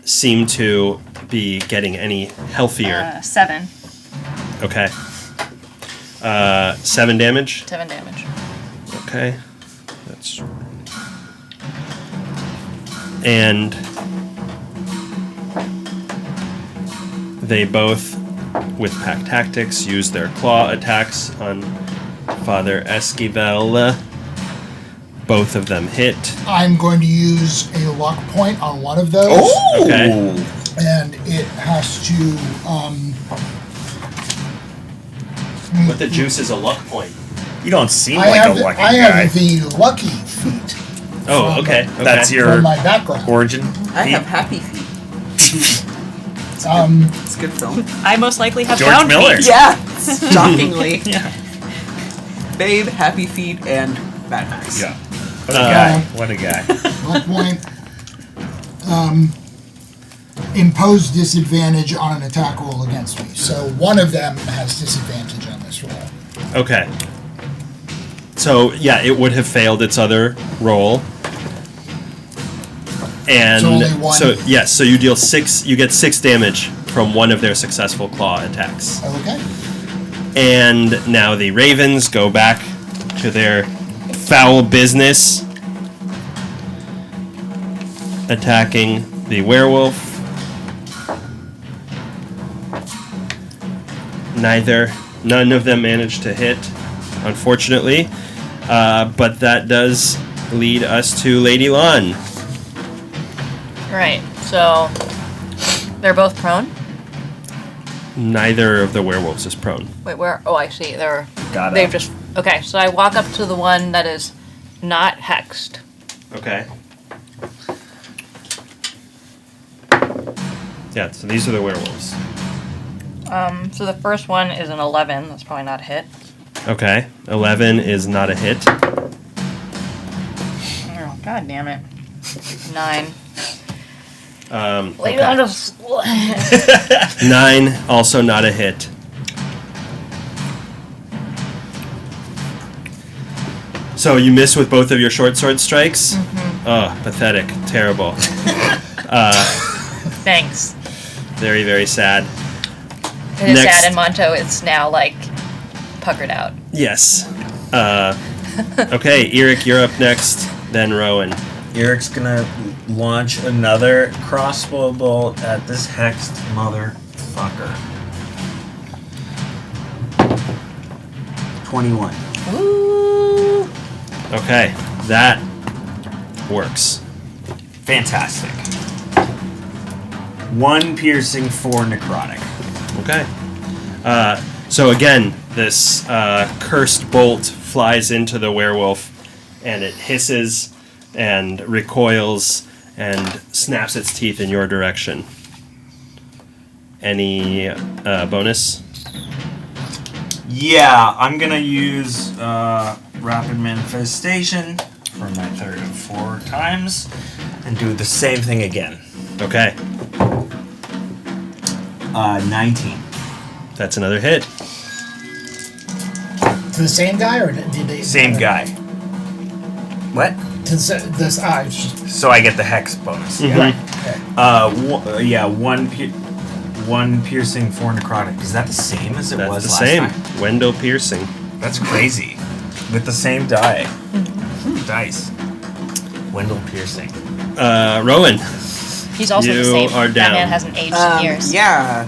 [SPEAKER 1] seem to be getting any healthier.
[SPEAKER 2] 7.
[SPEAKER 1] Okay. 7 damage.
[SPEAKER 2] 7 damage.
[SPEAKER 1] Okay. That's. And they both, with pack tactics, use their claw attacks on Father Esquivel. Both of them hit.
[SPEAKER 4] I'm going to use a luck point on one of those.
[SPEAKER 3] Oh!
[SPEAKER 1] Okay.
[SPEAKER 4] And it has to,
[SPEAKER 1] What the juice is a luck point.
[SPEAKER 3] You don't seem
[SPEAKER 4] I
[SPEAKER 3] like
[SPEAKER 4] have,
[SPEAKER 3] a lucky
[SPEAKER 4] I
[SPEAKER 3] guy.
[SPEAKER 4] have the lucky feat
[SPEAKER 1] Oh, okay.
[SPEAKER 3] That's
[SPEAKER 1] okay.
[SPEAKER 3] your
[SPEAKER 4] from my background.
[SPEAKER 3] origin.
[SPEAKER 5] I
[SPEAKER 3] feat?
[SPEAKER 5] have happy feet.
[SPEAKER 4] Um,
[SPEAKER 5] It's a good film.
[SPEAKER 7] I most likely have
[SPEAKER 3] George
[SPEAKER 7] bound
[SPEAKER 3] Miller.
[SPEAKER 7] feet.
[SPEAKER 5] Yeah, shockingly.
[SPEAKER 3] Yeah.
[SPEAKER 5] Babe, happy feet, and Mad Max.
[SPEAKER 3] Yeah. What a guy. What a guy.
[SPEAKER 4] luck point. Impose disadvantage on an attack roll against me. So one of them has disadvantage on this roll.
[SPEAKER 1] Okay. So, yeah, it would have failed its other roll. And
[SPEAKER 4] So only one.
[SPEAKER 1] yes, so you deal 6, you get 6 damage from one of their successful claw attacks.
[SPEAKER 4] Okay.
[SPEAKER 1] And now the ravens go back to their foul business, attacking the werewolf. None of them managed to hit, unfortunately. But that does lead us to Lady Lon.
[SPEAKER 2] Right. So they're both prone.
[SPEAKER 1] Neither of the werewolves is prone.
[SPEAKER 2] Wait, where? Oh, I see.
[SPEAKER 3] Got
[SPEAKER 2] They've
[SPEAKER 3] it.
[SPEAKER 2] just. Okay, so I walk up to the one that is not hexed.
[SPEAKER 1] Okay. Yeah, so these are the werewolves.
[SPEAKER 2] So the first one is an 11. That's probably not a hit.
[SPEAKER 1] Okay, 11 is not a hit.
[SPEAKER 2] Oh, God damn it. 9.
[SPEAKER 1] Okay.
[SPEAKER 2] I'm just.
[SPEAKER 1] 9, also not a hit. So you miss with both of your short sword strikes? Mm-hmm. Oh, pathetic. Terrible.
[SPEAKER 2] Thanks.
[SPEAKER 1] Very, very sad.
[SPEAKER 2] It is
[SPEAKER 1] Next.
[SPEAKER 2] sad in Monto. It's now, like, puckered out.
[SPEAKER 1] Yes. Okay, Eric, you're up next. Then Rowan.
[SPEAKER 3] Eric's gonna launch another crossbow bolt at this hexed motherfucker. 21.
[SPEAKER 2] Ooh.
[SPEAKER 1] Okay, that works.
[SPEAKER 3] Fantastic. 1 piercing, 4 necrotic.
[SPEAKER 1] Okay. So again, this cursed bolt flies into the werewolf, and it hisses and recoils and snaps its teeth in your direction. Any bonus?
[SPEAKER 3] Yeah, I'm gonna use rapid manifestation for my third of 4 times and do the same thing again.
[SPEAKER 1] Okay.
[SPEAKER 3] 19.
[SPEAKER 1] That's another hit.
[SPEAKER 10] To the same guy, or did they?
[SPEAKER 3] Same guy. What?
[SPEAKER 10] To this.
[SPEAKER 3] So I get the hex bonus.
[SPEAKER 10] Right. Okay.
[SPEAKER 3] One piercing, 4 necrotic. Is that the same as it was last
[SPEAKER 1] same.
[SPEAKER 3] time?
[SPEAKER 1] Wendell piercing.
[SPEAKER 3] That's crazy. With the same die. Dice. Wendell piercing.
[SPEAKER 1] Rowan.
[SPEAKER 2] He's also
[SPEAKER 1] You
[SPEAKER 2] the same.
[SPEAKER 1] are
[SPEAKER 2] That
[SPEAKER 1] down.
[SPEAKER 2] man hasn't aged in years.
[SPEAKER 5] Yeah.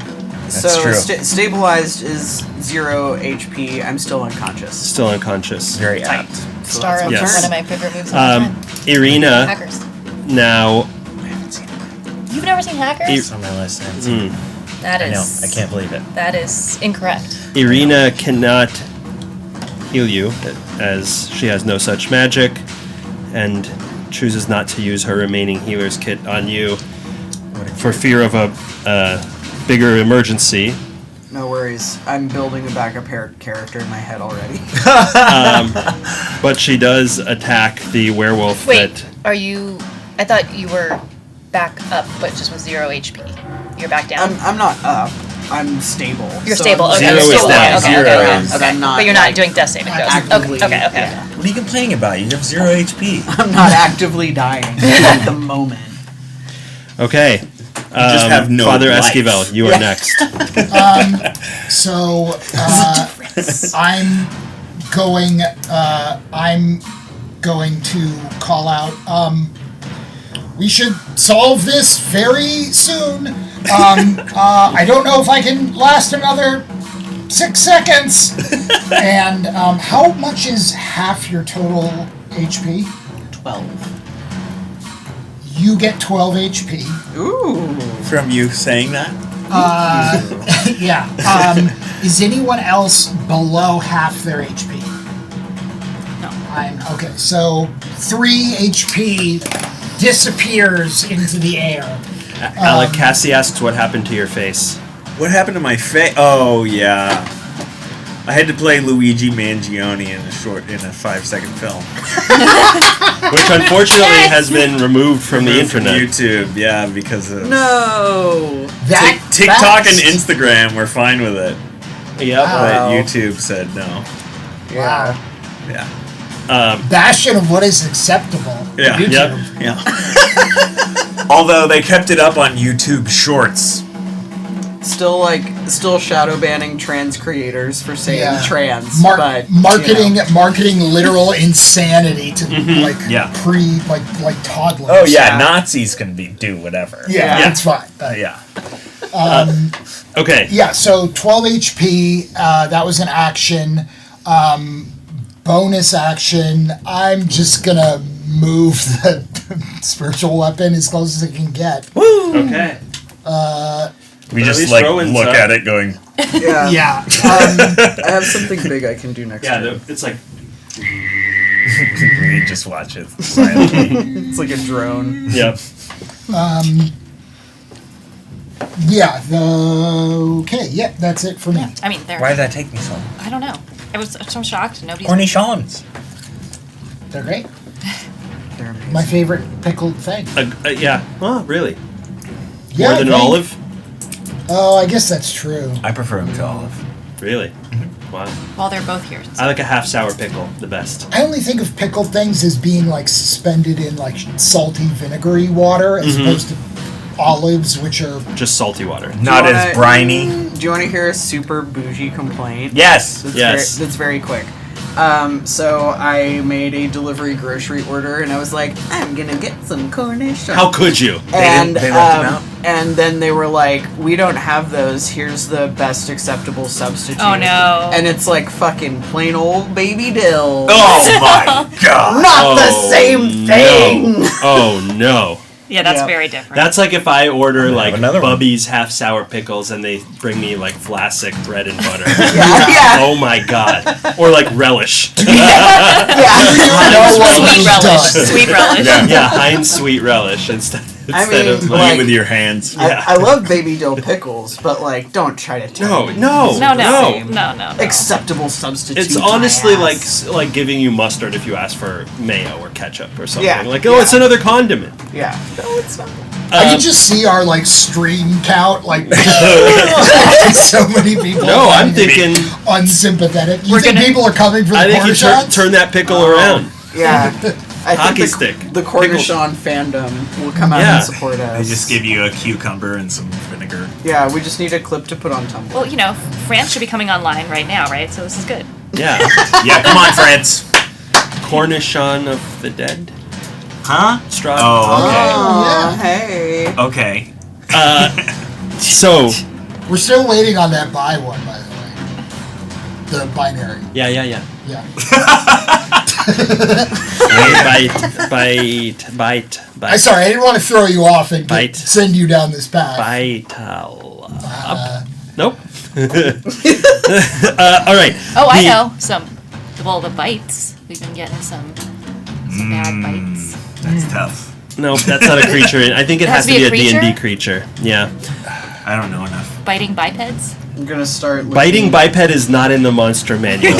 [SPEAKER 3] That's true.
[SPEAKER 5] Stabilized is 0 HP. I'm still unconscious.
[SPEAKER 1] Still unconscious.
[SPEAKER 3] Very apt.
[SPEAKER 5] So
[SPEAKER 2] Star
[SPEAKER 5] that's
[SPEAKER 2] of
[SPEAKER 5] my
[SPEAKER 1] Yes.
[SPEAKER 2] one
[SPEAKER 5] turn.
[SPEAKER 2] of my favorite moves of all time.
[SPEAKER 1] Irina
[SPEAKER 2] Hackers.
[SPEAKER 1] now.
[SPEAKER 2] You've never seen Hackers?
[SPEAKER 3] It's on my list. I haven't seen it.
[SPEAKER 2] That
[SPEAKER 3] I know.
[SPEAKER 2] is.
[SPEAKER 3] I can't believe it.
[SPEAKER 2] That is incorrect.
[SPEAKER 1] Irina cannot heal you as she has no such magic and chooses not to use her remaining healer's kit on you for fear of a bigger emergency.
[SPEAKER 5] No worries. I'm building a backup character in my head already.
[SPEAKER 1] But she does attack the werewolf
[SPEAKER 2] Wait, are you? I thought you were back up, but just with 0 HP. You're back down.
[SPEAKER 5] I'm not up. I'm stable.
[SPEAKER 2] You're
[SPEAKER 5] So
[SPEAKER 2] stable.
[SPEAKER 5] I'm
[SPEAKER 2] Okay,
[SPEAKER 1] Zero
[SPEAKER 2] you're
[SPEAKER 1] is
[SPEAKER 2] stable.
[SPEAKER 1] down.
[SPEAKER 2] Okay,
[SPEAKER 1] Zero
[SPEAKER 2] okay, okay,
[SPEAKER 1] is-
[SPEAKER 2] okay.
[SPEAKER 5] I'm not,
[SPEAKER 2] But you're not
[SPEAKER 5] like,
[SPEAKER 2] doing death saving throws.
[SPEAKER 5] actively-
[SPEAKER 2] Okay.
[SPEAKER 5] yeah.
[SPEAKER 3] What are you complaining about? You have 0 HP.
[SPEAKER 5] I'm not actively dying at the moment.
[SPEAKER 1] Okay.
[SPEAKER 9] just have no
[SPEAKER 1] Father
[SPEAKER 9] life.
[SPEAKER 1] Esquivel, you are next.
[SPEAKER 10] So I'm going to call out. We should solve this very soon. I don't know if I can last another 6 seconds. And how much is half your total HP?
[SPEAKER 5] 12.
[SPEAKER 10] You get 12 HP.
[SPEAKER 5] Ooh.
[SPEAKER 9] From you saying that?
[SPEAKER 10] Yeah. Is anyone else below half their HP?
[SPEAKER 2] No.
[SPEAKER 10] Okay, so 3 HP disappears into the air.
[SPEAKER 1] Alec Cassie asks what happened to your face.
[SPEAKER 9] What happened to my face? Oh, yeah. I had to play Luigi Mangione in a 5-second film.
[SPEAKER 1] Which unfortunately has been removed from the internet.
[SPEAKER 9] YouTube, yeah, because of
[SPEAKER 5] No.
[SPEAKER 9] TikTok and Instagram were fine with it.
[SPEAKER 1] Yep.
[SPEAKER 9] But YouTube said no.
[SPEAKER 10] Wow.
[SPEAKER 9] Yeah.
[SPEAKER 10] Bastion of what is acceptable.
[SPEAKER 9] Yeah.
[SPEAKER 10] YouTube.
[SPEAKER 9] Yeah.
[SPEAKER 3] Although they kept it up on YouTube Shorts.
[SPEAKER 5] Still shadow banning trans creators for saying
[SPEAKER 10] Yeah.
[SPEAKER 5] trans. but
[SPEAKER 10] marketing literal insanity to like toddlers.
[SPEAKER 3] Oh yeah, Nazis can do whatever.
[SPEAKER 10] Yeah, that's fine.
[SPEAKER 3] Yeah.
[SPEAKER 1] Okay.
[SPEAKER 10] Yeah, so 12 HP, that was an action. Bonus action, I'm just gonna move the spiritual weapon as close as I can get.
[SPEAKER 1] Okay.
[SPEAKER 3] We
[SPEAKER 1] But
[SPEAKER 3] just
[SPEAKER 1] at least
[SPEAKER 3] like
[SPEAKER 1] Rowan's
[SPEAKER 3] look
[SPEAKER 1] up.
[SPEAKER 3] at it going.
[SPEAKER 5] Yeah.
[SPEAKER 10] Yeah.
[SPEAKER 5] I have something big I can do next
[SPEAKER 1] Yeah,
[SPEAKER 5] time.
[SPEAKER 1] it's like
[SPEAKER 3] We just watch it silently.
[SPEAKER 5] It's like a drone.
[SPEAKER 1] yep.
[SPEAKER 10] Yeah, okay, yeah, that's it for me.
[SPEAKER 2] I mean, they're.
[SPEAKER 3] Why did that take me so long?
[SPEAKER 2] I don't know. I was so shocked. Nobody's.
[SPEAKER 3] Cornichons.
[SPEAKER 10] They're great.
[SPEAKER 5] They're amazing.
[SPEAKER 10] My favorite pickled thing.
[SPEAKER 1] Yeah. Oh, really?
[SPEAKER 10] Yeah,
[SPEAKER 1] More than an
[SPEAKER 10] I think-
[SPEAKER 1] olive?
[SPEAKER 10] Oh, I guess that's true.
[SPEAKER 3] I prefer them to olive.
[SPEAKER 1] Really? Wow.
[SPEAKER 2] Well, they're both here.
[SPEAKER 1] I like a half sour pickle the best.
[SPEAKER 10] I only think of pickled things as being like suspended in like salty vinegary water as opposed to olives, which are
[SPEAKER 1] Just salty water.
[SPEAKER 3] Not as briny.
[SPEAKER 5] Do you want to hear a super bougie complaint?
[SPEAKER 3] Yes.
[SPEAKER 1] Yes.
[SPEAKER 5] That's very quick. So I made a delivery grocery order, and I was like, I'm gonna get some cornichons.
[SPEAKER 1] How could you?
[SPEAKER 5] And
[SPEAKER 3] they left them out?
[SPEAKER 5] and then they were like, we don't have those. Here's the best acceptable substitute.
[SPEAKER 2] Oh, no.
[SPEAKER 5] And it's like fucking plain old baby dill.
[SPEAKER 3] Oh my god.
[SPEAKER 5] Not the same thing.
[SPEAKER 1] No. Oh no.
[SPEAKER 2] Yeah, that's
[SPEAKER 5] Yeah.
[SPEAKER 2] very different.
[SPEAKER 1] That's like if I order like
[SPEAKER 3] another one.
[SPEAKER 1] Bubby's half sour pickles and they bring me like Vlasic bread and butter.
[SPEAKER 5] Yeah.
[SPEAKER 1] Oh my god. Or like relish.
[SPEAKER 10] know what
[SPEAKER 2] sweet
[SPEAKER 10] we've
[SPEAKER 2] relish.
[SPEAKER 10] done.
[SPEAKER 2] Sweet relish.
[SPEAKER 1] Yeah, Heinz sweet relish instead. Instead of
[SPEAKER 9] Eat
[SPEAKER 5] like,
[SPEAKER 9] with your hands.
[SPEAKER 5] I love baby dill pickles, but like, don't try to tell me
[SPEAKER 2] No.
[SPEAKER 5] no. Acceptable substitute.
[SPEAKER 1] It's
[SPEAKER 5] my
[SPEAKER 1] honestly
[SPEAKER 5] ass.
[SPEAKER 1] like giving you mustard if you ask for mayo or ketchup or something.
[SPEAKER 5] Yeah,
[SPEAKER 1] Like,
[SPEAKER 5] yeah.
[SPEAKER 1] it's another condiment.
[SPEAKER 5] Yeah. No, it's not.
[SPEAKER 10] I can just see our like stream count, like so many people.
[SPEAKER 1] No, I'm
[SPEAKER 10] finding it
[SPEAKER 1] thinking.
[SPEAKER 10] unsympathetic. You think people are coming for
[SPEAKER 1] I
[SPEAKER 10] the
[SPEAKER 1] think you
[SPEAKER 10] quarter shots?
[SPEAKER 1] turn that pickle around.
[SPEAKER 5] Yeah. I
[SPEAKER 1] Hockey
[SPEAKER 5] think
[SPEAKER 1] stick.
[SPEAKER 5] the Cornichon fandom will come out
[SPEAKER 1] Yeah.
[SPEAKER 5] and support us.
[SPEAKER 9] They just give you a cucumber and some vinegar.
[SPEAKER 5] Yeah, we just need a clip to put on Tumblr.
[SPEAKER 2] Well, France should be coming online right now, right? So this is good.
[SPEAKER 1] Yeah.
[SPEAKER 9] Yeah, come on, France.
[SPEAKER 1] Cornichon of the dead.
[SPEAKER 9] Huh?
[SPEAKER 1] Strahd.
[SPEAKER 9] Oh,
[SPEAKER 5] Oh, hey.
[SPEAKER 9] okay.
[SPEAKER 1] Okay. So.
[SPEAKER 10] We're still waiting on that buy one, by the way. The binary.
[SPEAKER 1] Yeah.
[SPEAKER 10] Yeah.
[SPEAKER 1] Bite.
[SPEAKER 10] I'm sorry, I didn't want to throw you off and send you down this path.
[SPEAKER 1] Vital. Nope. All right.
[SPEAKER 2] Oh, I know. The bites. We've been getting some bad bites.
[SPEAKER 9] That's tough.
[SPEAKER 1] Nope, that's not a creature. I think it has to be a D&D creature. Yeah.
[SPEAKER 9] I don't know enough.
[SPEAKER 2] Biting bipeds?
[SPEAKER 5] I'm gonna start looking.
[SPEAKER 1] Biting biped is not in the monster manual.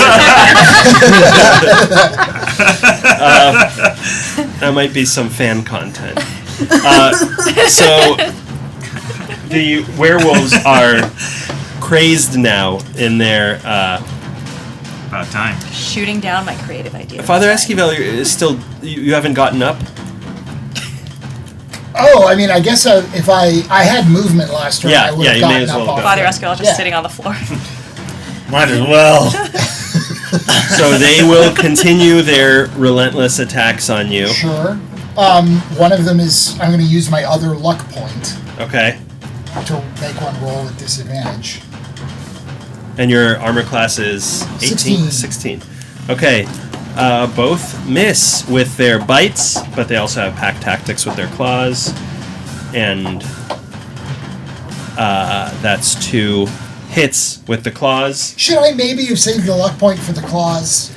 [SPEAKER 1] That might be some fan content. So the werewolves are crazed now in their
[SPEAKER 9] About time.
[SPEAKER 2] Shooting down my creative ideas.
[SPEAKER 1] Father Esquivel is still. You haven't gotten up.
[SPEAKER 10] Oh, I mean, I guess if I had movement last turn, I would have
[SPEAKER 1] you
[SPEAKER 10] gotten
[SPEAKER 1] may as
[SPEAKER 10] up
[SPEAKER 1] well
[SPEAKER 10] off
[SPEAKER 1] go.
[SPEAKER 2] Father
[SPEAKER 10] it.
[SPEAKER 2] Esquivel just sitting on the floor.
[SPEAKER 9] Might as well.
[SPEAKER 1] So they will continue their relentless attacks on you.
[SPEAKER 10] Sure. One of them is I'm going to use my other luck point
[SPEAKER 1] Okay.
[SPEAKER 10] to make one roll with disadvantage.
[SPEAKER 1] And your armor class is 18? 16. Okay. Both miss with their bites, but they also have pack tactics with their claws. And that's 2 hits with the claws.
[SPEAKER 10] Should I maybe have saved the luck point for the claws?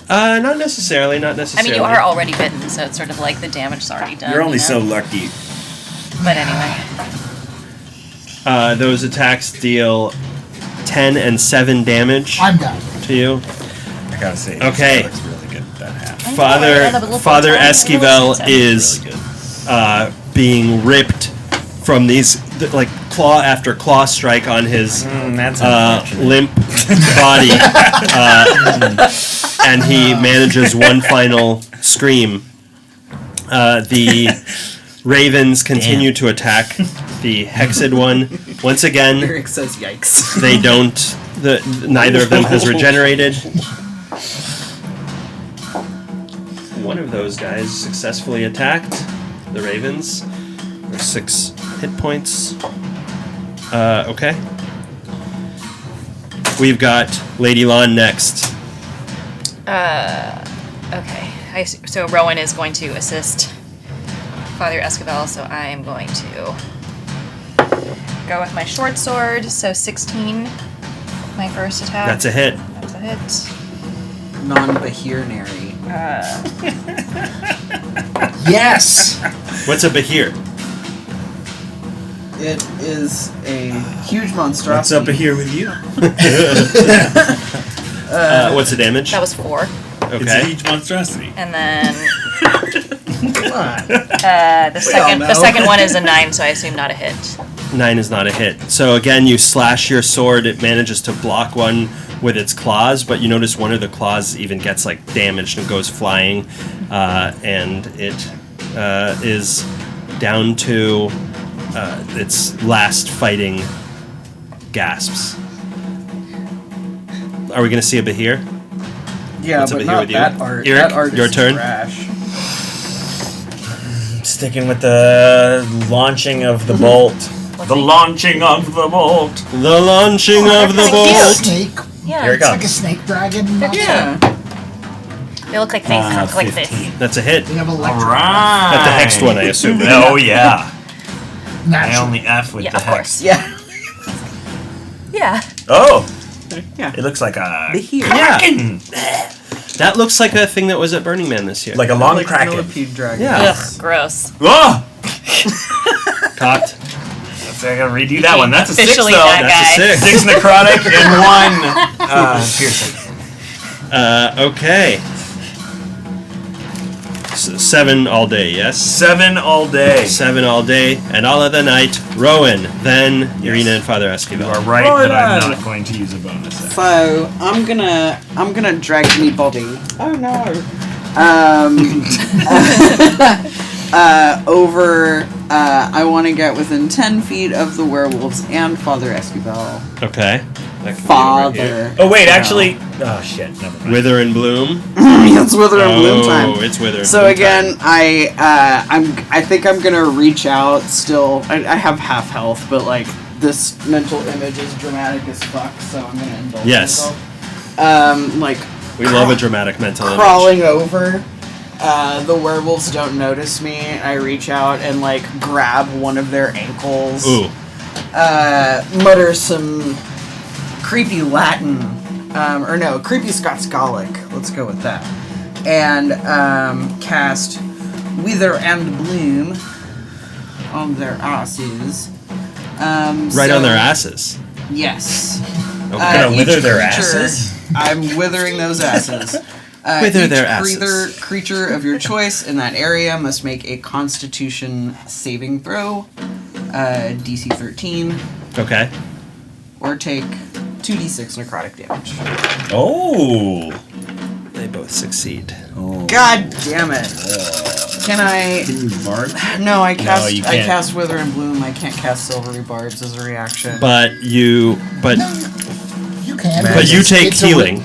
[SPEAKER 1] Not necessarily.
[SPEAKER 2] I mean, you are already bitten, so it's sort of like the damage is already done.
[SPEAKER 9] You're only so lucky.
[SPEAKER 2] But anyway.
[SPEAKER 1] Those attacks deal 10 and 7 damage
[SPEAKER 10] I'm done.
[SPEAKER 1] to you.
[SPEAKER 9] I gotta say.
[SPEAKER 1] Okay.
[SPEAKER 9] Looks really good. That hat.
[SPEAKER 1] Father Esquivel is being ripped from these like claw after claw strike on his
[SPEAKER 9] That's
[SPEAKER 1] limp body, and he manages one final scream. The ravens continue to attack the hexed one. Once again,
[SPEAKER 5] Eric says, "Yikes."
[SPEAKER 1] they don't. Neither of them has regenerated. One of those guys successfully attacked the ravens. There's 6 hit points. Okay. We've got Lady Lon next.
[SPEAKER 2] Okay. So Rowan is going to assist Father Esquivel, so I am going to go with my short sword. So 16, my first attack.
[SPEAKER 1] That's a hit.
[SPEAKER 2] That's a hit.
[SPEAKER 5] Non-Bahirnary.
[SPEAKER 10] Yes!
[SPEAKER 1] What's a Bahir?
[SPEAKER 5] It is a huge monstrosity.
[SPEAKER 9] What's up here with you?
[SPEAKER 1] What's the damage?
[SPEAKER 2] That was 4.
[SPEAKER 9] It's a
[SPEAKER 1] Okay.
[SPEAKER 9] huge monstrosity.
[SPEAKER 2] And then
[SPEAKER 5] Come on.
[SPEAKER 2] the second one is a 9, so I assume not a hit.
[SPEAKER 1] 9 is not a hit. So again, you slash your sword. It manages to block one with its claws, but you notice one of the claws even gets like damaged and goes flying, and it is down to its last fighting gasps. Are we going to see a Bahir?
[SPEAKER 5] Yeah,
[SPEAKER 1] What's up
[SPEAKER 5] but
[SPEAKER 1] here
[SPEAKER 5] not
[SPEAKER 1] with you?
[SPEAKER 5] that art.
[SPEAKER 1] Eric,
[SPEAKER 5] That art
[SPEAKER 1] your
[SPEAKER 5] is
[SPEAKER 1] turn.
[SPEAKER 5] trash.
[SPEAKER 9] Sticking with the launching of the bolt. The launching of the bolt.
[SPEAKER 1] The launching of the
[SPEAKER 2] Cute.
[SPEAKER 1] bolt.
[SPEAKER 10] Snake.
[SPEAKER 2] Yeah.
[SPEAKER 9] Here it
[SPEAKER 10] It's like a
[SPEAKER 9] comes.
[SPEAKER 10] snake dragon.
[SPEAKER 5] Yeah.
[SPEAKER 2] They look like things look like this.
[SPEAKER 9] 15.
[SPEAKER 1] That's a hit.
[SPEAKER 10] They have
[SPEAKER 9] All
[SPEAKER 10] electric.
[SPEAKER 9] right.
[SPEAKER 1] That's the hexed one, I assume.
[SPEAKER 9] Oh yeah. I
[SPEAKER 10] Natural.
[SPEAKER 9] only F with
[SPEAKER 2] Yeah,
[SPEAKER 9] the
[SPEAKER 2] of
[SPEAKER 9] hex.
[SPEAKER 2] course.
[SPEAKER 5] Yeah.
[SPEAKER 2] Yeah.
[SPEAKER 9] Oh,
[SPEAKER 5] Yeah.
[SPEAKER 9] it looks like a
[SPEAKER 5] Bahir.
[SPEAKER 9] kraken.
[SPEAKER 1] That looks like a thing that was at Burning Man this year.
[SPEAKER 9] Like a long
[SPEAKER 5] Like
[SPEAKER 9] kraken.
[SPEAKER 5] millipede dragon.
[SPEAKER 1] Yeah.
[SPEAKER 2] Ugh, gross.
[SPEAKER 9] Oh!
[SPEAKER 1] Cocked.
[SPEAKER 3] I gotta redo that one. That's a 6 though.
[SPEAKER 2] Officially that
[SPEAKER 1] That's
[SPEAKER 2] guy.
[SPEAKER 1] a 6.
[SPEAKER 3] 6 necrotic and 1 piercing.
[SPEAKER 1] Okay. So 7 all day, yes?
[SPEAKER 3] 7 all day.
[SPEAKER 1] 7 all day, and all of the night, Rowan, then Irina and Father Esquivel.
[SPEAKER 3] You are right,
[SPEAKER 11] Right
[SPEAKER 3] but I'm
[SPEAKER 11] on.
[SPEAKER 3] not going to use a bonus action.
[SPEAKER 11] So I'm gonna drag me body. Oh no. Over. I want to get within 10 feet of the werewolves and Father Esquivel.
[SPEAKER 1] Okay. That can be over here.
[SPEAKER 11] Father.
[SPEAKER 3] Oh wait, actually. Oh shit, never mind.
[SPEAKER 1] Wither and Bloom.
[SPEAKER 11] It's Wither and Bloom time.
[SPEAKER 1] Oh, it's Wither and
[SPEAKER 11] So
[SPEAKER 1] Bloom
[SPEAKER 11] again,
[SPEAKER 1] time.
[SPEAKER 11] I think I'm gonna reach out. Still, I have half health, but like this mental image is dramatic as fuck. So I'm gonna indulge
[SPEAKER 1] Yes.
[SPEAKER 11] myself. Like
[SPEAKER 1] We love a dramatic mental image.
[SPEAKER 11] crawling over. The werewolves don't notice me. I reach out and like grab one of their ankles.
[SPEAKER 1] Ooh.
[SPEAKER 11] Mutter some creepy Latin, or no, creepy Scots Gaelic. Let's go with that. And cast Wither and Bloom on their asses.
[SPEAKER 1] Right on their asses.
[SPEAKER 11] Yes.
[SPEAKER 1] Okay.
[SPEAKER 3] Gonna wither
[SPEAKER 11] Each
[SPEAKER 3] their
[SPEAKER 11] creature-
[SPEAKER 3] asses?
[SPEAKER 11] I'm withering those asses.
[SPEAKER 1] Wither
[SPEAKER 11] each
[SPEAKER 1] their asses.
[SPEAKER 11] Creature of your choice in that area must make a Constitution saving throw, DC 13,
[SPEAKER 1] Okay.
[SPEAKER 11] or take 2d6 necrotic damage.
[SPEAKER 3] Oh.
[SPEAKER 1] They both succeed.
[SPEAKER 11] God damn it! Can I?
[SPEAKER 3] Can you barb?
[SPEAKER 11] No, I cast.
[SPEAKER 3] you
[SPEAKER 11] I
[SPEAKER 3] can't.
[SPEAKER 11] cast Wither and Bloom. I can't cast Silvery Barbs as a reaction.
[SPEAKER 1] But you
[SPEAKER 10] You can.
[SPEAKER 1] but you
[SPEAKER 10] it's-
[SPEAKER 1] take
[SPEAKER 10] it's a re-
[SPEAKER 1] healing.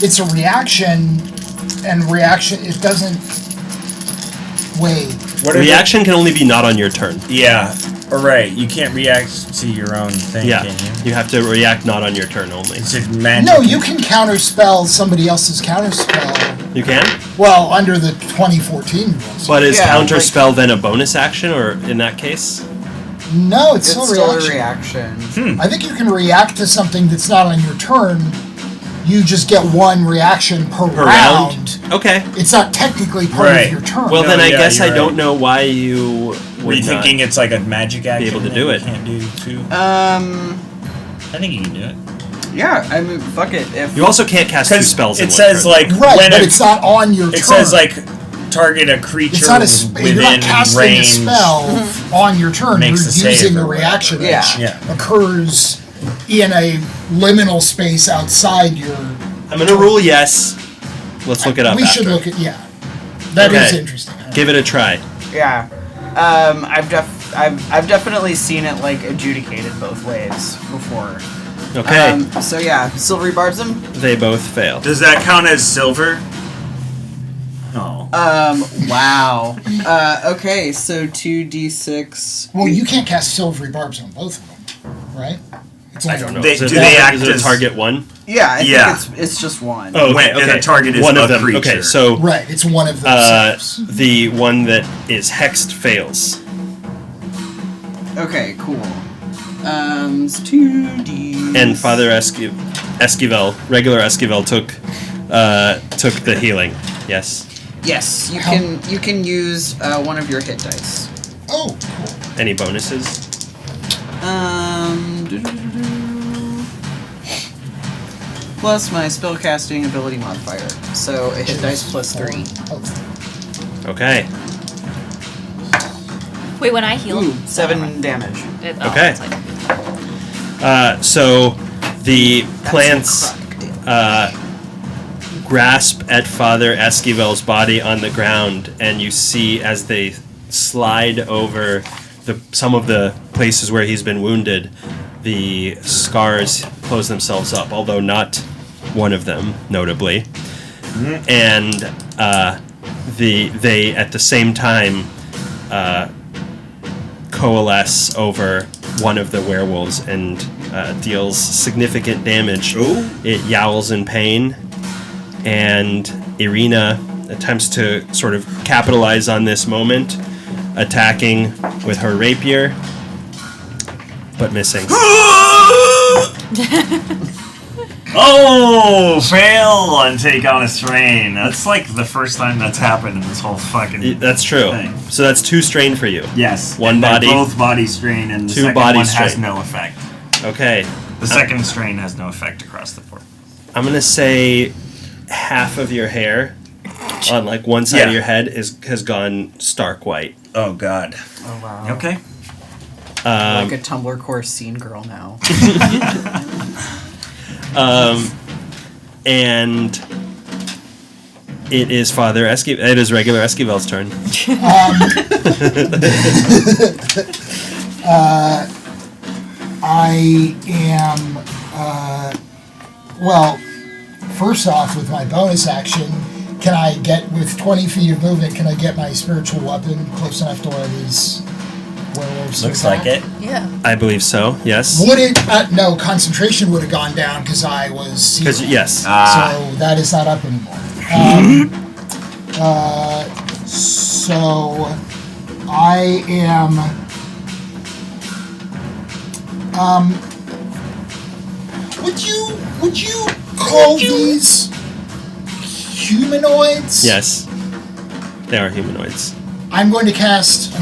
[SPEAKER 10] It's a reaction, and reaction. It doesn't. Wait.
[SPEAKER 3] What are
[SPEAKER 1] Reaction can only be not on your turn.
[SPEAKER 3] Yeah. All right. You can't react to your own thing,
[SPEAKER 1] Yeah.
[SPEAKER 3] can you?
[SPEAKER 1] You have to react not on your turn only.
[SPEAKER 3] It's a magic.
[SPEAKER 10] No, you can counterspell somebody else's counterspell.
[SPEAKER 1] You can?
[SPEAKER 10] Well, under the 2014 rules.
[SPEAKER 1] But is
[SPEAKER 11] Yeah,
[SPEAKER 1] counter
[SPEAKER 11] like-
[SPEAKER 1] spell then a bonus action, or in that case?
[SPEAKER 10] No, it's
[SPEAKER 11] it's
[SPEAKER 10] still
[SPEAKER 11] still
[SPEAKER 10] a
[SPEAKER 11] a
[SPEAKER 10] reaction.
[SPEAKER 11] reaction.
[SPEAKER 10] I think you can react to something that's not on your turn. You just get one reaction per
[SPEAKER 1] Per
[SPEAKER 10] round.
[SPEAKER 1] round? Okay.
[SPEAKER 10] It's not technically part
[SPEAKER 3] Right.
[SPEAKER 10] of your turn.
[SPEAKER 1] Well,
[SPEAKER 3] No,
[SPEAKER 1] then I
[SPEAKER 3] yeah,
[SPEAKER 1] guess
[SPEAKER 3] you're
[SPEAKER 1] I don't
[SPEAKER 3] right.
[SPEAKER 1] know why you
[SPEAKER 3] Were you
[SPEAKER 1] would not.
[SPEAKER 3] thinking it's like a magic action?
[SPEAKER 1] able to
[SPEAKER 3] that
[SPEAKER 1] do
[SPEAKER 3] you
[SPEAKER 1] it.
[SPEAKER 3] Can't do too.
[SPEAKER 11] I
[SPEAKER 3] think you can do it.
[SPEAKER 11] Yeah. I mean, fuck it. If
[SPEAKER 1] You also can't cast two
[SPEAKER 3] Because
[SPEAKER 1] spells in
[SPEAKER 3] it
[SPEAKER 1] one
[SPEAKER 3] says
[SPEAKER 1] turn.
[SPEAKER 3] like
[SPEAKER 10] right,
[SPEAKER 3] when
[SPEAKER 10] but
[SPEAKER 3] a,
[SPEAKER 10] it's not on your turn.
[SPEAKER 3] it says like target a creature
[SPEAKER 10] it's not a you're
[SPEAKER 3] within
[SPEAKER 10] not casting
[SPEAKER 3] range.
[SPEAKER 10] a spell on your turn.
[SPEAKER 3] Makes
[SPEAKER 10] You're
[SPEAKER 3] the save
[SPEAKER 10] using
[SPEAKER 3] or
[SPEAKER 10] a
[SPEAKER 3] whatever.
[SPEAKER 10] reaction
[SPEAKER 11] Yeah.
[SPEAKER 10] which
[SPEAKER 3] Yeah.
[SPEAKER 10] occurs in a liminal space outside your.
[SPEAKER 1] I'm gonna rule yes. Let's look it up.
[SPEAKER 10] We should
[SPEAKER 1] after.
[SPEAKER 10] look at That is
[SPEAKER 1] Okay.
[SPEAKER 10] interesting.
[SPEAKER 1] Give it a try.
[SPEAKER 11] Yeah. I've definitely seen it like adjudicated both ways before.
[SPEAKER 1] Okay.
[SPEAKER 11] So yeah, Silvery Barbs them.
[SPEAKER 1] They both fail.
[SPEAKER 3] Does that count as silver? Oh.
[SPEAKER 11] Wow. Okay, so 2d6.
[SPEAKER 10] Well, you can't cast Silvery Barbs on both of them, right? It's
[SPEAKER 1] I
[SPEAKER 10] only
[SPEAKER 1] don't know.
[SPEAKER 3] They-
[SPEAKER 1] Is it,
[SPEAKER 3] do they act
[SPEAKER 1] is it a
[SPEAKER 3] as-
[SPEAKER 1] target one?
[SPEAKER 11] Yeah, I
[SPEAKER 3] Yeah.
[SPEAKER 11] think it's just one.
[SPEAKER 1] Oh,
[SPEAKER 3] When-
[SPEAKER 1] okay.
[SPEAKER 3] and the target is
[SPEAKER 1] one
[SPEAKER 3] a
[SPEAKER 1] of them.
[SPEAKER 3] creature.
[SPEAKER 1] Okay, so
[SPEAKER 10] Right, it's one of those saves.
[SPEAKER 1] the one that is hexed fails.
[SPEAKER 11] Okay, cool. It's 2d.
[SPEAKER 1] And Father Esquivel, regular Esquivel, took the healing. Yes.
[SPEAKER 11] Yes, you
[SPEAKER 10] How-
[SPEAKER 11] can use one of your hit dice.
[SPEAKER 10] Oh, cool.
[SPEAKER 1] Any bonuses?
[SPEAKER 11] Plus my spellcasting ability modifier. So a hit dice plus 3.
[SPEAKER 1] Okay.
[SPEAKER 2] Wait, when I heal.
[SPEAKER 11] Ooh, 7 damage.
[SPEAKER 1] Okay.
[SPEAKER 2] it's like-
[SPEAKER 1] So the
[SPEAKER 11] That's
[SPEAKER 1] plants grasp at Father Esquivel's body on the ground, and you see as they slide over some of the places where he's been wounded, the scars close themselves up, although not one of them, notably. And they at the same time coalesce over one of the werewolves and deals significant damage.
[SPEAKER 3] Ooh.
[SPEAKER 1] It yowls in pain, and Irina attempts to sort of capitalize on this moment, attacking with her rapier, but missing.
[SPEAKER 3] Oh, fail on take on a strain. That's like the first time that's happened in this whole fucking
[SPEAKER 1] That's true.
[SPEAKER 3] thing.
[SPEAKER 1] So that's 2 strain for you.
[SPEAKER 3] Yes.
[SPEAKER 1] One
[SPEAKER 3] and
[SPEAKER 1] body.
[SPEAKER 3] Both body strain, and the
[SPEAKER 1] 2
[SPEAKER 3] second
[SPEAKER 1] body
[SPEAKER 3] one has
[SPEAKER 1] strain.
[SPEAKER 3] no effect.
[SPEAKER 1] Okay.
[SPEAKER 3] The second strain has no effect across the board.
[SPEAKER 1] I'm going to say half of your hair on like one side of your head has gone stark white.
[SPEAKER 3] Oh, God.
[SPEAKER 5] Oh, wow.
[SPEAKER 3] Okay.
[SPEAKER 5] Like a Tumblr core scene girl now.
[SPEAKER 1] And it is it is regular Esquivel's turn.
[SPEAKER 10] I am, well, first off, with my bonus action, can I get, with 20 feet of movement, can I get my spiritual weapon close enough to one of these werewolves?
[SPEAKER 9] Looks like it.
[SPEAKER 2] Yeah.
[SPEAKER 1] I believe so, yes.
[SPEAKER 10] Would it, no, concentration would have gone down because I was
[SPEAKER 1] Because,
[SPEAKER 10] sealed.
[SPEAKER 1] yes.
[SPEAKER 10] So that is not up anymore. So I am, would you call these humanoids?
[SPEAKER 1] Yes. They are humanoids.
[SPEAKER 10] I'm going to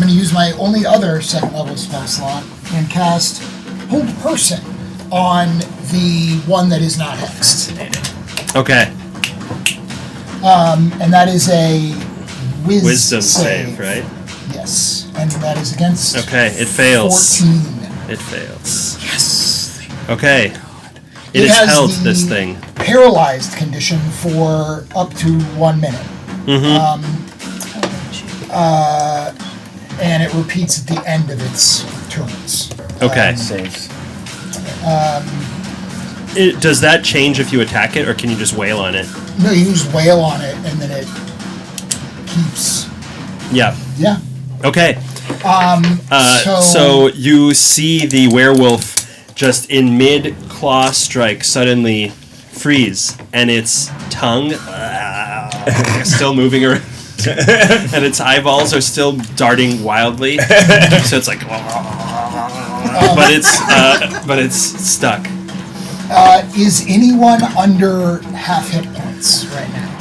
[SPEAKER 10] use my only other second level spell slot and cast Hold Person on the one that is not hexed.
[SPEAKER 1] Okay.
[SPEAKER 10] And that is a
[SPEAKER 1] Wisdom save, right?
[SPEAKER 10] Yes. And that is against
[SPEAKER 1] Okay, it fails.
[SPEAKER 10] 14.
[SPEAKER 1] It fails.
[SPEAKER 10] Yes.
[SPEAKER 1] Okay.
[SPEAKER 10] It
[SPEAKER 1] It is
[SPEAKER 10] has
[SPEAKER 1] held,
[SPEAKER 10] the
[SPEAKER 1] this thing.
[SPEAKER 10] Paralyzed condition for up to 1 minute. And it repeats at the end of its turns.
[SPEAKER 1] Okay.
[SPEAKER 9] Saves.
[SPEAKER 1] Does that change if you attack it, or can you just wail on it?
[SPEAKER 10] No, you just wail on it, and then it keeps.
[SPEAKER 1] Yeah.
[SPEAKER 10] Yeah.
[SPEAKER 1] Okay.
[SPEAKER 10] So
[SPEAKER 1] So you see the werewolf just in mid-claw strike suddenly freeze, and its tongue still moving around, and its eyeballs are still darting wildly. So it's like, but it's stuck.
[SPEAKER 10] is anyone under half hit points right now?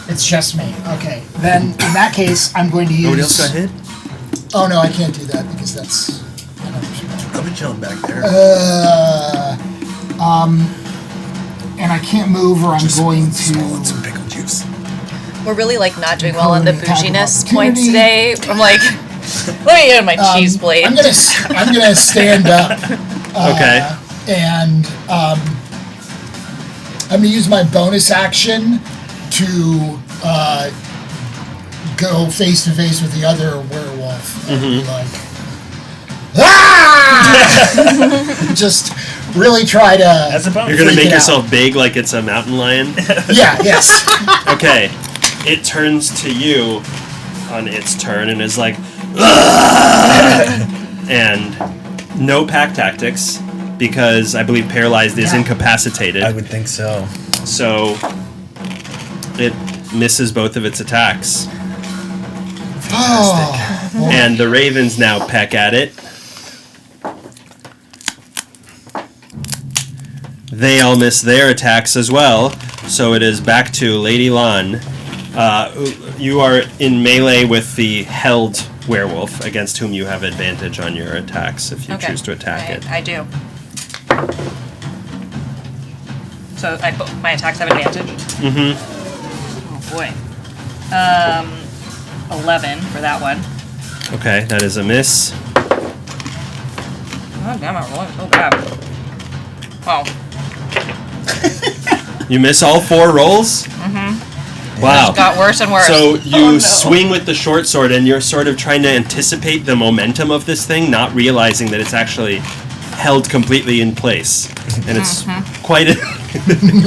[SPEAKER 10] It's just me. Okay. Then in that case, I'm going to use.
[SPEAKER 1] Nobody else got hit?
[SPEAKER 10] Oh no, I can't do that because that's another spell.
[SPEAKER 9] I'll be chilling back there.
[SPEAKER 10] And I can't move, or I'm going to.
[SPEAKER 9] Some pickle juice.
[SPEAKER 2] We're really like not doing well on the
[SPEAKER 10] Attack of
[SPEAKER 2] bouginess
[SPEAKER 10] opportunity.
[SPEAKER 2] points today. I'm like, let me get my cheese blade.
[SPEAKER 10] I'm gonna stand up.
[SPEAKER 1] Okay.
[SPEAKER 10] And I'm gonna use my bonus action to go face to face with the other werewolf. And be like, ah! Just really try to.
[SPEAKER 9] That's a bonus.
[SPEAKER 1] You're gonna
[SPEAKER 10] freak
[SPEAKER 1] make
[SPEAKER 10] it out.
[SPEAKER 1] yourself big like it's a mountain lion?
[SPEAKER 10] Yeah. Yes.
[SPEAKER 1] Okay. It turns to you on its turn and is like, "Ugh!" And no pack tactics, because I believe paralyzed is incapacitated.
[SPEAKER 9] I would think so.
[SPEAKER 1] So it misses both of its attacks.
[SPEAKER 10] Oh.
[SPEAKER 1] And the ravens now peck at it. They all miss their attacks as well. So it is back to Lady Lan. You are in melee with the held werewolf, against whom you have advantage on your attacks if you choose to attack it.
[SPEAKER 2] I do. So my attacks have advantage?
[SPEAKER 1] Mm-hmm.
[SPEAKER 2] Oh boy. 11 for that one.
[SPEAKER 1] Okay, that is a miss.
[SPEAKER 2] Oh damn, I'm rolling so bad. Wow.
[SPEAKER 1] You miss all 4 rolls?
[SPEAKER 2] Mm-hmm.
[SPEAKER 1] Wow.
[SPEAKER 2] It got worse and worse.
[SPEAKER 1] So you
[SPEAKER 2] Oh, no.
[SPEAKER 1] swing with the short sword, and you're sort of trying to anticipate the momentum of this thing, not realizing that it's actually held completely in place. And it's quite a...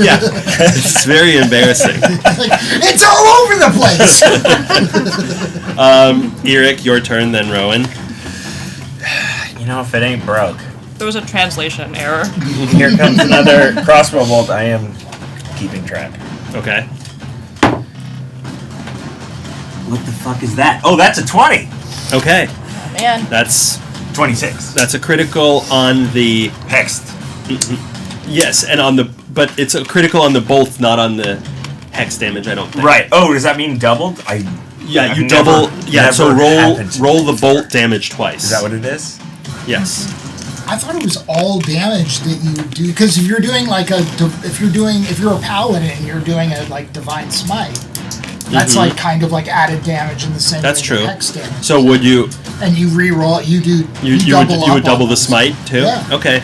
[SPEAKER 1] yeah, it's very embarrassing.
[SPEAKER 10] It's all over the place.
[SPEAKER 1] Eric, your turn, then Rowan.
[SPEAKER 9] You know, if it ain't broke.
[SPEAKER 2] There was a translation error.
[SPEAKER 9] Here comes another crossbow bolt. I am keeping track.
[SPEAKER 1] Okay.
[SPEAKER 3] What the fuck is that? Oh, that's a 20.
[SPEAKER 1] Okay.
[SPEAKER 2] Oh, man.
[SPEAKER 1] That's
[SPEAKER 3] 26.
[SPEAKER 1] a critical on the...
[SPEAKER 3] Hexed.
[SPEAKER 1] Yes, and but it's a critical on the bolt, not on the hex damage. I don't think.
[SPEAKER 3] Right. Oh, does that mean doubled?
[SPEAKER 1] Yeah, you double. Yeah, so roll the bolt damage twice.
[SPEAKER 3] Is that what it is?
[SPEAKER 1] Yes.
[SPEAKER 10] I thought it was all damage that you do, because if you're doing if you're a paladin and you're doing a like divine smite, that's like kind of like added damage in the same
[SPEAKER 1] That's
[SPEAKER 10] way
[SPEAKER 1] true.
[SPEAKER 10] as hex damage.
[SPEAKER 1] So would you?
[SPEAKER 10] And you re-roll it. You
[SPEAKER 1] would double the smite too.
[SPEAKER 10] Yeah.
[SPEAKER 1] Okay.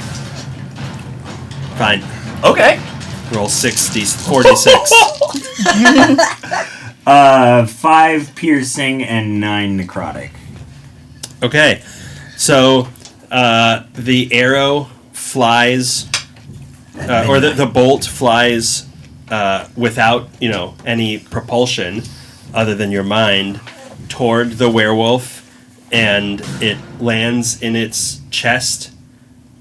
[SPEAKER 1] Fine.
[SPEAKER 3] Okay.
[SPEAKER 1] Roll 46.
[SPEAKER 3] 5 piercing and 9 necrotic.
[SPEAKER 1] Okay. So the arrow flies, or the bolt flies without any propulsion other than your mind toward the werewolf, and it lands in its chest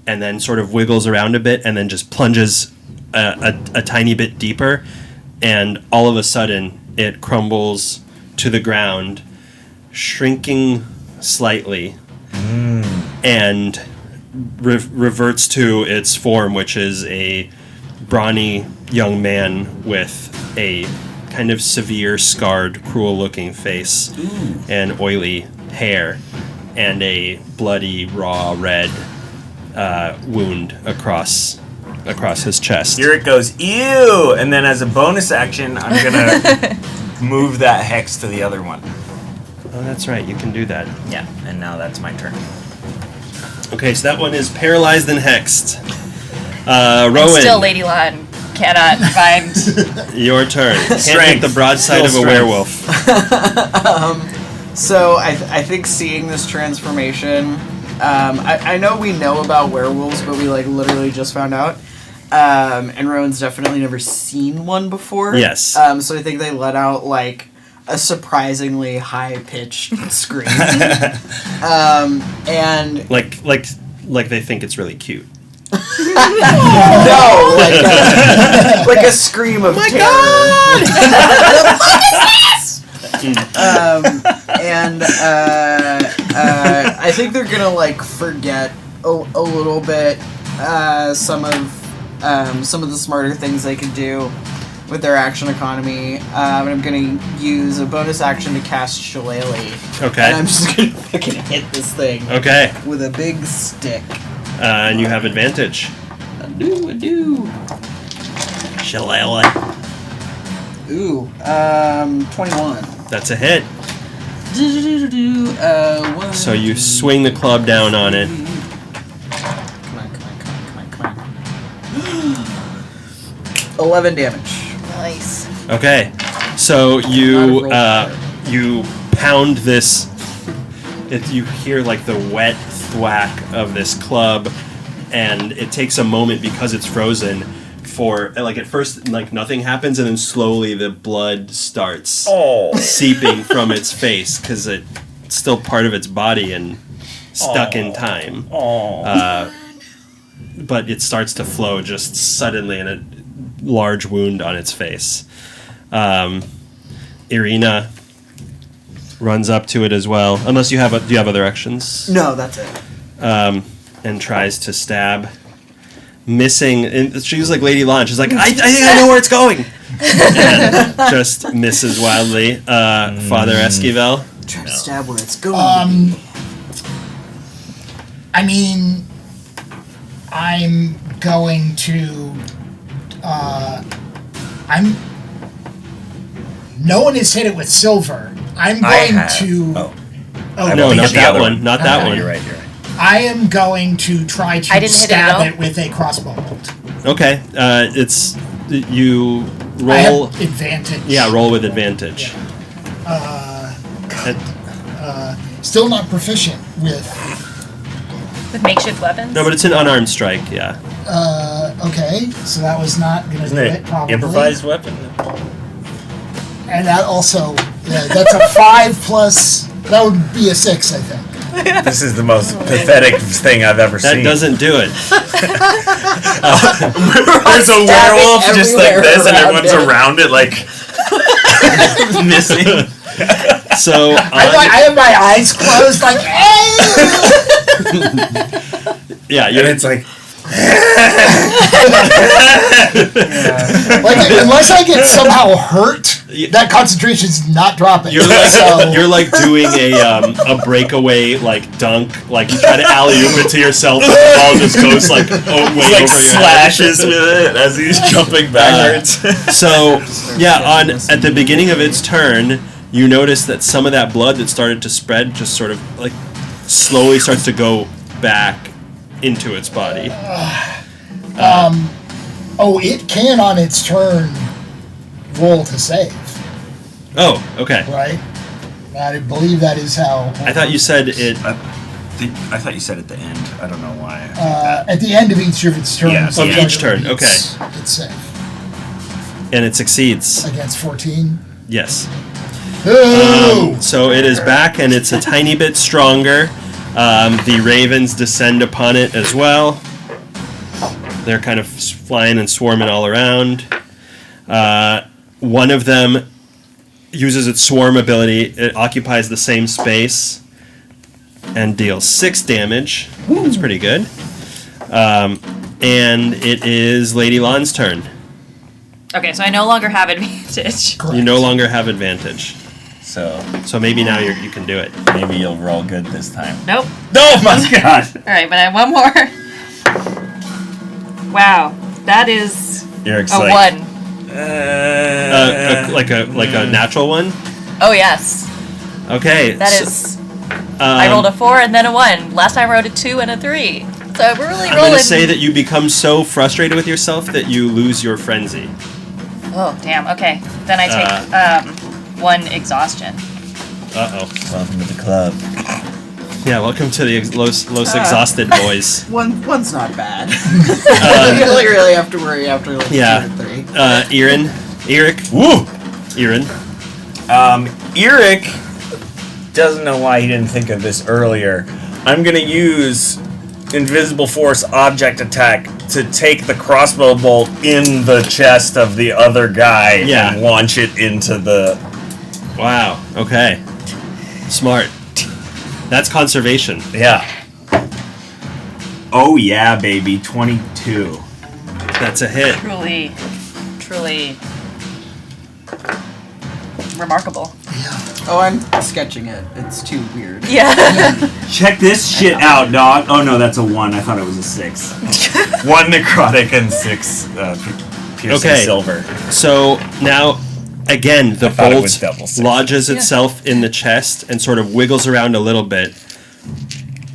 [SPEAKER 1] and then sort of wiggles around a bit and then just plunges a tiny bit deeper, and all of a sudden it crumbles to the ground, shrinking slightly, and reverts to its form, which is a brawny young man with a kind of severe, scarred, cruel-looking face and oily hair and a bloody, raw red wound across his chest.
[SPEAKER 3] Here it goes, ew! And then as a bonus action, I'm gonna move that hex to the other one.
[SPEAKER 1] Oh, that's right. You can do that.
[SPEAKER 3] Yeah, and now that's my turn.
[SPEAKER 1] Okay, so that one is paralyzed and hexed. Rowan.
[SPEAKER 2] Still, Lady Lon cannot find.
[SPEAKER 1] Your turn. Can't
[SPEAKER 3] Strength.
[SPEAKER 1] hit the broadside
[SPEAKER 3] Still
[SPEAKER 1] of a werewolf.
[SPEAKER 11] So I think seeing this transformation, I know we know about werewolves, but we like literally just found out. And Rowan's definitely never seen one before.
[SPEAKER 1] Yes.
[SPEAKER 11] So I think they let out like a surprisingly high-pitched scream. And
[SPEAKER 1] like they think it's really cute.
[SPEAKER 11] no, like a scream of terror.
[SPEAKER 1] God!
[SPEAKER 11] And I think they're gonna like forget a little bit some of the smarter things they could do with their action economy. And I'm gonna use a bonus action to cast Shillelagh.
[SPEAKER 1] Okay.
[SPEAKER 11] And I'm just gonna fucking hit this thing.
[SPEAKER 1] Okay.
[SPEAKER 11] With a big stick.
[SPEAKER 1] And you have advantage.
[SPEAKER 11] I do.
[SPEAKER 1] Shillelagh.
[SPEAKER 11] Ooh, 21.
[SPEAKER 1] That's a hit.
[SPEAKER 11] One,
[SPEAKER 1] So you swing the club down on it.
[SPEAKER 11] Come on. 11 damage.
[SPEAKER 2] Nice.
[SPEAKER 1] Okay. So you pound this. You hear like the wet thwack of this club, and it takes a moment because it's frozen for like at first like nothing happens, and then slowly the blood starts seeping from its face because it's still part of its body and stuck in time. But it starts to flow just suddenly in a large wound on its face. Irina runs up to it as well, unless do you have other actions?
[SPEAKER 11] No, that's it.
[SPEAKER 1] And tries to stab, missing. And she's like Lady Lon. She's like, I think I know where it's going, and just misses wildly. Father Esquivel.
[SPEAKER 11] Try to stab where it's going.
[SPEAKER 10] I mean, I'm going to. No one has hit it with silver. I'm going to.
[SPEAKER 1] No, not that one. Not that one.
[SPEAKER 3] You're right.
[SPEAKER 10] I am going to try to
[SPEAKER 2] didn't hit it at
[SPEAKER 10] stab
[SPEAKER 2] all?
[SPEAKER 10] it with a crossbow bolt.
[SPEAKER 1] Okay. It's you roll.
[SPEAKER 10] I have advantage.
[SPEAKER 1] Yeah, roll with advantage.
[SPEAKER 10] Still not proficient with.
[SPEAKER 2] With makeshift weapons?
[SPEAKER 1] No, but it's an unarmed strike. Yeah.
[SPEAKER 10] Okay, so that was not going to do it, probably.
[SPEAKER 3] Improvised weapon?
[SPEAKER 10] And that also, that's a 5 plus, that would be a 6, I think.
[SPEAKER 3] This is the most pathetic thing I've ever
[SPEAKER 1] That
[SPEAKER 3] seen.
[SPEAKER 1] doesn't do it.
[SPEAKER 3] There's a werewolf just like this, and everyone's around it, like missing.
[SPEAKER 1] So
[SPEAKER 10] I have my eyes closed, like, hey!
[SPEAKER 1] yeah,
[SPEAKER 3] And it's like,
[SPEAKER 10] Like, unless I get somehow hurt, that concentration's not dropping.
[SPEAKER 1] You're like doing a breakaway like dunk, like you try to alley-oop it to yourself, and the ball just goes like way over your
[SPEAKER 9] slashes with it as he's jumping backwards.
[SPEAKER 1] At the beginning of its turn, you notice that some of that blood that started to spread just sort of like slowly starts to go back into its body.
[SPEAKER 10] It can on its turn roll to save.
[SPEAKER 1] Oh, okay.
[SPEAKER 10] Right? I believe that is how.
[SPEAKER 1] I thought you said it.
[SPEAKER 9] I thought you said at the end. I don't know why.
[SPEAKER 10] At the end of each of its turns.
[SPEAKER 9] Yeah,
[SPEAKER 1] of each turn, okay.
[SPEAKER 10] It's safe.
[SPEAKER 1] And it succeeds.
[SPEAKER 10] Against 14?
[SPEAKER 1] Yes.
[SPEAKER 10] Ooh!
[SPEAKER 1] So it is back, and it's a tiny bit stronger. The ravens descend upon it as well. They're kind of flying and swarming all around. One of them uses its swarm ability. It occupies the same space and deals 6 damage. That's pretty good. And it is Lady Lon's turn.
[SPEAKER 2] Okay, so I no longer have advantage.
[SPEAKER 10] Correct.
[SPEAKER 1] You no longer have advantage.
[SPEAKER 9] So
[SPEAKER 1] maybe now you can do it.
[SPEAKER 9] maybe you'll roll good this time.
[SPEAKER 2] Nope.
[SPEAKER 9] Oh my god!
[SPEAKER 2] All right, but I have one more. Wow, that is
[SPEAKER 9] Eric's
[SPEAKER 2] a
[SPEAKER 9] like,
[SPEAKER 2] 1.
[SPEAKER 1] Like a natural one.
[SPEAKER 2] Oh yes,
[SPEAKER 1] Okay.
[SPEAKER 2] that is. I rolled a 4 and then a 1. Last time I rolled a 2 and a 3. So we're really
[SPEAKER 1] I'm
[SPEAKER 2] rolling.
[SPEAKER 1] going to say that you become so frustrated with yourself that you lose your frenzy.
[SPEAKER 2] Oh damn. Okay, then I take 1 exhaustion.
[SPEAKER 1] Uh-oh.
[SPEAKER 9] welcome to the club.
[SPEAKER 1] Yeah, welcome to the Los Exhausted Boys.
[SPEAKER 11] One's not bad. You don't really have to worry after like 2 or 3.
[SPEAKER 1] Eric.
[SPEAKER 9] Woo!
[SPEAKER 1] Erin.
[SPEAKER 9] Eric doesn't know why he didn't think of this earlier. I'm gonna use Invisible Force Object Attack to take the crossbow bolt in the chest of the other guy and launch it into the...
[SPEAKER 1] Wow, okay. Smart. That's conservation.
[SPEAKER 9] Yeah. Oh yeah, baby. 22.
[SPEAKER 1] That's a hit.
[SPEAKER 2] Truly remarkable.
[SPEAKER 11] Oh, I'm sketching it. It's too weird.
[SPEAKER 2] Yeah.
[SPEAKER 9] Check this shit out, dog. Oh no, that's a 1. I thought it was a 6. 1 necrotic and 6 piercing silver.
[SPEAKER 1] So now, again, the
[SPEAKER 9] thought it was double
[SPEAKER 1] bolt
[SPEAKER 9] six.
[SPEAKER 1] lodges itself in the chest and sort of wiggles around a little bit.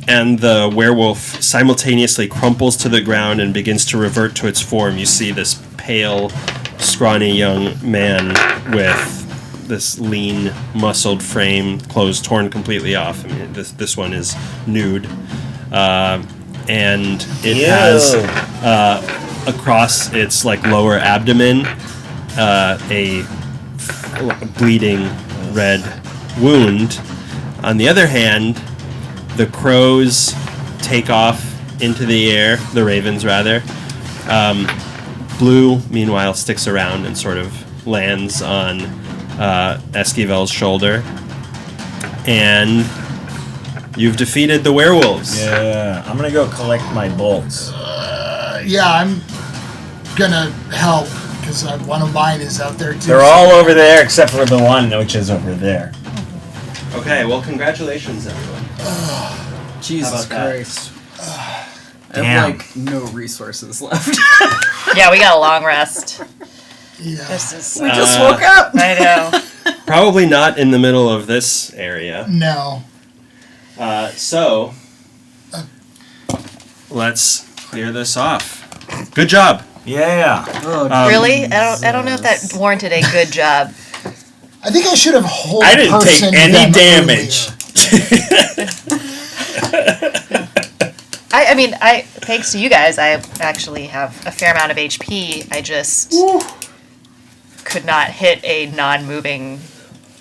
[SPEAKER 1] And the werewolf simultaneously crumples to the ground and begins to revert to its form. You see this pale, scrawny young man with this lean, muscled frame, clothes torn completely off. I mean, this one is nude. And it has across its like lower abdomen a bleeding red wound. On the other hand, the crows take off into the air, the ravens rather. Blue, meanwhile, sticks around and sort of lands on Esquivel's shoulder. And you've defeated the werewolves.
[SPEAKER 9] Yeah, I'm gonna go collect my bolts.
[SPEAKER 10] Yeah, I'm gonna help because one of mine is out there too.
[SPEAKER 9] They're all over there except for the one which is over there.
[SPEAKER 1] Okay, well, congratulations, everyone.
[SPEAKER 11] Jesus
[SPEAKER 1] How about that?
[SPEAKER 11] Christ. I
[SPEAKER 9] Damn.
[SPEAKER 11] have like no resources left.
[SPEAKER 2] Yeah, we got a long rest.
[SPEAKER 10] Yeah.
[SPEAKER 2] This is.
[SPEAKER 11] We just woke up.
[SPEAKER 2] I know.
[SPEAKER 1] Probably not in the middle of this area.
[SPEAKER 10] No.
[SPEAKER 1] So, let's clear this off. Good job.
[SPEAKER 9] Yeah.
[SPEAKER 11] Oh,
[SPEAKER 2] Really? I don't know if that warranted a good job.
[SPEAKER 10] I think I should have hold
[SPEAKER 9] I didn't take
[SPEAKER 10] personed
[SPEAKER 9] any
[SPEAKER 10] them
[SPEAKER 9] damage.
[SPEAKER 2] I mean, thanks to you guys, I actually have a fair amount of HP. I just could not hit a non-moving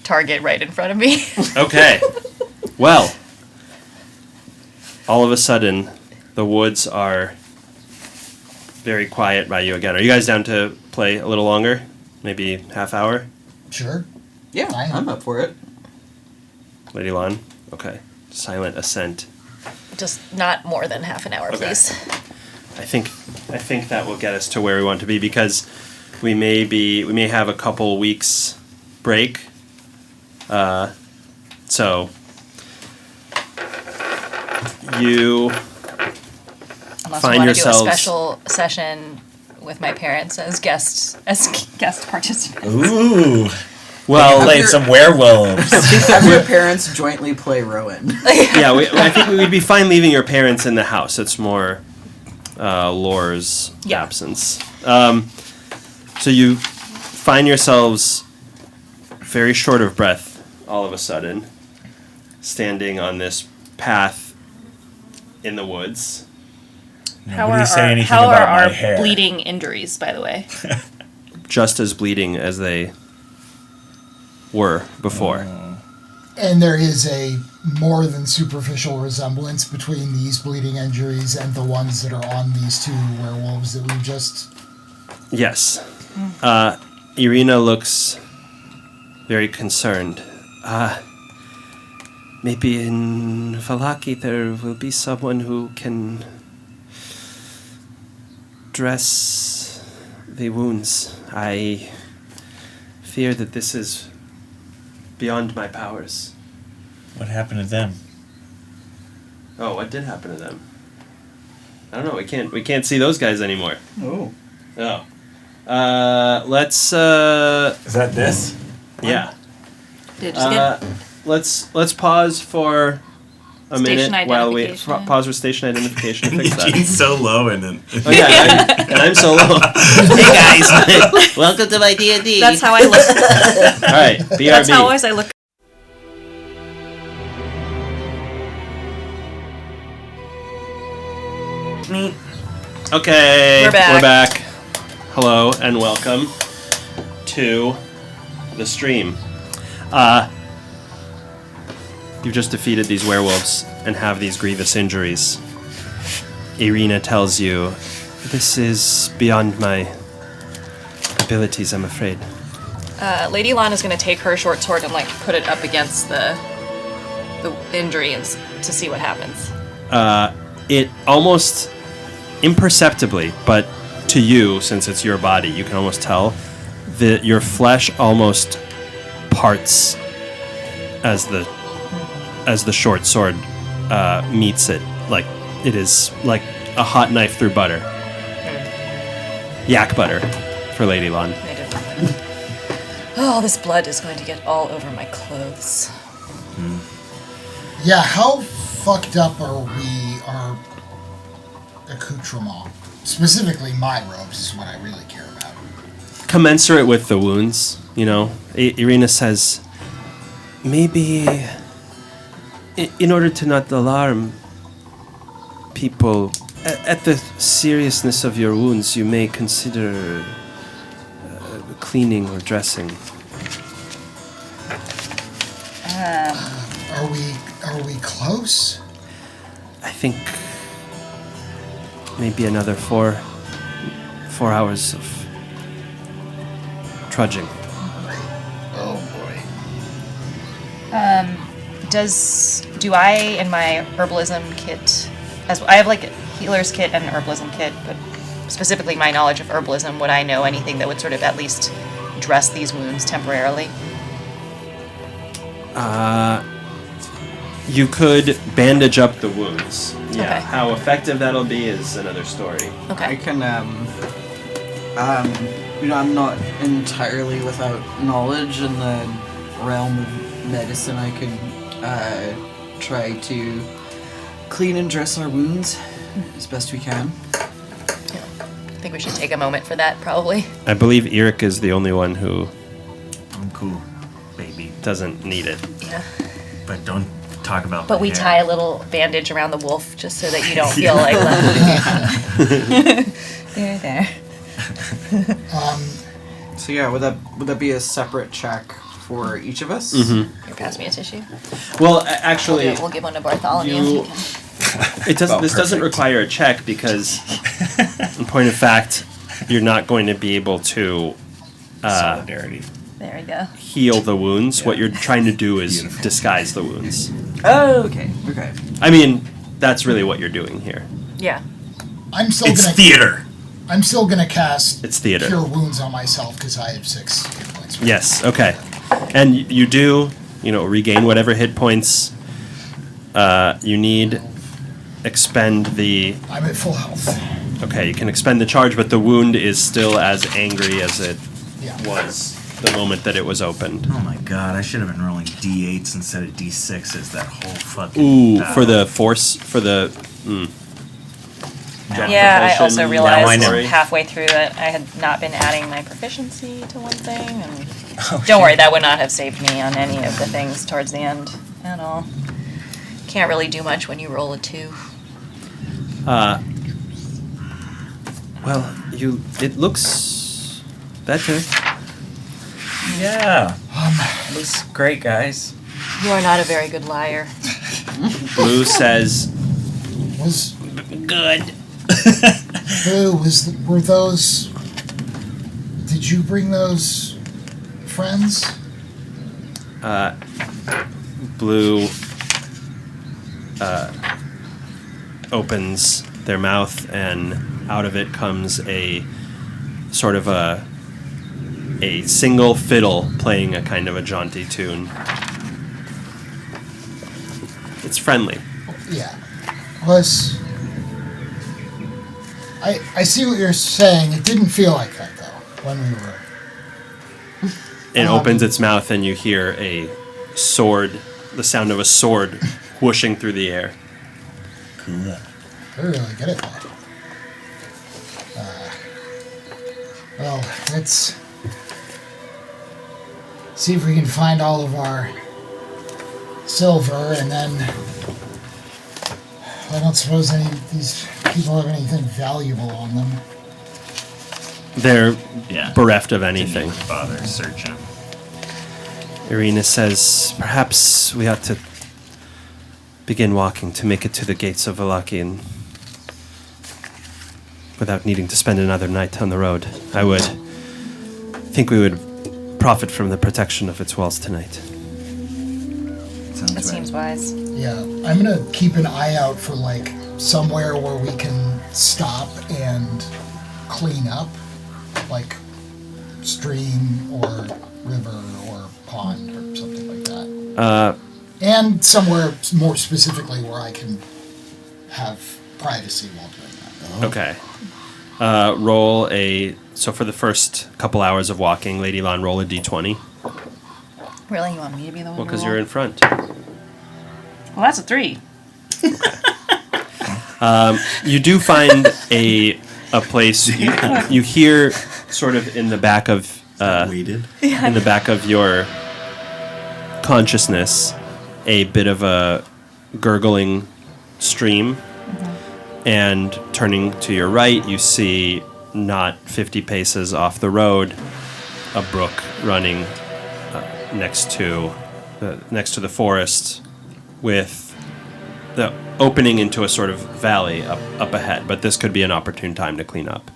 [SPEAKER 2] target right in front of me.
[SPEAKER 1] Okay. Well, all of a sudden, the woods are very quiet by you again. Are you guys down to play a little longer? Maybe half hour?
[SPEAKER 10] Sure.
[SPEAKER 11] yeah, I'm up for it.
[SPEAKER 1] Lady Lon? Okay. Silent assent.
[SPEAKER 2] Just not more than half an hour,
[SPEAKER 1] Okay.
[SPEAKER 2] please.
[SPEAKER 1] I think I think that will get us to where we want to be because we may have a couple weeks break. So you
[SPEAKER 7] Unless
[SPEAKER 1] find
[SPEAKER 7] we want to do a
[SPEAKER 1] yourselves
[SPEAKER 7] special session with my parents as guest participants.
[SPEAKER 9] Ooh.
[SPEAKER 1] well.
[SPEAKER 9] Played some werewolves.
[SPEAKER 11] Have your parents jointly play Rowan.
[SPEAKER 1] Yeah, I think we'd be fine leaving your parents in the house. It's more Lore's absence. So you find yourselves very short of breath all of a sudden, standing on this path in the woods.
[SPEAKER 9] Nobody say anything
[SPEAKER 7] how
[SPEAKER 9] about
[SPEAKER 7] are
[SPEAKER 9] my
[SPEAKER 7] our
[SPEAKER 9] hair.
[SPEAKER 7] bleeding injuries, by the way?
[SPEAKER 1] Just as bleeding as they were before.
[SPEAKER 10] And there is a more than superficial resemblance between these bleeding injuries and the ones that are on these two werewolves that we just...
[SPEAKER 1] Yes. Irina looks very concerned. Maybe in Valaki there will be someone who can dress the wounds. I fear that this is beyond my powers.
[SPEAKER 9] What happened to them?
[SPEAKER 1] Oh, what did happen to them? I don't know. We can't see those guys anymore.
[SPEAKER 11] Oh.
[SPEAKER 1] Oh. Let's
[SPEAKER 9] Is that this?
[SPEAKER 1] yeah.
[SPEAKER 7] Did you just get
[SPEAKER 1] Let's pause for a
[SPEAKER 7] Station
[SPEAKER 1] minute while we
[SPEAKER 7] identification.
[SPEAKER 1] pause for station identification to fix that.
[SPEAKER 3] He's so low in it.
[SPEAKER 1] Oh yeah, I'm so low. Hey guys, welcome to my D&D.
[SPEAKER 7] That's how I look.
[SPEAKER 1] All right, BRB.
[SPEAKER 7] That's how always I look.
[SPEAKER 1] Okay,
[SPEAKER 7] We're back.
[SPEAKER 1] Hello and welcome to the stream. You've just defeated these werewolves and have these grievous injuries. Irina tells you, this is beyond my abilities, I'm afraid.
[SPEAKER 7] Lady Lana's gonna take her short sword and put it up against the injury and to see what happens.
[SPEAKER 1] It almost imperceptibly, but to you, since it's your body, you can almost tell that your flesh almost parts as the short sword meets it. Like it is like a hot knife through butter. Yak butter for Lady Lon.
[SPEAKER 7] I did. Oh, this blood is going to get all over my clothes.
[SPEAKER 10] Yeah, how fucked up are we, our accoutrement? Specifically my robes is what I really care about.
[SPEAKER 1] Commensurate with the wounds, Irina says, maybe in order to not alarm people, at the seriousness of your wounds, you may consider cleaning or dressing.
[SPEAKER 10] Are we close?
[SPEAKER 1] I think maybe another 4 hours of trudging.
[SPEAKER 10] Oh boy.
[SPEAKER 7] Do I in my herbalism kit, as I have a healer's kit and an herbalism kit, but specifically my knowledge of herbalism, would I know anything that would sort of at least dress these wounds temporarily?
[SPEAKER 1] You could bandage up the wounds. Yeah.
[SPEAKER 7] Okay.
[SPEAKER 1] How effective that'll be is another story.
[SPEAKER 7] Okay.
[SPEAKER 11] I can, I'm not entirely without knowledge in the realm of medicine. I could try to clean and dress our wounds as best we can.
[SPEAKER 7] I think we should take a moment for that, probably.
[SPEAKER 1] I believe Eric is the only one who
[SPEAKER 3] I'm cool, baby.
[SPEAKER 1] doesn't need it.
[SPEAKER 7] Yeah.
[SPEAKER 3] But don't talk about
[SPEAKER 7] But
[SPEAKER 3] my
[SPEAKER 7] we
[SPEAKER 3] hair.
[SPEAKER 7] tie a little bandage around the wolf just so that you don't feel like left. There.
[SPEAKER 11] So yeah, would that be a separate check for each of us?
[SPEAKER 1] Mm-hmm.
[SPEAKER 7] Here, pass me a tissue.
[SPEAKER 1] Well, actually,
[SPEAKER 7] We'll give one to Bartholomew.
[SPEAKER 1] you- it doesn't.
[SPEAKER 3] Oh,
[SPEAKER 1] This doesn't
[SPEAKER 3] perfect.
[SPEAKER 1] require a check because, in point of fact, you're not going to be able to
[SPEAKER 3] Solidarity.
[SPEAKER 7] There you go.
[SPEAKER 1] heal the wounds. What
[SPEAKER 3] Yeah.
[SPEAKER 1] you're trying to do is
[SPEAKER 3] Beautiful.
[SPEAKER 1] disguise the wounds.
[SPEAKER 11] Oh, okay. Okay.
[SPEAKER 1] I mean, that's really what you're doing here.
[SPEAKER 7] Yeah.
[SPEAKER 10] I'm still
[SPEAKER 3] It's
[SPEAKER 10] gonna
[SPEAKER 3] theater.
[SPEAKER 10] I'm still gonna cast
[SPEAKER 1] It's theater.
[SPEAKER 10] Cure Wounds on myself because I have 6 hit points.
[SPEAKER 1] Yes, okay. And you do, regain whatever hit points you need. Expend the...
[SPEAKER 10] I'm at full health.
[SPEAKER 1] Okay, you can expend the charge, but the wound is still as angry as it
[SPEAKER 10] Yeah.
[SPEAKER 1] was the moment that it was opened.
[SPEAKER 3] Oh my god, I should have been rolling d8s instead of d6s that whole fucking...
[SPEAKER 1] Ooh,
[SPEAKER 3] battle.
[SPEAKER 1] for the force, for the...
[SPEAKER 7] Yeah, I also
[SPEAKER 1] Propulsion.
[SPEAKER 9] Now I
[SPEAKER 7] realized
[SPEAKER 9] know.
[SPEAKER 7] halfway through that I had not been adding my proficiency to one thing, and don't worry, that would not have saved me on any of the things towards the end at all. Can't really do much when you roll a 2.
[SPEAKER 1] Well, it looks better.
[SPEAKER 9] Yeah. Looks great, guys.
[SPEAKER 7] You are not a very good liar.
[SPEAKER 1] Blue says,
[SPEAKER 10] Was
[SPEAKER 1] good.
[SPEAKER 10] were those? Did you bring those friends?
[SPEAKER 1] Blue opens their mouth, and out of it comes a sort of a single fiddle playing a kind of a jaunty tune. It's friendly.
[SPEAKER 10] Yeah. Was. I see what you're saying. It didn't feel like that though when we were.
[SPEAKER 1] It opens its mouth, and you hear a sword, the sound of a sword whooshing through the air.
[SPEAKER 3] Cool.
[SPEAKER 10] We're really good at that. Well, let's see if we can find all of our silver, and then I don't suppose any of these people have anything valuable on them.
[SPEAKER 1] They're
[SPEAKER 3] Yeah.
[SPEAKER 1] bereft of
[SPEAKER 3] Didn't
[SPEAKER 1] anything.
[SPEAKER 3] even bother searching.
[SPEAKER 1] Irina says, perhaps we ought to begin walking to make it to the gates of Valaki and without needing to spend another night on the road. I would think we would profit from the protection of its walls tonight.
[SPEAKER 3] Sounds
[SPEAKER 7] That seems wise.
[SPEAKER 10] Yeah, I'm gonna keep an eye out for like somewhere where we can stop and clean up, like stream or river or pond or something like that. And somewhere more specifically where I can have privacy while doing that.
[SPEAKER 1] Okay. Roll so for the first couple hours of walking, Lady Lon, roll a d20.
[SPEAKER 2] Really? You want me to be the one?
[SPEAKER 1] Well,
[SPEAKER 2] to
[SPEAKER 1] because
[SPEAKER 2] roll?
[SPEAKER 1] you're in front.
[SPEAKER 2] Well, that's a 3.
[SPEAKER 1] You do find a place. You hear sort of in the back of
[SPEAKER 3] Weighted.
[SPEAKER 1] in the back of your consciousness a bit of a gurgling stream, and turning to your right, you see not 50 paces off the road a brook running next to the forest, with the opening into a sort of valley up ahead. But this could be an opportune time to clean up.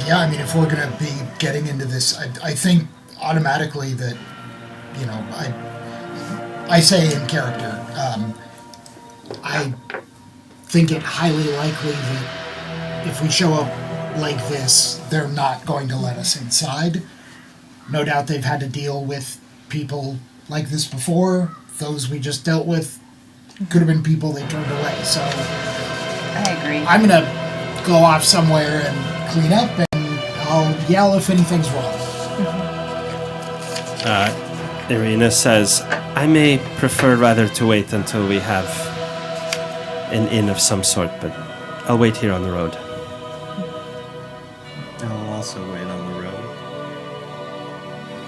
[SPEAKER 10] Yeah, I mean, if we're going to be getting into this, I think automatically that, I say in character, I think it highly likely that if we show up like this, they're not going to let us inside. No doubt they've had to deal with people like this before. Those we just dealt with could have been people they turned away. So
[SPEAKER 2] I agree.
[SPEAKER 10] I'm going to go off somewhere and clean up, and I'll yell if anything's wrong.
[SPEAKER 1] Irina says, I may prefer rather to wait until we have an inn of some sort, but I'll wait here on the road.
[SPEAKER 3] I'll also wait on the road.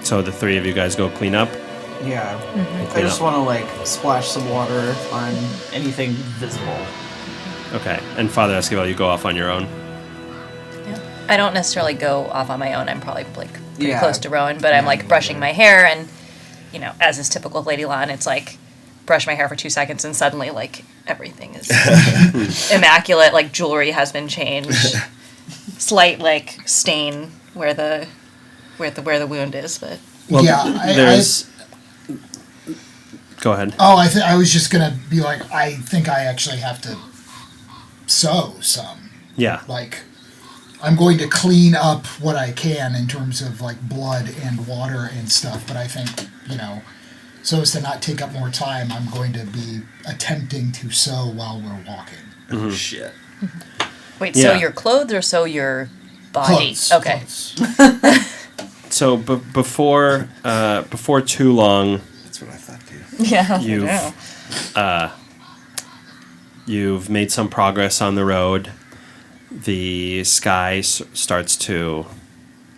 [SPEAKER 1] So the three of you guys go clean up.
[SPEAKER 11] Yeah. I
[SPEAKER 1] Clean
[SPEAKER 11] just
[SPEAKER 1] up.
[SPEAKER 11] want to splash some water on anything visible.
[SPEAKER 1] Okay, and Father Esquivel, you go off on your own.
[SPEAKER 7] I don't necessarily go off on my own. I'm probably pretty
[SPEAKER 11] Yeah.
[SPEAKER 7] close to Rowan, but I'm brushing my hair, and as is typical of Lady Lon, it's brush my hair for 2 seconds, and suddenly everything is immaculate. Jewelry has been changed, slight stain where the wound is, but
[SPEAKER 1] Well,
[SPEAKER 10] Yeah,
[SPEAKER 1] there's... Go ahead.
[SPEAKER 10] Oh, I was just gonna be I think I actually have to sow some.
[SPEAKER 1] Yeah.
[SPEAKER 10] Like, I'm going to clean up what I can in terms of, like, blood and water and stuff, but I think, so as to not take up more time, I'm going to be attempting to sow while we're walking.
[SPEAKER 3] Oh, shit.
[SPEAKER 2] Wait,
[SPEAKER 1] Yeah.
[SPEAKER 2] so your clothes or so your body?
[SPEAKER 10] Clothes.
[SPEAKER 2] Okay.
[SPEAKER 10] Clothes.
[SPEAKER 1] So before too long,
[SPEAKER 3] That's what I thought, too.
[SPEAKER 2] Yeah.
[SPEAKER 1] you've made some progress on the road. The sky starts to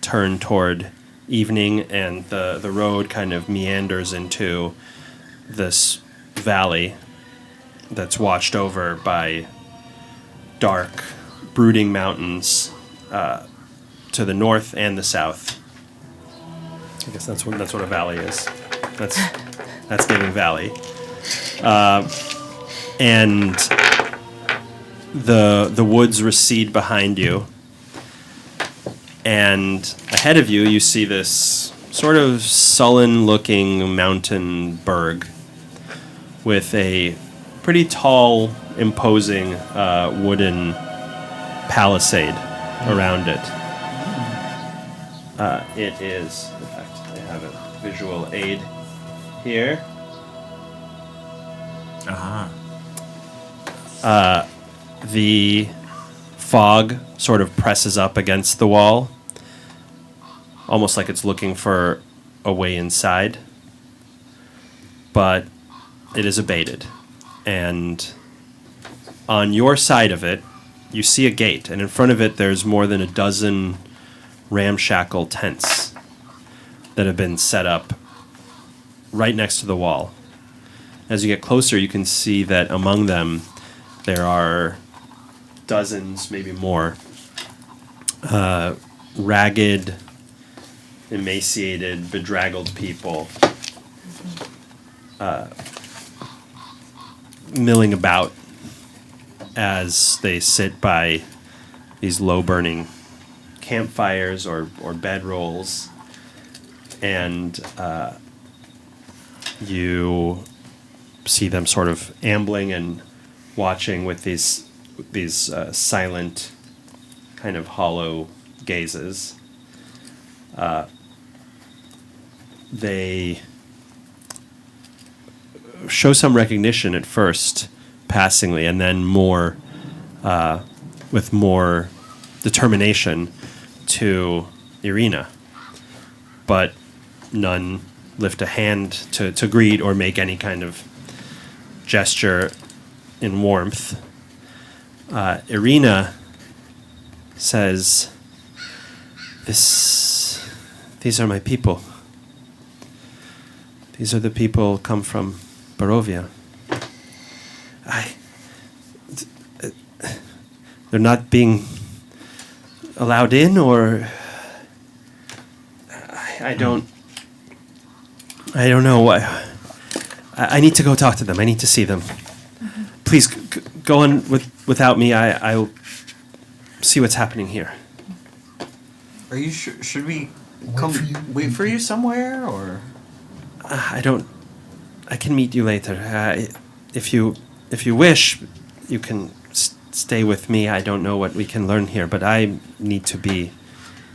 [SPEAKER 1] turn toward evening, and the road kind of meanders into this valley that's watched over by dark, brooding mountains to the north and the south. I guess that's what a valley is. That's Giving Valley, and the woods recede behind you, and ahead of you see this sort of sullen-looking mountain berg with a pretty tall, imposing wooden palisade around it. It is, in fact, I have a visual aid here. The fog sort of presses up against the wall, almost like it's looking for a way inside. But it is abated. And on your side of it, you see a gate, and in front of it there's more than a dozen ramshackle tents that have been set up right next to the wall. As you get closer, you can see that among them there are dozens, maybe more, ragged, emaciated, bedraggled people milling about as they sit by these low-burning campfires or bedrolls, and you see them sort of ambling and watching with these silent, kind of hollow gazes. They show some recognition at first, passingly, and then more, with more determination, to Irina. But none lift a hand to greet or make any kind of gesture in warmth. Irina says, these are my people. These are the people come from Barovia. They're not being allowed in, or I don't know why. I need to go talk to them. I need to see them. Please go on without me. I'll see what's happening here.
[SPEAKER 5] Are you sure? Should we
[SPEAKER 10] Wait
[SPEAKER 5] for you somewhere, or?
[SPEAKER 1] I can meet you later. If you wish, you can stay with me. I don't know what we can learn here, but I need to be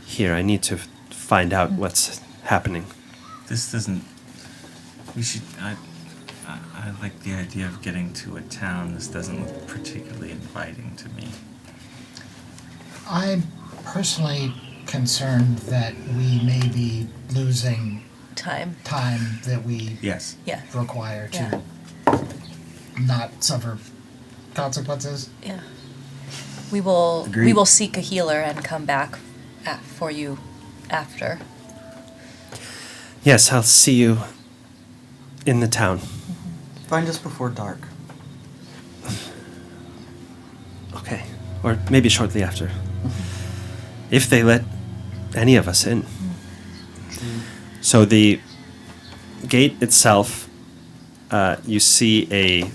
[SPEAKER 1] here. I need to find out what's happening.
[SPEAKER 9] This doesn't. We should. I like the idea of getting to a town. This doesn't look particularly inviting to me.
[SPEAKER 10] I'm personally concerned that we may be losing
[SPEAKER 2] Time.
[SPEAKER 10] that we
[SPEAKER 9] Yes.
[SPEAKER 2] Yeah.
[SPEAKER 10] require to
[SPEAKER 2] Yeah.
[SPEAKER 10] not suffer consequences.
[SPEAKER 2] Yeah. We will
[SPEAKER 3] Agreed.
[SPEAKER 2] seek a healer and come back for you after.
[SPEAKER 1] Yes, I'll see you in the town.
[SPEAKER 5] Find us before dark.
[SPEAKER 1] Okay. Or maybe shortly after. If they let any of us in. So the gate itself, you see a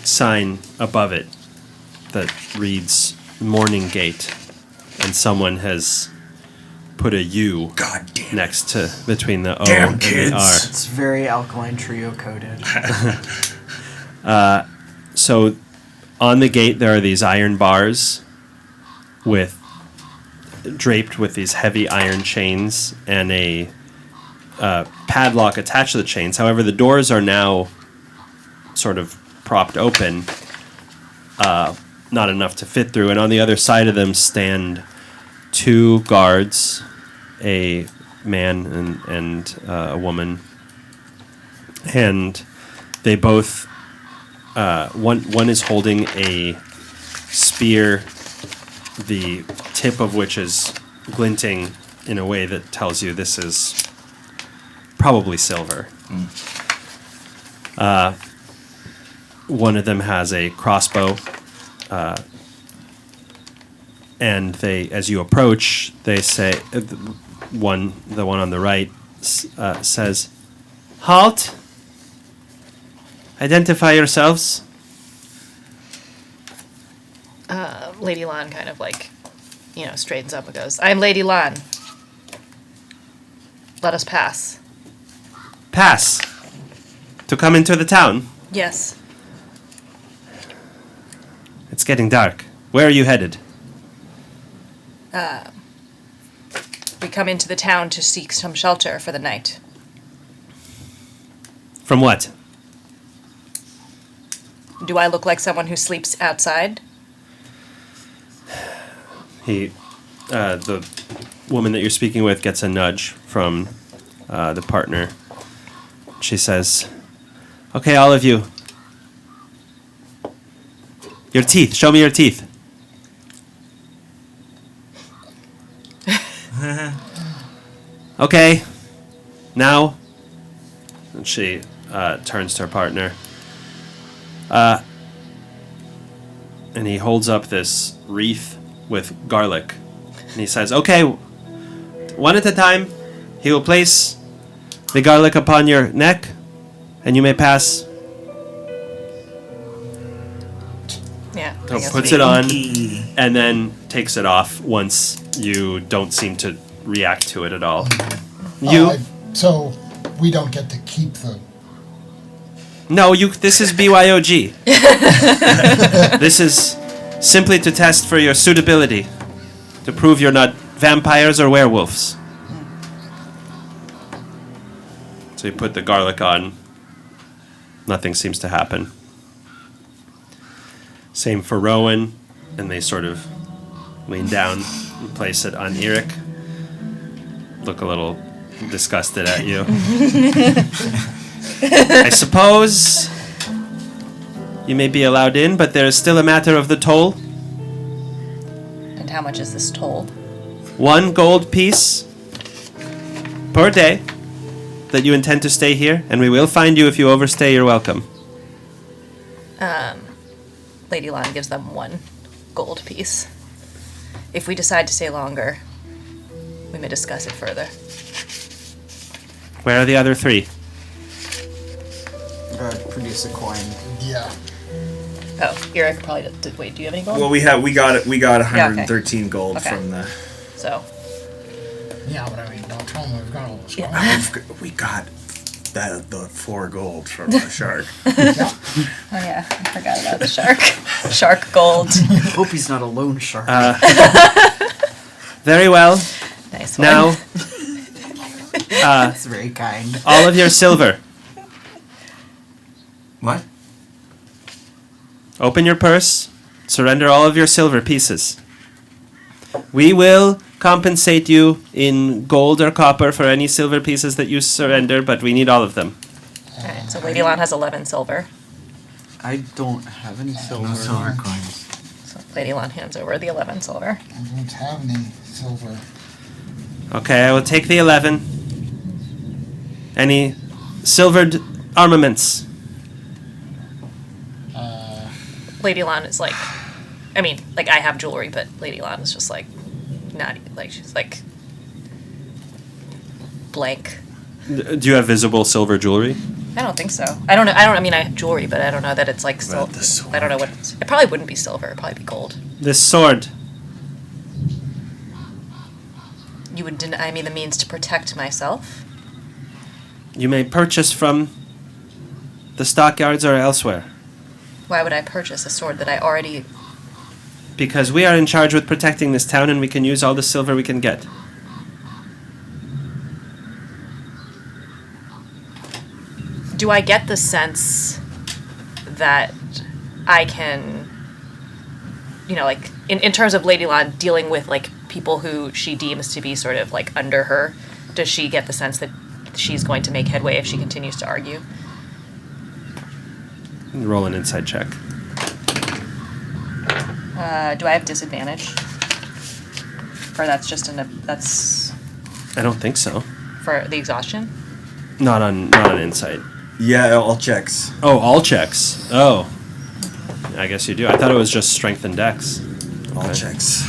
[SPEAKER 1] sign above it that reads Morning Gate, and someone has put a U
[SPEAKER 3] God damn.
[SPEAKER 1] next to between the O
[SPEAKER 3] Damn
[SPEAKER 1] and
[SPEAKER 3] kids.
[SPEAKER 1] the R.
[SPEAKER 5] It's very Alkaline Trio coded.
[SPEAKER 1] So On the gate, there are these iron bars draped with these heavy iron chains and a padlock attached to the chains. However, the doors are now sort of propped open, not enough to fit through. And on the other side of them stand 2 guards, a man and a woman, and they both. One is holding a spear, the tip of which is glinting in a way that tells you this is probably silver. One of them has a crossbow, and they, as you approach, they say, the one on the right says, "Halt! Identify yourselves."
[SPEAKER 7] Lady Lan kind of straightens up and goes, "I'm Lady Lan. Let us pass."
[SPEAKER 1] Pass. To come into the town.
[SPEAKER 7] Yes.
[SPEAKER 1] It's getting dark. Where are you headed?
[SPEAKER 7] We come into the town to seek some shelter for the night.
[SPEAKER 1] From what?
[SPEAKER 7] Do I look like someone who sleeps outside?
[SPEAKER 1] The woman that you're speaking with gets a nudge from the partner. She says, "Okay, all of you. Your teeth. Show me your teeth." Okay. Now. And she turns to her partner. And he holds up this wreath with garlic. And he says, "Okay, one at a time. He will place the garlic upon your neck, and you may pass."
[SPEAKER 7] Yeah.
[SPEAKER 1] So puts it on, and then takes it off once you don't seem to react to it at all.
[SPEAKER 10] So we don't get to keep the...
[SPEAKER 1] No, this is BYOG. This is simply to test for your suitability, to prove you're not vampires or werewolves. So you put the garlic on. Nothing seems to happen. Same for Rowan, and they sort of lean down and place it on Eric. Look a little disgusted at you. I suppose you may be allowed in, but there is still a matter of the toll.
[SPEAKER 7] And how much is this toll?
[SPEAKER 1] 1 gold piece per day that you intend to stay here, and we will find you if you overstay your welcome.
[SPEAKER 7] Lady Lan gives them 1 gold piece. If we decide to stay longer, we may discuss it further.
[SPEAKER 1] Where are the other 3?
[SPEAKER 11] Produce a coin.
[SPEAKER 10] Yeah.
[SPEAKER 7] Oh, Eric probably did. Wait, do you have any gold?
[SPEAKER 3] Well, we got 113 gold
[SPEAKER 7] Okay.
[SPEAKER 3] from the.
[SPEAKER 7] So.
[SPEAKER 10] Yeah, but I mean, don't tell them we've got all this
[SPEAKER 7] Yeah.
[SPEAKER 3] We got the 4 gold from the shark.
[SPEAKER 10] Yeah.
[SPEAKER 7] Oh yeah, I forgot about the shark. Shark gold.
[SPEAKER 11] Hope he's not a loan shark.
[SPEAKER 1] Very well.
[SPEAKER 7] Nice one.
[SPEAKER 1] Now,
[SPEAKER 11] That's very kind.
[SPEAKER 1] all of your silver.
[SPEAKER 3] What?
[SPEAKER 1] Open your purse. Surrender all of your silver pieces. We will compensate you in gold or copper for any silver pieces that you surrender, but we need all of them.
[SPEAKER 7] Alright, so Lady Lan has 11 silver.
[SPEAKER 11] I don't have any silver.
[SPEAKER 3] No silver coins.
[SPEAKER 7] So Lady Lan hands over the 11 silver.
[SPEAKER 10] I don't have any silver.
[SPEAKER 1] Okay, I will take the 11. Any silvered armaments?
[SPEAKER 7] Lady Lan is like, I mean, like I have jewelry, but Lady Lan is just like, not like she's like blank.
[SPEAKER 1] Do you have visible silver jewelry?
[SPEAKER 7] I don't think so. I don't know. I mean, I have jewelry, but I don't know that it's like
[SPEAKER 3] About the
[SPEAKER 7] silver.
[SPEAKER 3] sword.
[SPEAKER 7] I don't know what. It probably wouldn't be silver. It'd probably be gold.
[SPEAKER 1] This sword.
[SPEAKER 7] You would deny me the means to protect myself.
[SPEAKER 1] You may purchase from the stockyards or elsewhere.
[SPEAKER 7] Why would I purchase a sword that I already...
[SPEAKER 1] Because we are in charge with protecting this town, and we can use all the silver we can get.
[SPEAKER 7] Do I get the sense that I can, like, in terms of Lady Lan dealing with, like, people who she deems to be sort of, like, under her, does she get the sense that she's going to make headway if she continues to argue?
[SPEAKER 1] Roll an insight check.
[SPEAKER 7] Do I have disadvantage? Or that's just that's
[SPEAKER 1] I don't think so.
[SPEAKER 7] for the exhaustion?
[SPEAKER 1] Not on insight.
[SPEAKER 3] Yeah, all checks.
[SPEAKER 1] Oh, all checks. Oh. I guess you do. I thought it was just strength and dex.
[SPEAKER 3] All checks.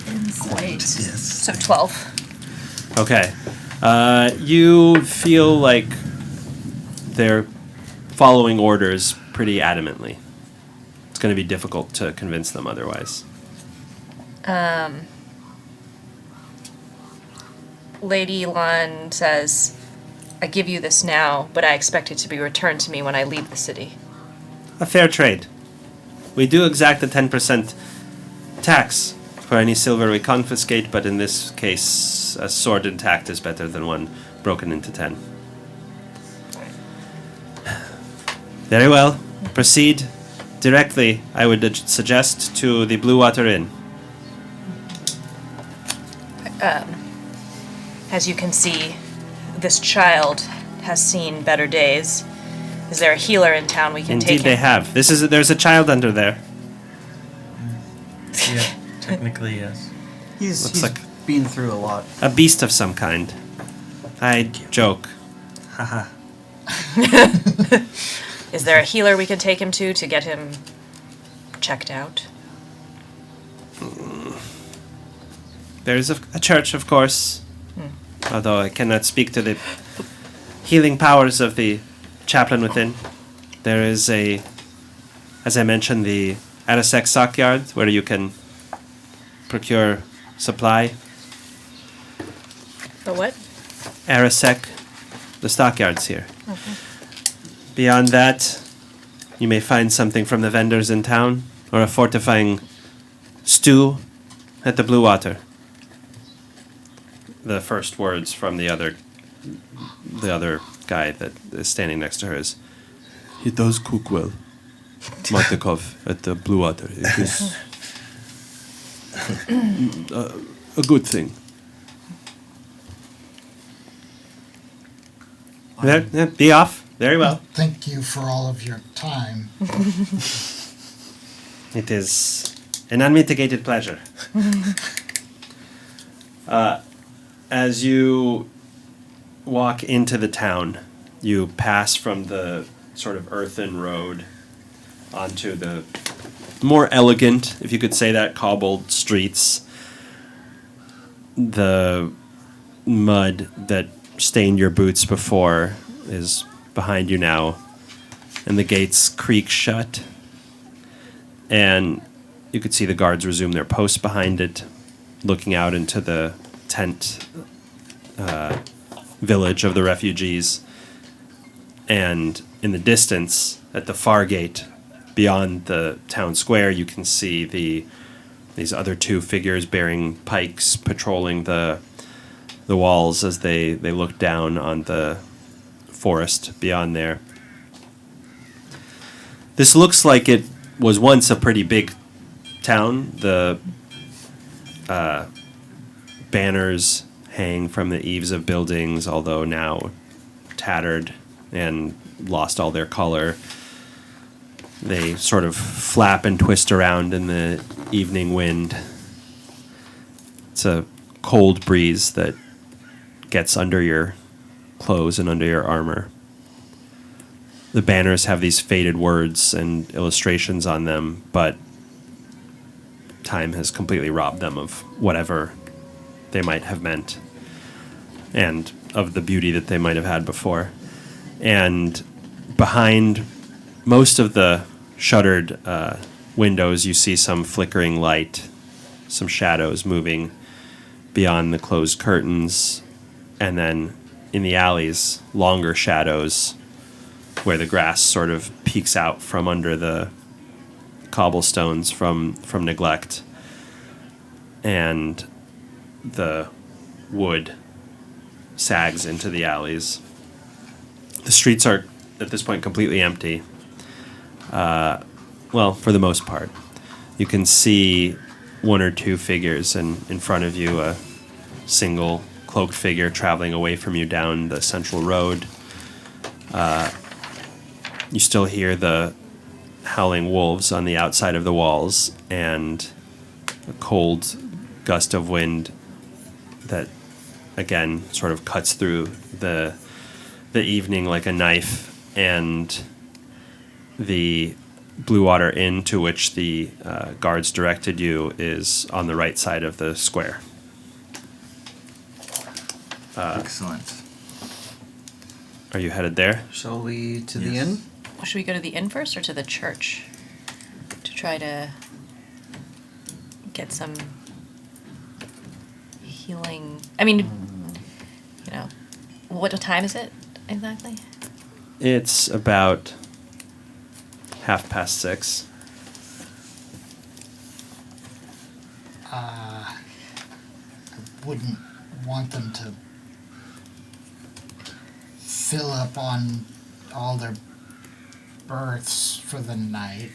[SPEAKER 7] Insight.
[SPEAKER 3] Yes.
[SPEAKER 7] So 12.
[SPEAKER 1] Okay. You feel like they're following orders pretty adamantly. It's going to be difficult to convince them otherwise.
[SPEAKER 7] Lady Lan says, I give you this now, but I expect it to be returned to me when I leave the city.
[SPEAKER 1] A fair trade. We do exact the 10% tax for any silver we confiscate, but in this case, a sword intact is better than one broken into 10. Very well. Proceed directly, I would suggest, to the Blue Water Inn.
[SPEAKER 7] As you can see, this child has seen better days. Is there a healer in town we can take him?
[SPEAKER 1] Indeed they have. There's a child under there.
[SPEAKER 12] Yeah, technically, yes.
[SPEAKER 5] He's
[SPEAKER 1] like
[SPEAKER 5] been through a lot.
[SPEAKER 1] a beast of some kind. I joke.
[SPEAKER 12] Haha.
[SPEAKER 7] Is there a healer we can take him to get him checked out?
[SPEAKER 1] There's a church, of course. Although I cannot speak to the healing powers of the chaplain within. There is as I mentioned, the Arasek stockyard where you can procure supply.
[SPEAKER 7] The what?
[SPEAKER 1] Arasek, the stockyards here. Beyond that, you may find something from the vendors in town, or a fortifying stew at the Blue Water. The first words from the other guy that is standing next to her is, "He does cook well, Matakov, at the Blue Water. It is a good thing." Yeah, be off. Very well.
[SPEAKER 10] Thank you for all of your time.
[SPEAKER 1] It is an unmitigated pleasure. As you walk into the town, you pass from the sort of earthen road onto the more elegant, if you could say that, cobbled streets. The mud that stained your boots before is behind you now, and the gates creak shut. And you could see the guards resume their posts behind it, looking out into the tent village of the refugees. And in the distance, at the far gate, beyond the town square, you can see these other two figures bearing pikes patrolling the walls as they look down on the forest beyond there. This looks like it was once a pretty big town. The banners hang from the eaves of buildings, although now tattered and lost all their color. They sort of flap and twist around in the evening wind. It's a cold breeze that gets under your clothes and under your armor. The banners have these faded words and illustrations on them, but time has completely robbed them of whatever they might have meant and of the beauty that they might have had before. And behind most of the shuttered windows, you see some flickering light, some shadows moving beyond the closed curtains, and then in the alleys, longer shadows where the grass sort of peeks out from under the cobblestones from neglect, and the wood sags into the alleys. The streets are at this point completely empty. Well, for the most part. You can see one or two figures, and in front of you a single cloaked figure traveling away from you down the central road. You still hear the howling wolves on the outside of the walls, and a cold gust of wind that, again, sort of cuts through the evening like a knife, and the Blue Water Inn to which the guards directed you is on the right side of the square.
[SPEAKER 3] Excellent.
[SPEAKER 1] Are you headed there?
[SPEAKER 5] Shall we to the inn?
[SPEAKER 2] Should we go to the inn first or to the church to try to get some healing? I mean, you know, what time is it exactly?
[SPEAKER 1] It's about 6:30.
[SPEAKER 10] I wouldn't want them to fill up on all their berths for the night,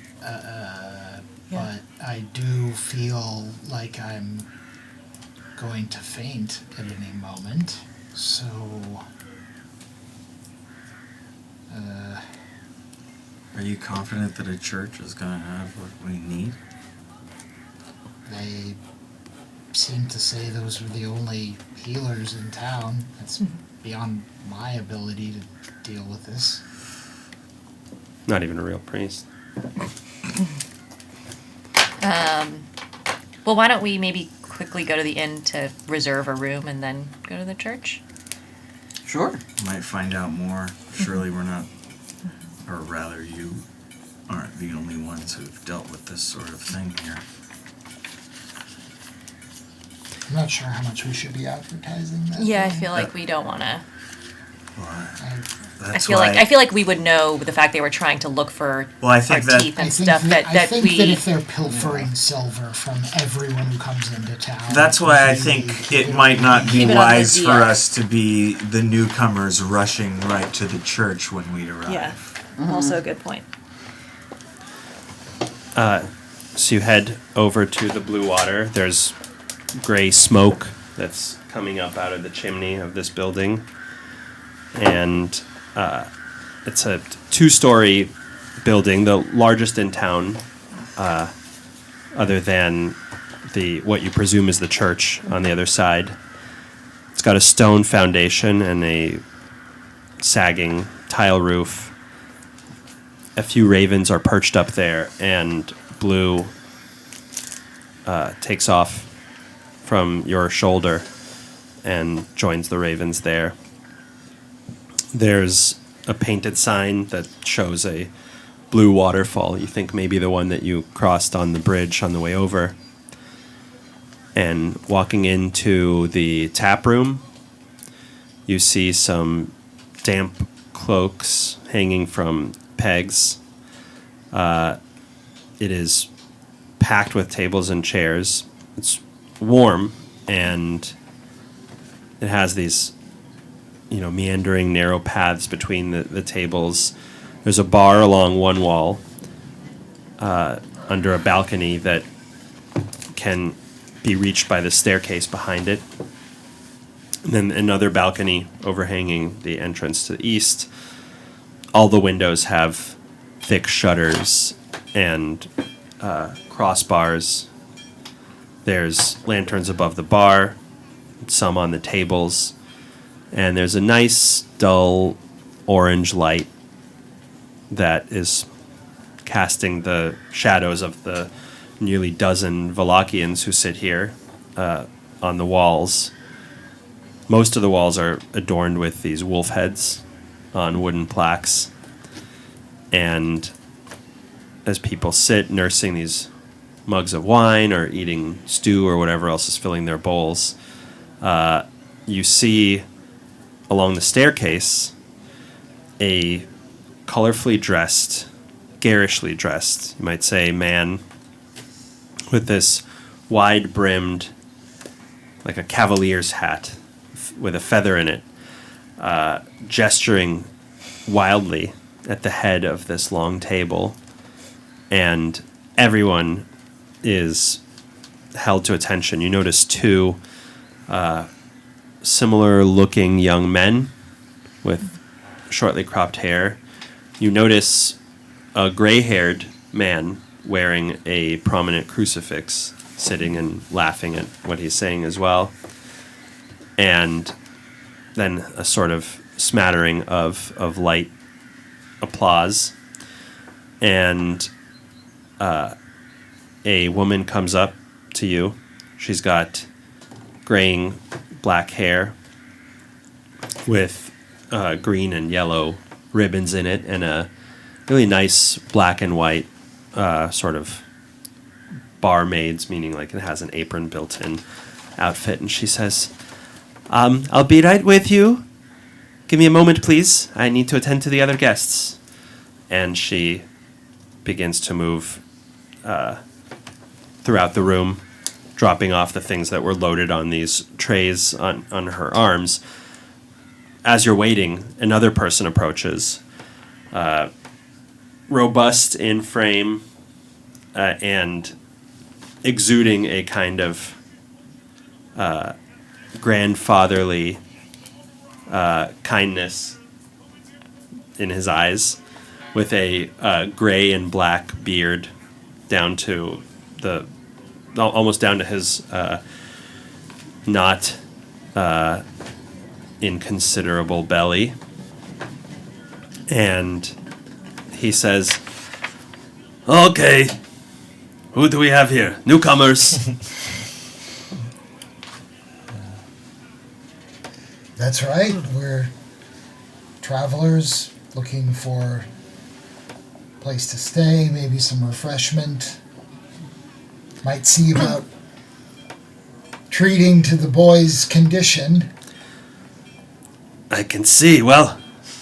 [SPEAKER 10] but I do feel like I'm going to faint at any moment, so
[SPEAKER 3] Are you confident that a church is going to have what we need?
[SPEAKER 10] they seem to say those were the only healers in town. That's beyond my ability to deal with this.
[SPEAKER 1] Not even a real priest.
[SPEAKER 2] Well, why don't we maybe quickly go to the inn to reserve a room and then go to the church?
[SPEAKER 5] Sure.
[SPEAKER 3] Might find out more. Surely we're not, or rather you aren't the only ones who've dealt with this sort of thing here.
[SPEAKER 10] I'm not sure how much we should be advertising that.
[SPEAKER 2] Yeah, I feel like we don't want to.
[SPEAKER 3] Well,
[SPEAKER 10] I
[SPEAKER 3] that's
[SPEAKER 2] I feel like we would know the fact they were trying to look for
[SPEAKER 3] I think
[SPEAKER 2] our
[SPEAKER 3] that
[SPEAKER 2] teeth and
[SPEAKER 10] think
[SPEAKER 2] stuff
[SPEAKER 10] that,
[SPEAKER 2] that
[SPEAKER 10] I think
[SPEAKER 2] we.
[SPEAKER 10] that if they're pilfering silver from everyone who comes into town,
[SPEAKER 3] That's why I
[SPEAKER 10] really-
[SPEAKER 3] think it might not be
[SPEAKER 2] Keep it on the
[SPEAKER 3] wise for
[SPEAKER 2] DL.
[SPEAKER 3] us to be the newcomers rushing right to the church when we arrive.
[SPEAKER 2] Yeah, also a good point.
[SPEAKER 1] So you head over to the Blue Water. There's gray smoke that's coming up out of the chimney of this building. And it's a 2-story building, the largest in town, other than what you presume is the church on the other side. It's got a stone foundation and a sagging tile roof. A few ravens are perched up there, and Blue takes off from your shoulder and joins the ravens there. There's a painted sign that shows a blue waterfall. You think maybe the one that you crossed on the bridge on the way over. And walking into the tap room, you see some damp cloaks hanging from pegs. It is packed with tables and chairs. It's warm, and it has these meandering narrow paths between the tables. There's a bar along one wall under a balcony that can be reached by the staircase behind it. And then another balcony overhanging the entrance to the east. All the windows have thick shutters and crossbars. There's lanterns above the bar, some on the tables. And there's a nice, dull orange light that is casting the shadows of the nearly dozen Valachians who sit here on the walls. Most of the walls are adorned with these wolf heads on wooden plaques. And as people sit nursing these mugs of wine or eating stew or whatever else is filling their bowls, you see along the staircase a colorfully dressed garishly dressed, you might say, man with this wide-brimmed, like a cavalier's hat with a feather in it, gesturing wildly at the head of this long table, and everyone is held to attention. You notice two similar-looking young men with shortly cropped hair. You notice a gray-haired man wearing a prominent crucifix, sitting and laughing at what he's saying as well. And then a sort of smattering of light applause. And a woman comes up to you. She's got graying black hair with green and yellow ribbons in it, and a really nice black and white sort of barmaid's, meaning like it has an apron built in outfit. And she says, I'll be right with you. Give me a moment, please. I need to attend to the other guests. And she begins to move throughout the room, dropping off the things that were loaded on these trays on her arms. As you're waiting, another person approaches, robust in frame and exuding a kind of grandfatherly kindness in his eyes, with a gray and black beard down to almost down to his not inconsiderable belly. And he says, "Okay, who do we have here? Newcomers."
[SPEAKER 10] That's right. We're travelers looking for a place to stay, maybe some refreshment. Might see about treating to the boy's condition.
[SPEAKER 1] I can see. Well,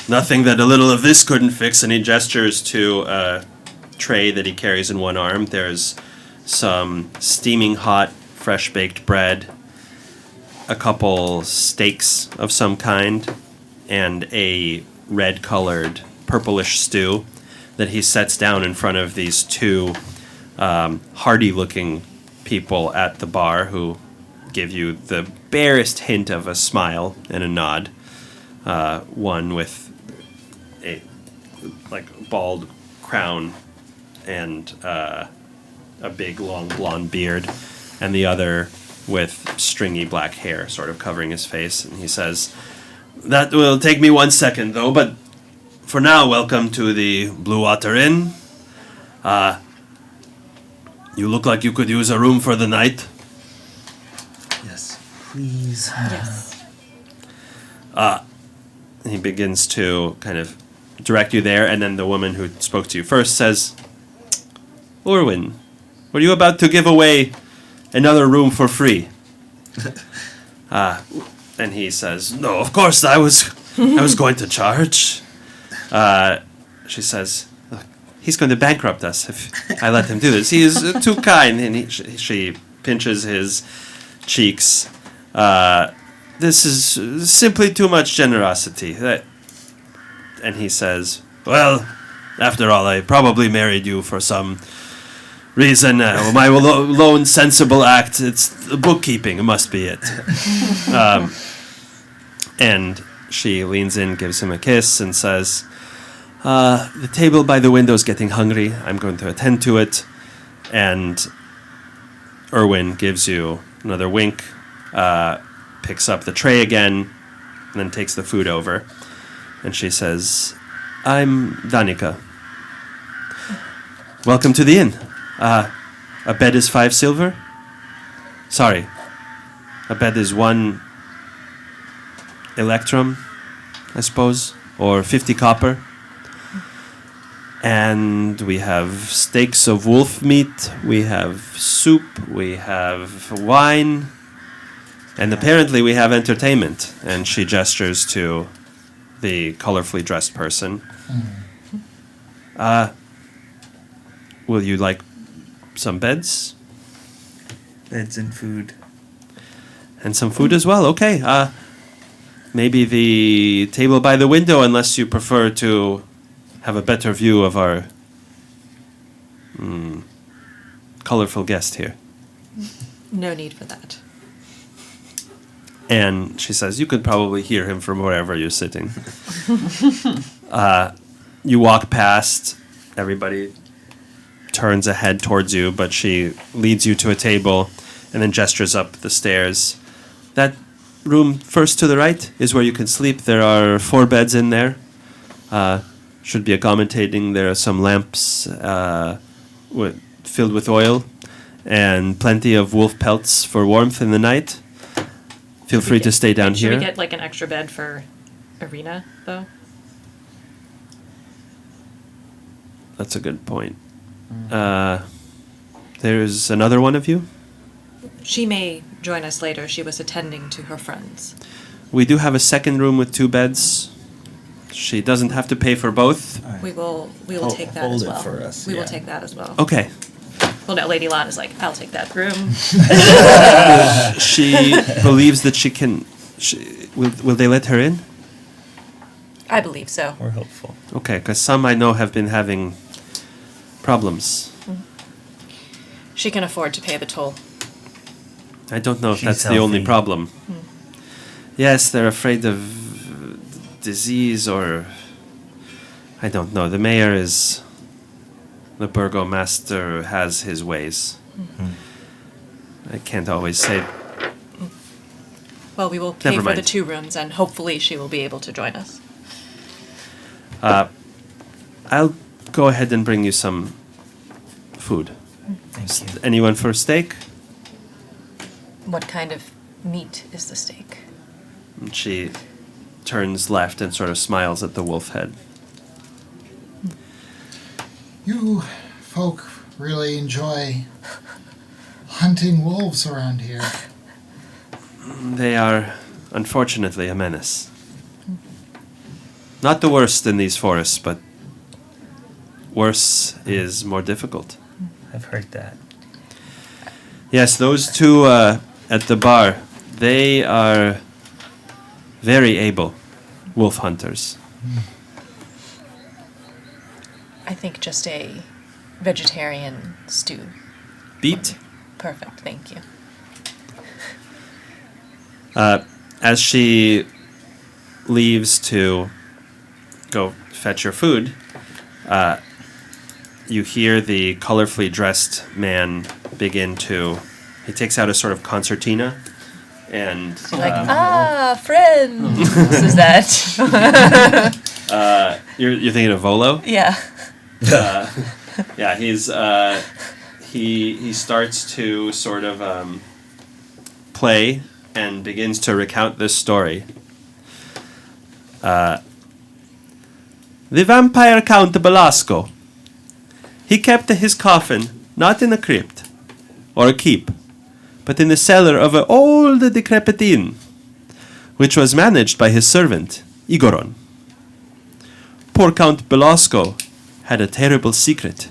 [SPEAKER 1] nothing that a little of this couldn't fix. And he gestures to a tray that he carries in one arm. There's some steaming hot, fresh-baked bread, a couple steaks of some kind, and a red-colored, purplish stew that he sets down in front of these two hardy-looking people at the bar who give you the barest hint of a smile and a nod. One with a bald crown and a big long blonde beard, and the other with stringy black hair sort of covering his face. And he says, "That will take me 1 second though, but for now, welcome to the Blue Water Inn. You look like you could use a room for the night."
[SPEAKER 3] Yes, please.
[SPEAKER 2] Yes.
[SPEAKER 1] He begins to kind of direct you there, and then the woman who spoke to you first says, "Orwin, were you about to give away another room for free?" And he says, "No, of course I was going to charge." She says, "Look, he's going to bankrupt us if I let him do this. He is too kind." And she pinches his cheeks. "This is simply too much generosity." And he says, "Well, after all, I probably married you for some reason. My lone sensible act, it's bookkeeping, it must be it." And she leans in, gives him a kiss, and says, "The table by the window is getting hungry. I'm going to attend to it." And Erwin gives you another wink, picks up the tray again, and then takes the food over. And she says, "I'm Danica. Welcome to the inn. A bed is 5 silver? Sorry, a bed is 1 electrum, I suppose, or 50 copper. And we have steaks of wolf meat, we have soup, we have wine, and apparently we have entertainment." And she gestures to the colorfully dressed person. will you like some beds?
[SPEAKER 12] Beds and food.
[SPEAKER 1] And some food as well. Okay. Maybe the table by the window, unless you prefer to have a better view of our colorful guest here.
[SPEAKER 7] No need for that.
[SPEAKER 1] And she says, you could probably hear him from wherever you're sitting. You walk past, everybody turns a head towards you, but she leads you to a table and then gestures up the stairs. That room first to the right is where you can sleep. There are 4 beds in there. Should be accommodating. There are some lamps filled with oil and plenty of wolf pelts for warmth in the night. Feel free to stay down
[SPEAKER 7] Should
[SPEAKER 1] here.
[SPEAKER 7] we get like an extra bed for Arena, though?
[SPEAKER 1] That's a good point. There's another one of you?
[SPEAKER 7] She may join us later. She was attending to her friends.
[SPEAKER 1] We do have a second room with 2 beds. She doesn't have to pay for both.
[SPEAKER 7] We will take that
[SPEAKER 12] hold
[SPEAKER 7] as
[SPEAKER 12] it
[SPEAKER 7] well.
[SPEAKER 12] for us,
[SPEAKER 7] We will
[SPEAKER 12] yeah.
[SPEAKER 7] take that as well.
[SPEAKER 1] Okay.
[SPEAKER 7] Well, no, Lady Lan is like, I'll take that room.
[SPEAKER 1] She believes that she can... Will they let her in?
[SPEAKER 7] I believe so.
[SPEAKER 12] We're hopeful.
[SPEAKER 1] Okay, because some I know have been having problems.
[SPEAKER 7] She can afford to pay the toll.
[SPEAKER 1] I don't know if
[SPEAKER 12] She's
[SPEAKER 1] that's the only
[SPEAKER 12] healthy.
[SPEAKER 1] problem. Yes, they're afraid of disease or... I don't know. The mayor is... The burgomaster has his ways. I can't always say...
[SPEAKER 7] Well, we will pay
[SPEAKER 1] Never
[SPEAKER 7] for the
[SPEAKER 1] mind.
[SPEAKER 7] 2 rooms, and hopefully she will be able to join us.
[SPEAKER 1] I'll go ahead and bring you some food.
[SPEAKER 12] Thank you.
[SPEAKER 1] Anyone for a steak?
[SPEAKER 7] What kind of meat is the steak?
[SPEAKER 1] And she turns left and sort of smiles at the wolf head.
[SPEAKER 10] You folk really enjoy hunting wolves around here.
[SPEAKER 1] They are, unfortunately, a menace. Not the worst in these forests, but worse is more difficult.
[SPEAKER 12] I've heard that.
[SPEAKER 1] Yes, those 2 at the bar, they are very able wolf hunters.
[SPEAKER 7] I think just a vegetarian stew.
[SPEAKER 1] Beet?
[SPEAKER 7] Perfect, thank you.
[SPEAKER 1] As she leaves to go fetch your food, you hear the colorfully dressed man begin to... He takes out a sort of concertina and...
[SPEAKER 7] Friends! Is that?
[SPEAKER 1] You're thinking of Volo?
[SPEAKER 7] Yeah.
[SPEAKER 1] Yeah, he's he starts to sort of play and begins to recount this story. The vampire Count Belasco. He kept his coffin not in a crypt or a keep, but in the cellar of an old decrepit inn, which was managed by his servant Igoron. Poor Count Belasco had a terrible secret.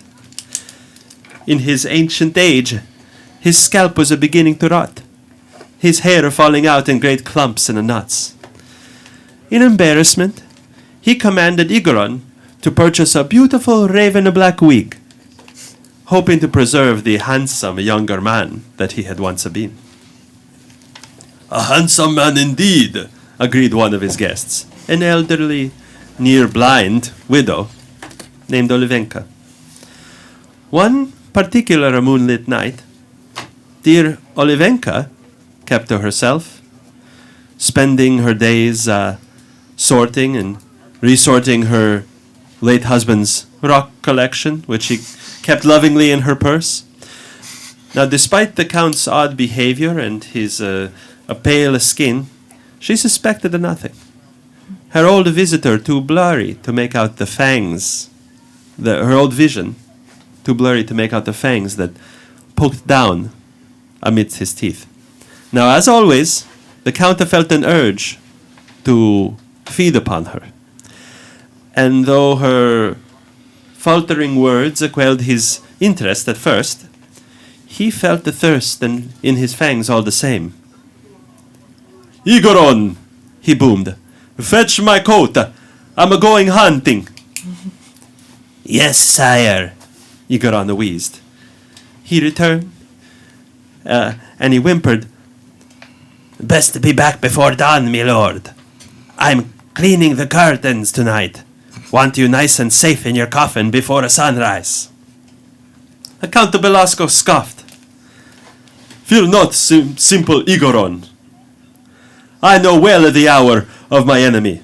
[SPEAKER 1] In his ancient age, his scalp was beginning to rot, his hair falling out in great clumps and knots. In embarrassment, he commanded Igoron to purchase a beautiful raven black wig, hoping to preserve the handsome younger man that he had once been. A handsome man indeed, agreed one of his guests, an elderly, near-blind widow named Olivenka. One particular moonlit night, dear Olivenka kept to herself, spending her days sorting and resorting her late husband's rock collection, which she kept lovingly in her purse. Now, despite the Count's odd behavior and his pale skin, she suspected nothing. Her old visitor too blurry to make out the fangs, her old vision too blurry to make out the fangs that poked down amidst his teeth. Now, as always, the Count felt an urge to feed upon her. And though her faltering words quelled his interest at first, he felt the thirst in his fangs all the same. "Igoron!" he boomed. "Fetch my coat. I'm a-going hunting." "Yes, sire," Igoron wheezed. He returned, and he whimpered, "Best to be back before dawn, my lord. I'm cleaning the curtains tonight. Want you nice and safe in your coffin before sunrise." Count de Belasco scoffed. "Fear not, simple Igoron. I know well the hour of my enemy.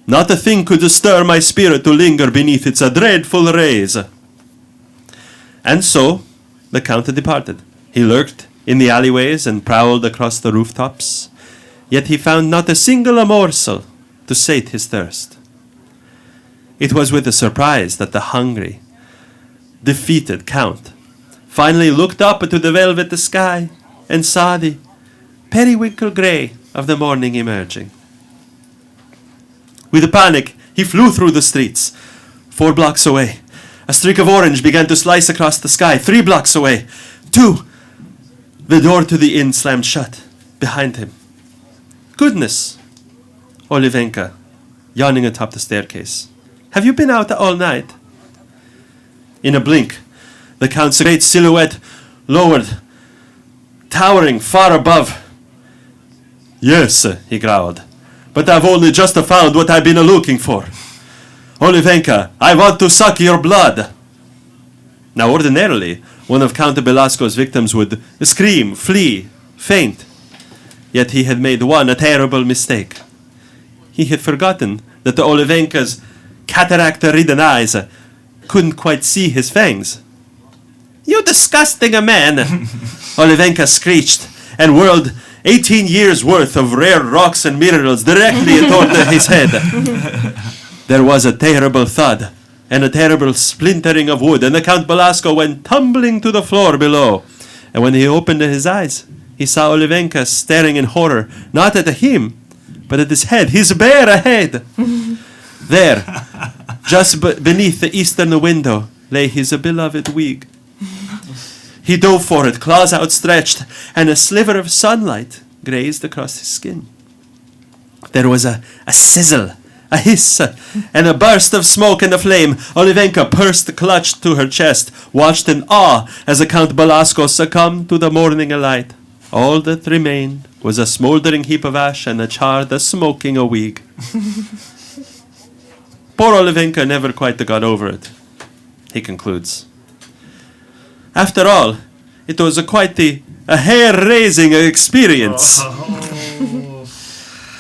[SPEAKER 1] Not a thing could stir my spirit to linger beneath its dreadful rays." And so the Count departed. He lurked in the alleyways and prowled across the rooftops, yet he found not a single morsel to sate his thirst. It was with a surprise that the hungry, defeated Count finally looked up to the velvet sky and saw the periwinkle grey of the morning emerging. With a panic, he flew through the streets. 4 blocks away, a streak of orange began to slice across the sky. 3 blocks away, 2. The door to the inn slammed shut behind him. "Goodness!" Olivenka, yawning atop the staircase. "Have you been out all night?" In a blink, the Count's great silhouette lowered, towering far above. "Yes," he growled, "but I've only just found what I've been looking for. Olivenka, I want to suck your blood." Now, ordinarily, one of Count Belasco's victims would scream, flee, faint. Yet he had made a terrible mistake. He had forgotten that the Olivenka's cataract-ridden eyes couldn't quite see his fangs. "You disgusting man!" Olivenka screeched and whirled 18 years' worth of rare rocks and minerals directly toward his head. There was a terrible thud and a terrible splintering of wood, and the Count Belasco went tumbling to the floor below. And when he opened his eyes, he saw Olivenka staring in horror, not at him, but at his head, his bare head. There, just beneath the eastern window, lay his beloved wig. He dove for it, claws outstretched, and a sliver of sunlight grazed across his skin. There was a sizzle, a hiss, and a burst of smoke and a flame. Olivenka, pursed clutched to her chest, watched in awe as the Count Belasco succumbed to the morning light. All that remained was a smoldering heap of ash and a charred, smoking wig. Poor Olivenka never quite got over it, he concludes. After all, it was quite a hair-raising experience.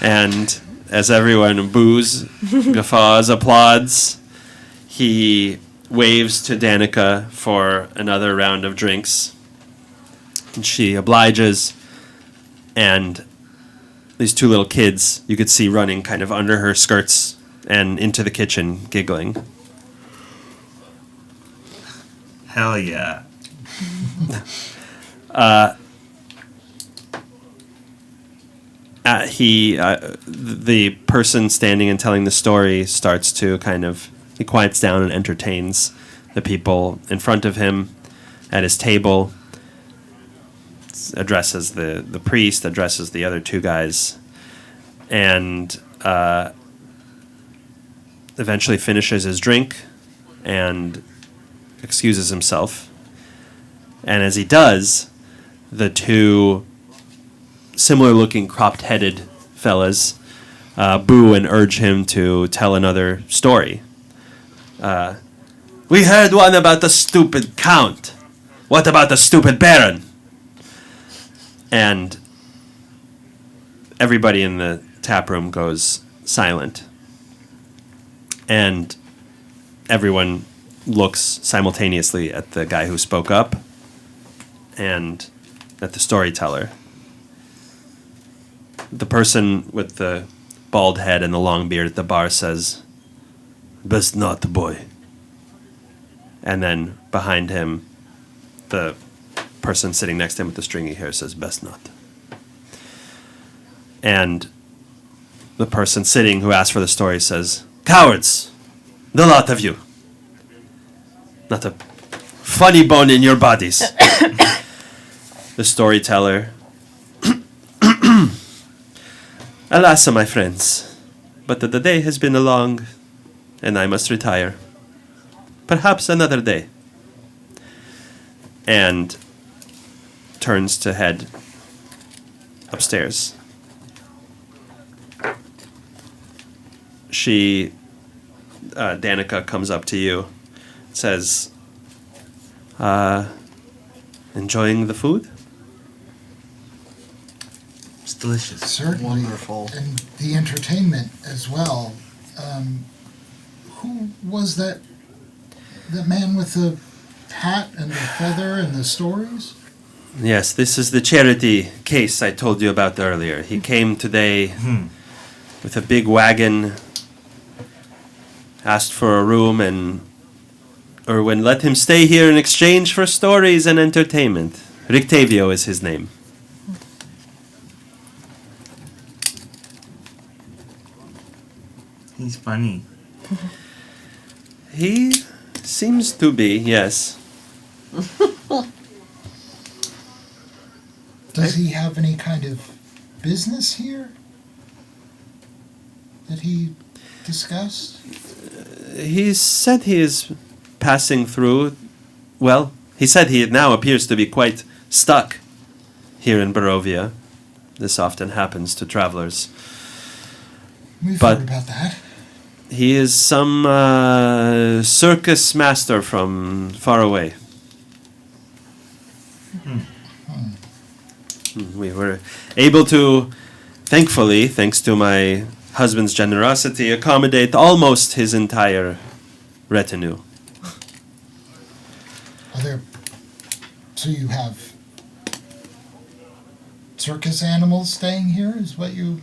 [SPEAKER 1] And as everyone boos, guffaws, applauds, he waves to Danica for another round of drinks. And she obliges, and these 2 little kids you could see running kind of under her skirts and into the kitchen, giggling.
[SPEAKER 3] Hell yeah.
[SPEAKER 1] The person standing and telling the story starts to he quiets down and entertains the people in front of him at his table, addresses the priest, addresses the other 2 guys, and eventually finishes his drink and excuses himself. And as he does, the 2 similar-looking cropped-headed fellas boo and urge him to tell another story. "We heard one about the stupid count. What about the stupid baron?" And everybody in the tap room goes silent. And everyone looks simultaneously at the guy who spoke up and at the storyteller. The person with the bald head and the long beard at the bar says, "Best not, boy." And then behind him, the person sitting next to him with the stringy hair says, "Best not." And the person sitting who asked for the story says, "Cowards, the lot of you. Not a funny bone in your bodies. The storyteller. Alas, my friends, but the day has been long, and I must retire. Perhaps another day. And turns to head upstairs. Danica comes up to you, says, enjoying the food?
[SPEAKER 12] It's delicious.
[SPEAKER 10] Certainly.
[SPEAKER 5] Wonderful.
[SPEAKER 10] And the entertainment as well. Who was that man with the hat and the feather and the stories?
[SPEAKER 1] Yes, this is the charity case I told you about earlier. He came today with a big wagon, asked for a room, and Erwin let him stay here in exchange for stories and entertainment. Rictavio is his name.
[SPEAKER 12] He's funny.
[SPEAKER 1] He seems to be, yes.
[SPEAKER 10] Does he have any kind of business here that he discussed?
[SPEAKER 1] He said he is passing through. Well, he said he now appears to be quite stuck here in Barovia. This often happens to travelers.
[SPEAKER 10] We've
[SPEAKER 1] But-
[SPEAKER 10] heard about that.
[SPEAKER 1] He is some circus master from far away. We were able to, thankfully, thanks to my husband's generosity, accommodate almost his entire retinue.
[SPEAKER 10] Are there... So you have circus animals staying here, is what you...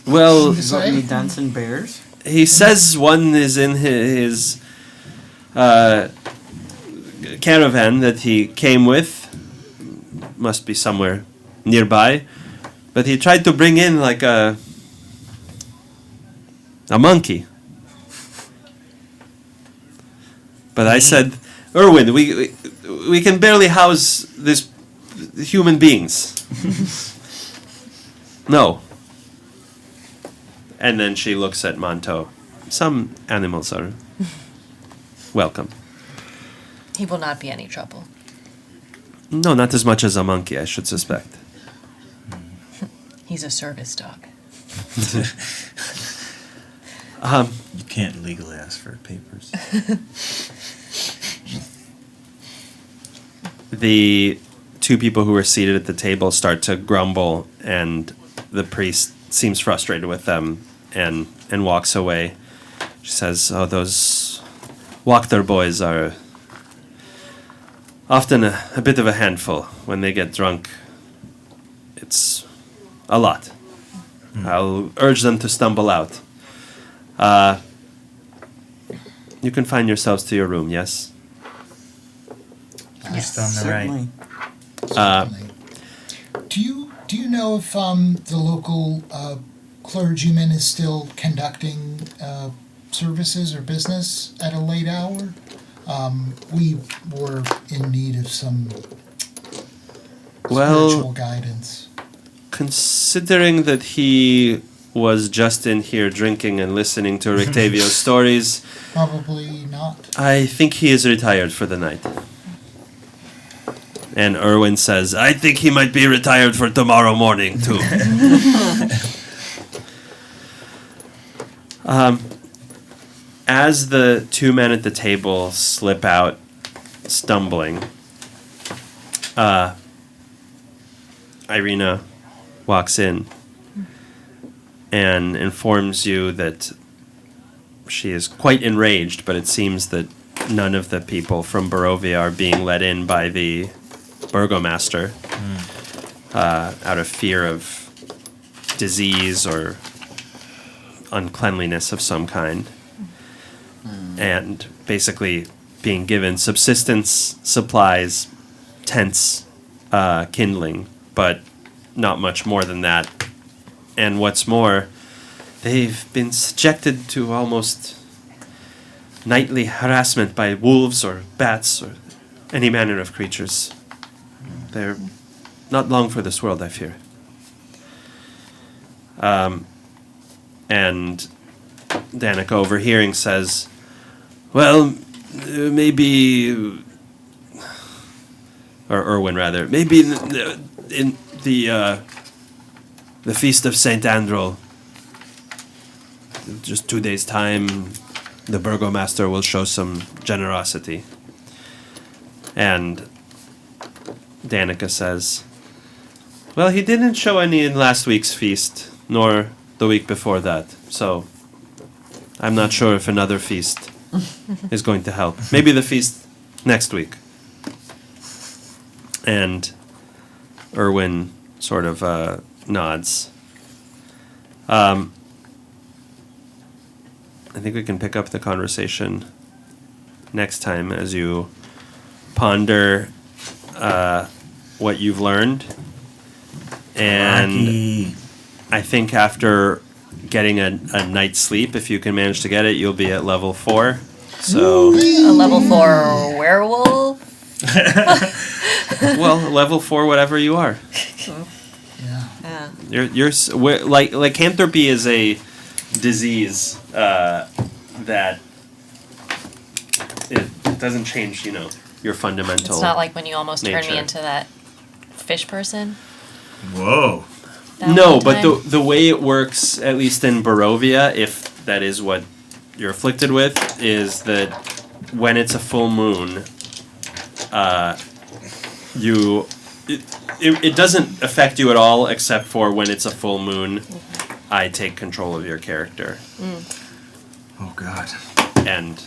[SPEAKER 1] Well,
[SPEAKER 10] Is
[SPEAKER 5] Got any
[SPEAKER 10] Say?
[SPEAKER 5] dancing bears?
[SPEAKER 1] he says one is in his caravan that he came with. Must be somewhere nearby. But he tried to bring in like a monkey. But I said, Erwin, we can barely house this human beings. No. And then she looks at Monto. Some animals are welcome.
[SPEAKER 2] He will not be any trouble.
[SPEAKER 1] No, not as much as a monkey, I should suspect.
[SPEAKER 2] He's a service dog.
[SPEAKER 12] You can't legally ask for papers.
[SPEAKER 1] The two people who were seated at the table start to grumble, and the priest seems frustrated with them and walks away. She says, "Oh, those Wachter boys are often a bit of a handful. When they get drunk, it's a lot. I'll urge them to stumble out. You can find yourselves to your room, yes?"
[SPEAKER 12] Just on the right.
[SPEAKER 5] Certainly.
[SPEAKER 10] Do you know if the local clergyman is still conducting services or business at a late hour? We were in need of some spiritual guidance.
[SPEAKER 1] Considering that he was just in here drinking and listening to Rictavio's stories,
[SPEAKER 10] Probably not.
[SPEAKER 1] I think he is retired for the night. And Erwin says, I think he might be retired for tomorrow morning, too. As the two men at the table slip out, stumbling, Irina walks in and informs you that she is quite enraged, but it seems that none of the people from Barovia are being let in by the burgomaster out of fear of disease or uncleanliness of some kind. And basically being given subsistence, supplies, tents, kindling, but not much more than that. And what's more, they've been subjected to almost nightly harassment by wolves or bats or any manner of creatures. They're not long for this world, I fear. And Danica, overhearing, says, well, maybe... Or Erwin, rather. Maybe in the Feast of St. Andrel, just 2 days' time, the Burgomaster will show some generosity. And Danica says, well, he didn't show any in last week's feast, nor the week before that, so I'm not sure if another feast is going to help. Maybe the feast next week. And Erwin sort of nods. I think we can pick up the conversation next time as you ponder what you've learned. And I think after getting a night's sleep, if you can manage to get it, you'll be at level 4. So
[SPEAKER 2] a level 4 werewolf?
[SPEAKER 1] Well, level 4 whatever you are.
[SPEAKER 2] Yeah.
[SPEAKER 1] You're like lycanthropy is a disease that it doesn't change, your fundamental.
[SPEAKER 2] It's not like when you almost turned
[SPEAKER 1] nature.
[SPEAKER 2] me into that fish person.
[SPEAKER 3] Whoa.
[SPEAKER 2] that
[SPEAKER 1] No,
[SPEAKER 2] one
[SPEAKER 1] but
[SPEAKER 2] time.
[SPEAKER 1] the way it works, at least in Barovia, if that is what you're afflicted with, is that when it's a full moon, it doesn't affect you at all, except for when it's a full moon, I take control of your character.
[SPEAKER 3] Oh God.
[SPEAKER 1] And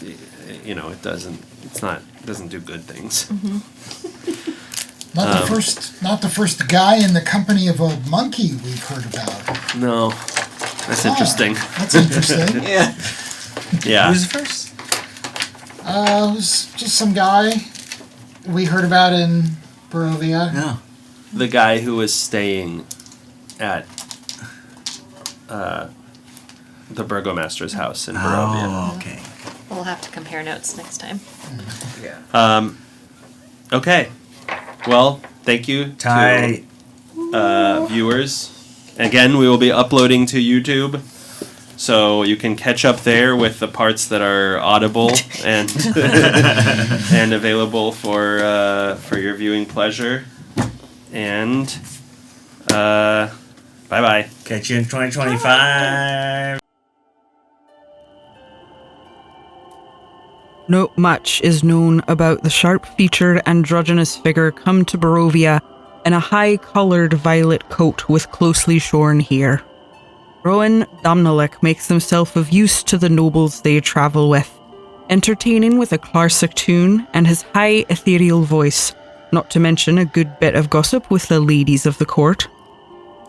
[SPEAKER 1] it doesn't do good things.
[SPEAKER 10] Not the first guy in the company of a monkey we've heard about.
[SPEAKER 1] No, that's interesting.
[SPEAKER 10] That's interesting.
[SPEAKER 11] Yeah.
[SPEAKER 1] Yeah.
[SPEAKER 3] Who's first?
[SPEAKER 10] It was just some guy we heard about in Barovia.
[SPEAKER 3] Yeah.
[SPEAKER 1] The guy who was staying at the Burgomaster's house in Barovia.
[SPEAKER 3] Oh, okay.
[SPEAKER 2] We'll have to compare notes next time.
[SPEAKER 11] Yeah.
[SPEAKER 1] Okay. Well, thank you
[SPEAKER 3] Tight.
[SPEAKER 1] to viewers. Again, we will be uploading to YouTube, so you can catch up there with the parts that are audible and and available for your viewing pleasure. And bye bye.
[SPEAKER 3] Catch you in 2025.
[SPEAKER 6] Not much is known about the sharp-featured androgynous figure come to Barovia in a high-coloured violet coat with closely shorn hair. Rowan Damnalik makes himself of use to the nobles they travel with, entertaining with a classic tune and his high ethereal voice, not to mention a good bit of gossip with the ladies of the court.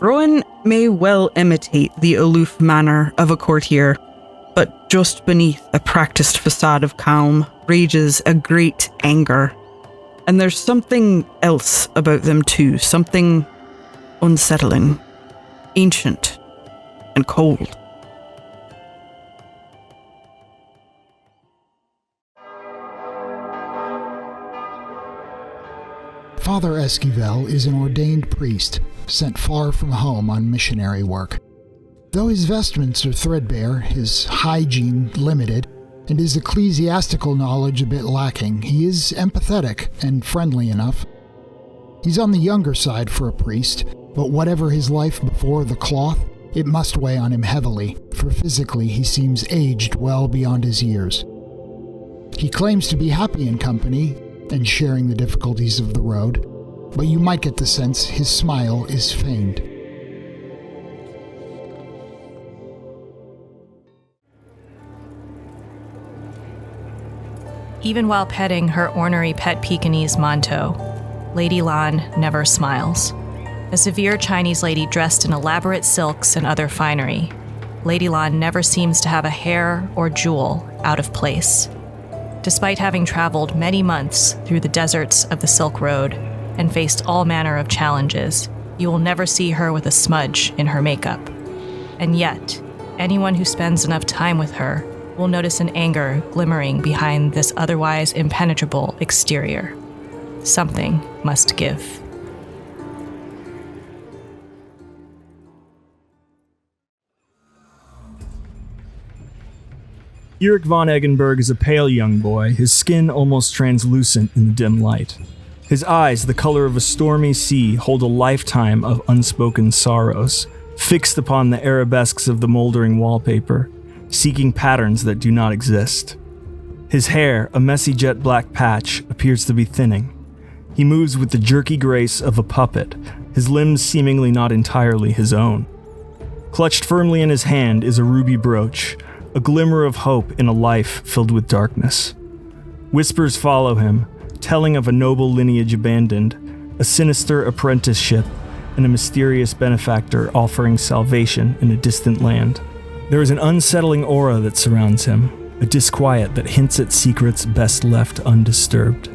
[SPEAKER 6] Rowan may well imitate the aloof manner of a courtier, but just beneath a practiced facade of calm rages a great anger. And there's something else about them too, something unsettling, ancient, and cold.
[SPEAKER 4] Father Esquivel is an ordained priest, sent far from home on missionary work. Though his vestments are threadbare, his hygiene limited, and his ecclesiastical knowledge a bit lacking, he is empathetic and friendly enough. He's on the younger side for a priest, but whatever his life before the cloth, it must weigh on him heavily, for physically he seems aged well beyond his years. He claims to be happy in company and sharing the difficulties of the road, but you might get the sense his smile is feigned.
[SPEAKER 7] Even while petting her ornery pet Pekingese Monto, Lady Lan never smiles. A severe Chinese lady dressed in elaborate silks and other finery, Lady Lan never seems to have a hair or jewel out of place. Despite having traveled many months through the deserts of the Silk Road and faced all manner of challenges, you will never see her with a smudge in her makeup. And yet, anyone who spends enough time with her will notice an anger glimmering behind this otherwise impenetrable exterior. Something must give.
[SPEAKER 8] Eric von Eggenberg is a pale young boy, his skin almost translucent in the dim light. His eyes, the color of a stormy sea, hold a lifetime of unspoken sorrows, fixed upon the arabesques of the moldering wallpaper, seeking patterns that do not exist. His hair, a messy jet black patch, appears to be thinning. He moves with the jerky grace of a puppet, his limbs seemingly not entirely his own. Clutched firmly in his hand is a ruby brooch, a glimmer of hope in a life filled with darkness. Whispers follow him, telling of a noble lineage abandoned, a sinister apprenticeship, and a mysterious benefactor offering salvation in a distant land. There is an unsettling aura that surrounds him, a disquiet that hints at secrets best left undisturbed.